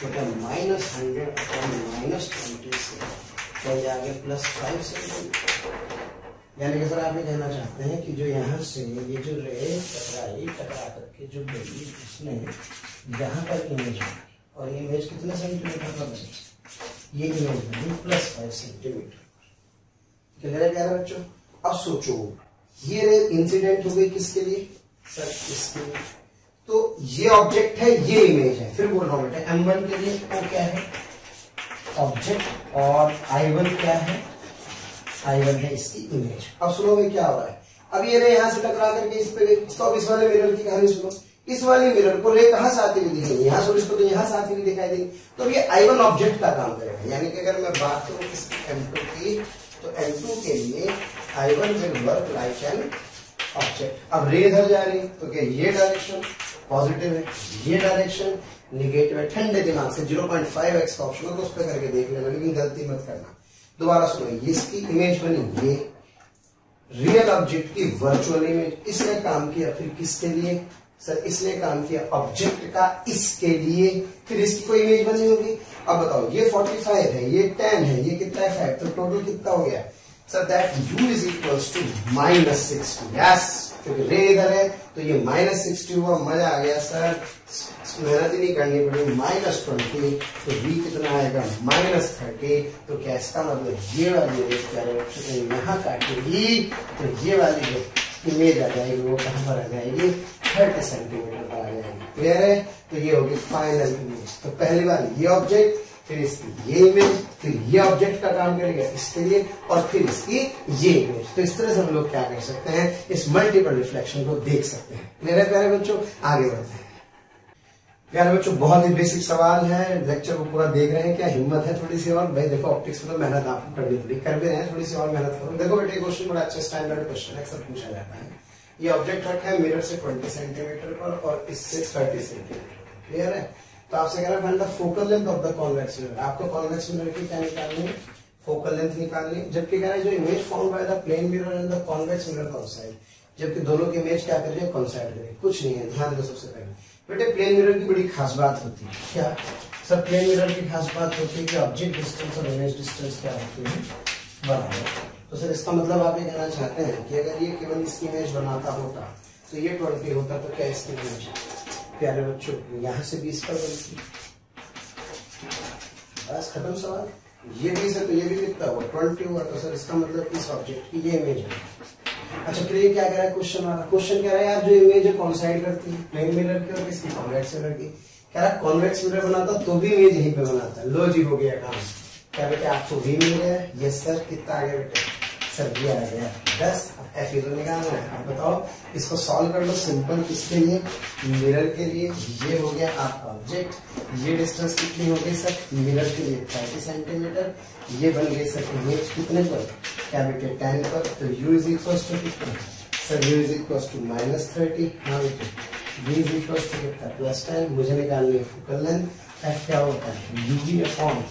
तो क्या -100 अपॉन -20 से क्या ये आ गया +5 सेंटीमीटर। यानी कि सर आप ये कहना चाहते हैं कि जो यहाँ से ये जो रे टकरा करके जो गई उसने यहाँ पर इमेज बनी और इमेज कितने सेंटीमीटर पर बनी, ये इमेज बनी +5 सेंटीमीटर। क्लियर है प्यारे बच्चों? अब सोचो ये रे इंसिडेंट हो गई किसके लिए सर, इसके लिए। तो ये ऑब्जेक्ट है, ये इमेज है। फिर बोल रहा हूं बेटा m1 के लिए वो क्या है ऑब्जेक्ट और I1 क्या है, I1 है इसकी इमेज। अब सुनो भाई क्या हो रहा है। अब ये रे यहां से टकरा करके इस पे गई, तो अब इस वाले मिरर की कहानी सुनो। इस वाले मिरर को रे कहां से आती हुई दिखेगी, यहाँ से इसको तो यहाँ से आती हुई दिखाई देगी। तो ये I1 ऑब्जेक्ट का काम करेगा। यानी कि अगर मैं बात करूं इसकी M2 की तो M2 के लिए I1 will work like an object. अब रे इधर जा रही तो क्या ये डायरेक्शन पॉजिटिव है, ये डायरेक्शन निगेटिव है। ठंडे दिमाग से 0.5x का ऑप्शन है तो उस पर करके देख लेना, लेकिन गलती मत करना। दोबारा सुनो, इसकी इमेज बनी ये रियल ऑब्जेक्ट की वर्चुअल इमेज। इसने काम किया फिर किसके लिए सर, इसने काम किया ऑब्जेक्ट का इसके लिए, फिर इसकी कोई इमेज बनी होगी। अब बताओ ये 45 है, ये 10 है, ये कितना है 5, तो टोटल कितना हो गया sir that u is equals to -60। Yes, क्योंकि रे इधर है तो ये -60 हुआ। मजा आ गया सर, मेहनत ही नहीं करनी पड़ी। -20 तो v कितना आएगा -30। तो क्या इसका मतलब ये वाली रेट यहाँ काटेगी तो ये वाली जो इमेज आ जाएगी वो कहाँ पर आ जाएगी 30 सेंटीमीटर पर आ जाएगी। क्लियर है? तो ये होगी फाइनल इमेज। तो पहली बार ये ऑब्जेक्ट, फिर इसकी ये इमेज, फिर ये ऑब्जेक्ट का काम करेगा इसके लिए और फिर इसकी ये इमेज। तो इस तरह से हम लोग क्या कर सकते हैं, इस मल्टीपल रिफ्लेक्शन को देख सकते हैं। मेरे प्यारे बच्चों आगे बढ़ते हैं। प्यारे बच्चों बहुत ही बेसिक सवाल है, लेक्चर को पूरा देख रहे हैं क्या, हिम्मत है थोड़ी सी और? भाई देखो ऑप्टिक्स में तो मेहनत आपको करनी पड़ी, कर भी रहे हैं, थोड़ी सी और मेहनत करो। देखो बेटे क्वेश्चन बड़ा अच्छा स्टैंडर्ड क्वेश्चन है, अक्सर पूछा जाता है। ये ऑब्जेक्ट रखा है मिरर से 20 सेंटीमीटर पर और इससे 30 सेंटीमीटर। क्लियर है? तो आपसे कह रहा है find the focal length of the convex mirror. आपको कॉन्वेक्स मिरर की क्या निकालनी है, फोकल लेंथ निकालनी है। जबकि कह रहा है जो image form by the plane mirror and the convex mirror coincide, जबकि दोनों की इमेज क्या कर रही है कॉन्साइड कर रही है। कुछ नहीं है, ध्यान दो सबसे पहले बेटे प्लेन मिरर की बड़ी खास बात होती है। क्या सर? प्लेन मिरर की खास बात होती है कि ऑब्जेक्ट डिस्टेंस और इमेज डिस्टेंस क्या होती है बराबर। तो सर इसका मतलब आप ये कहना चाहते हैं कि अगर ये केवल इसकी इमेज बनाता होता तो ये 20 होता तो क्या इसकी इमेज प्यारे बच्चों यहाँ से 20 पर बनती। बस खत्म सवाल। ये 20 है तो ये भी कितना हुआ 20 हुआ। तो सर इसका मतलब इस ऑब्जेक्ट की ये इमेज है। अच्छा फिर ये क्या कह रहा है क्वेश्चन वाला, क्वेश्चन कह रहा है यार जो इमेज है कॉन्साइड करती है प्लेन मिरर की और किसकी कॉन्वेक्स मिरर की। कह रहा है कॉन्वेक्स मिरर बनाता तो भी इमेज यहीं पे बनाता। लो जी हो गया काम। क्या बेटे आपको भी मिल गया? Yes sir. कितना आ गया बेटे सर? ये आ गया 10। एफ तो निकालना है। आप बताओ इसको सॉल्व कर लो सिंपल। किसके लिए? मिरर के लिए। ये हो गया आपका ऑब्जेक्ट, ये डिस्टेंस कितनी हो गई सर मिरर के लिए 30 सेंटीमीटर। ये बन गई सर इमेज कितने पर क्या बेटे 10 पर। तो u इज इक्वल टू कितना sir? u is equal to -30। हाँ बेटे v इज इक्वल टू कितना +10। मुझे निकालनी है फोकल लेंथ। f क्या होता है uv अपॉन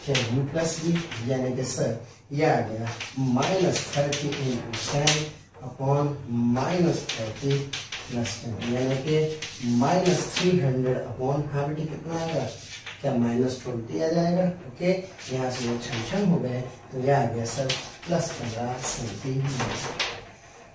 क्या u प्लस v, यानी कि सर ये आ गया -30 इंटू 10 अपॉन -30 प्लस 10, यानी कि -300 अपॉन हाँ बेटे कितना आएगा क्या -20 आ जाएगा। ओके यहाँ से ये छम हो गए तो यह आ गया सर +15 सेंटीमीटर।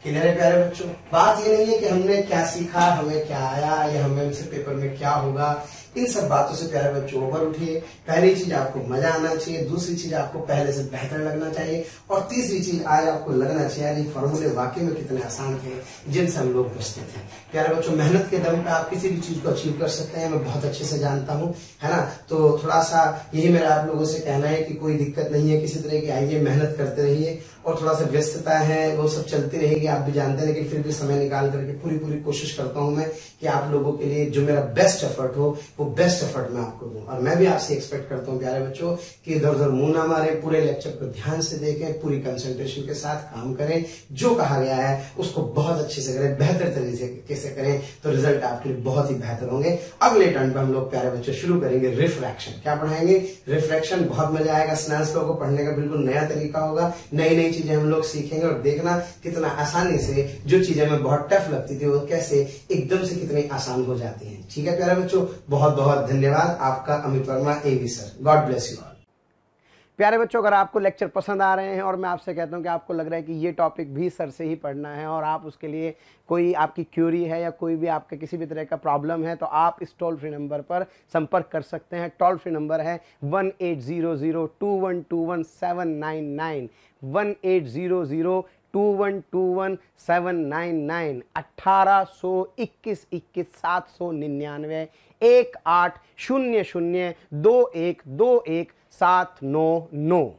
क्लियर है प्यारे बच्चों? बात ये नहीं है कि हमने क्या सीखा, हमें क्या आया या हमें हमसे पेपर में क्या होगा, इन सब बातों से प्यारे बच्चों ऊपर उठिए। पहली चीज आपको मजा आना चाहिए, दूसरी चीज आपको पहले से बेहतर लगना चाहिए, और तीसरी चीज आज आपको लगना चाहिए ये फॉर्मूले वाकई में कितने आसान थे जिनसे हम लोग बचते थे। प्यारे बच्चों, मेहनत के दम पे आप किसी भी चीज को अचीव कर सकते हैं, मैं बहुत अच्छे से जानता हूँ, है ना। तो थोड़ा सा यही मेरा आप लोगों से कहना है कि कोई दिक्कत नहीं है किसी तरह की, आइए मेहनत करते रहिए, और थोड़ा सा व्यस्तता है वो सब चलती रहेगी, आप भी जानते हैं, लेकिन फिर भी समय निकाल करके पूरी कोशिश करता हूं मैं कि आप लोगों के लिए जो मेरा बेस्ट एफर्ट हो वो बेस्ट एफर्ट मैं आपको दूं। और मैं भी आपसे एक्सपेक्ट करता हूं प्यारे बच्चों कि इधर उधर मुंह ना मारे, पूरे लेक्चर को ध्यान से देखें, पूरी कंसंट्रेशन के साथ काम करें, जो कहा गया है उसको बहुत अच्छे से करें, बेहतर तरीके से करें, तो रिजल्ट आपके लिए बहुत ही बेहतर होंगे। अगले टर्न पे हम लोग प्यारे बच्चों शुरू करेंगे रिफ्रैक्शन। क्या पढ़ाएंगे? रिफ्रैक्शन। बहुत मजा आएगा, स्नेल्स लॉ को पढ़ने का बिल्कुल नया तरीका होगा, नई चीजें हम लोग सीखेंगे, और देखना कितना आसानी से जो चीजें हमें बहुत टफ लगती थी वो कैसे एकदम से कितनी आसान हो जाती हैं। ठीक है प्यारे बच्चों, बहुत बहुत धन्यवाद आपका, Amit Verma AV sir. God bless you all. प्यारे बच्चों, अगर आपको लेक्चर पसंद आ रहे हैं और मैं आपसे कहता हूं कि आपको लग रहा है कि ये टॉपिक भी सर से ही पढ़ना है, और आप उसके लिए कोई आपकी क्यूरी है या कोई भी आपके किसी भी तरह का प्रॉब्लम है, तो आप इस टोल फ्री नंबर पर संपर्क कर सकते हैं। टोल फ्री नंबर है 18002121 1800212799 1821 799 18002121 799।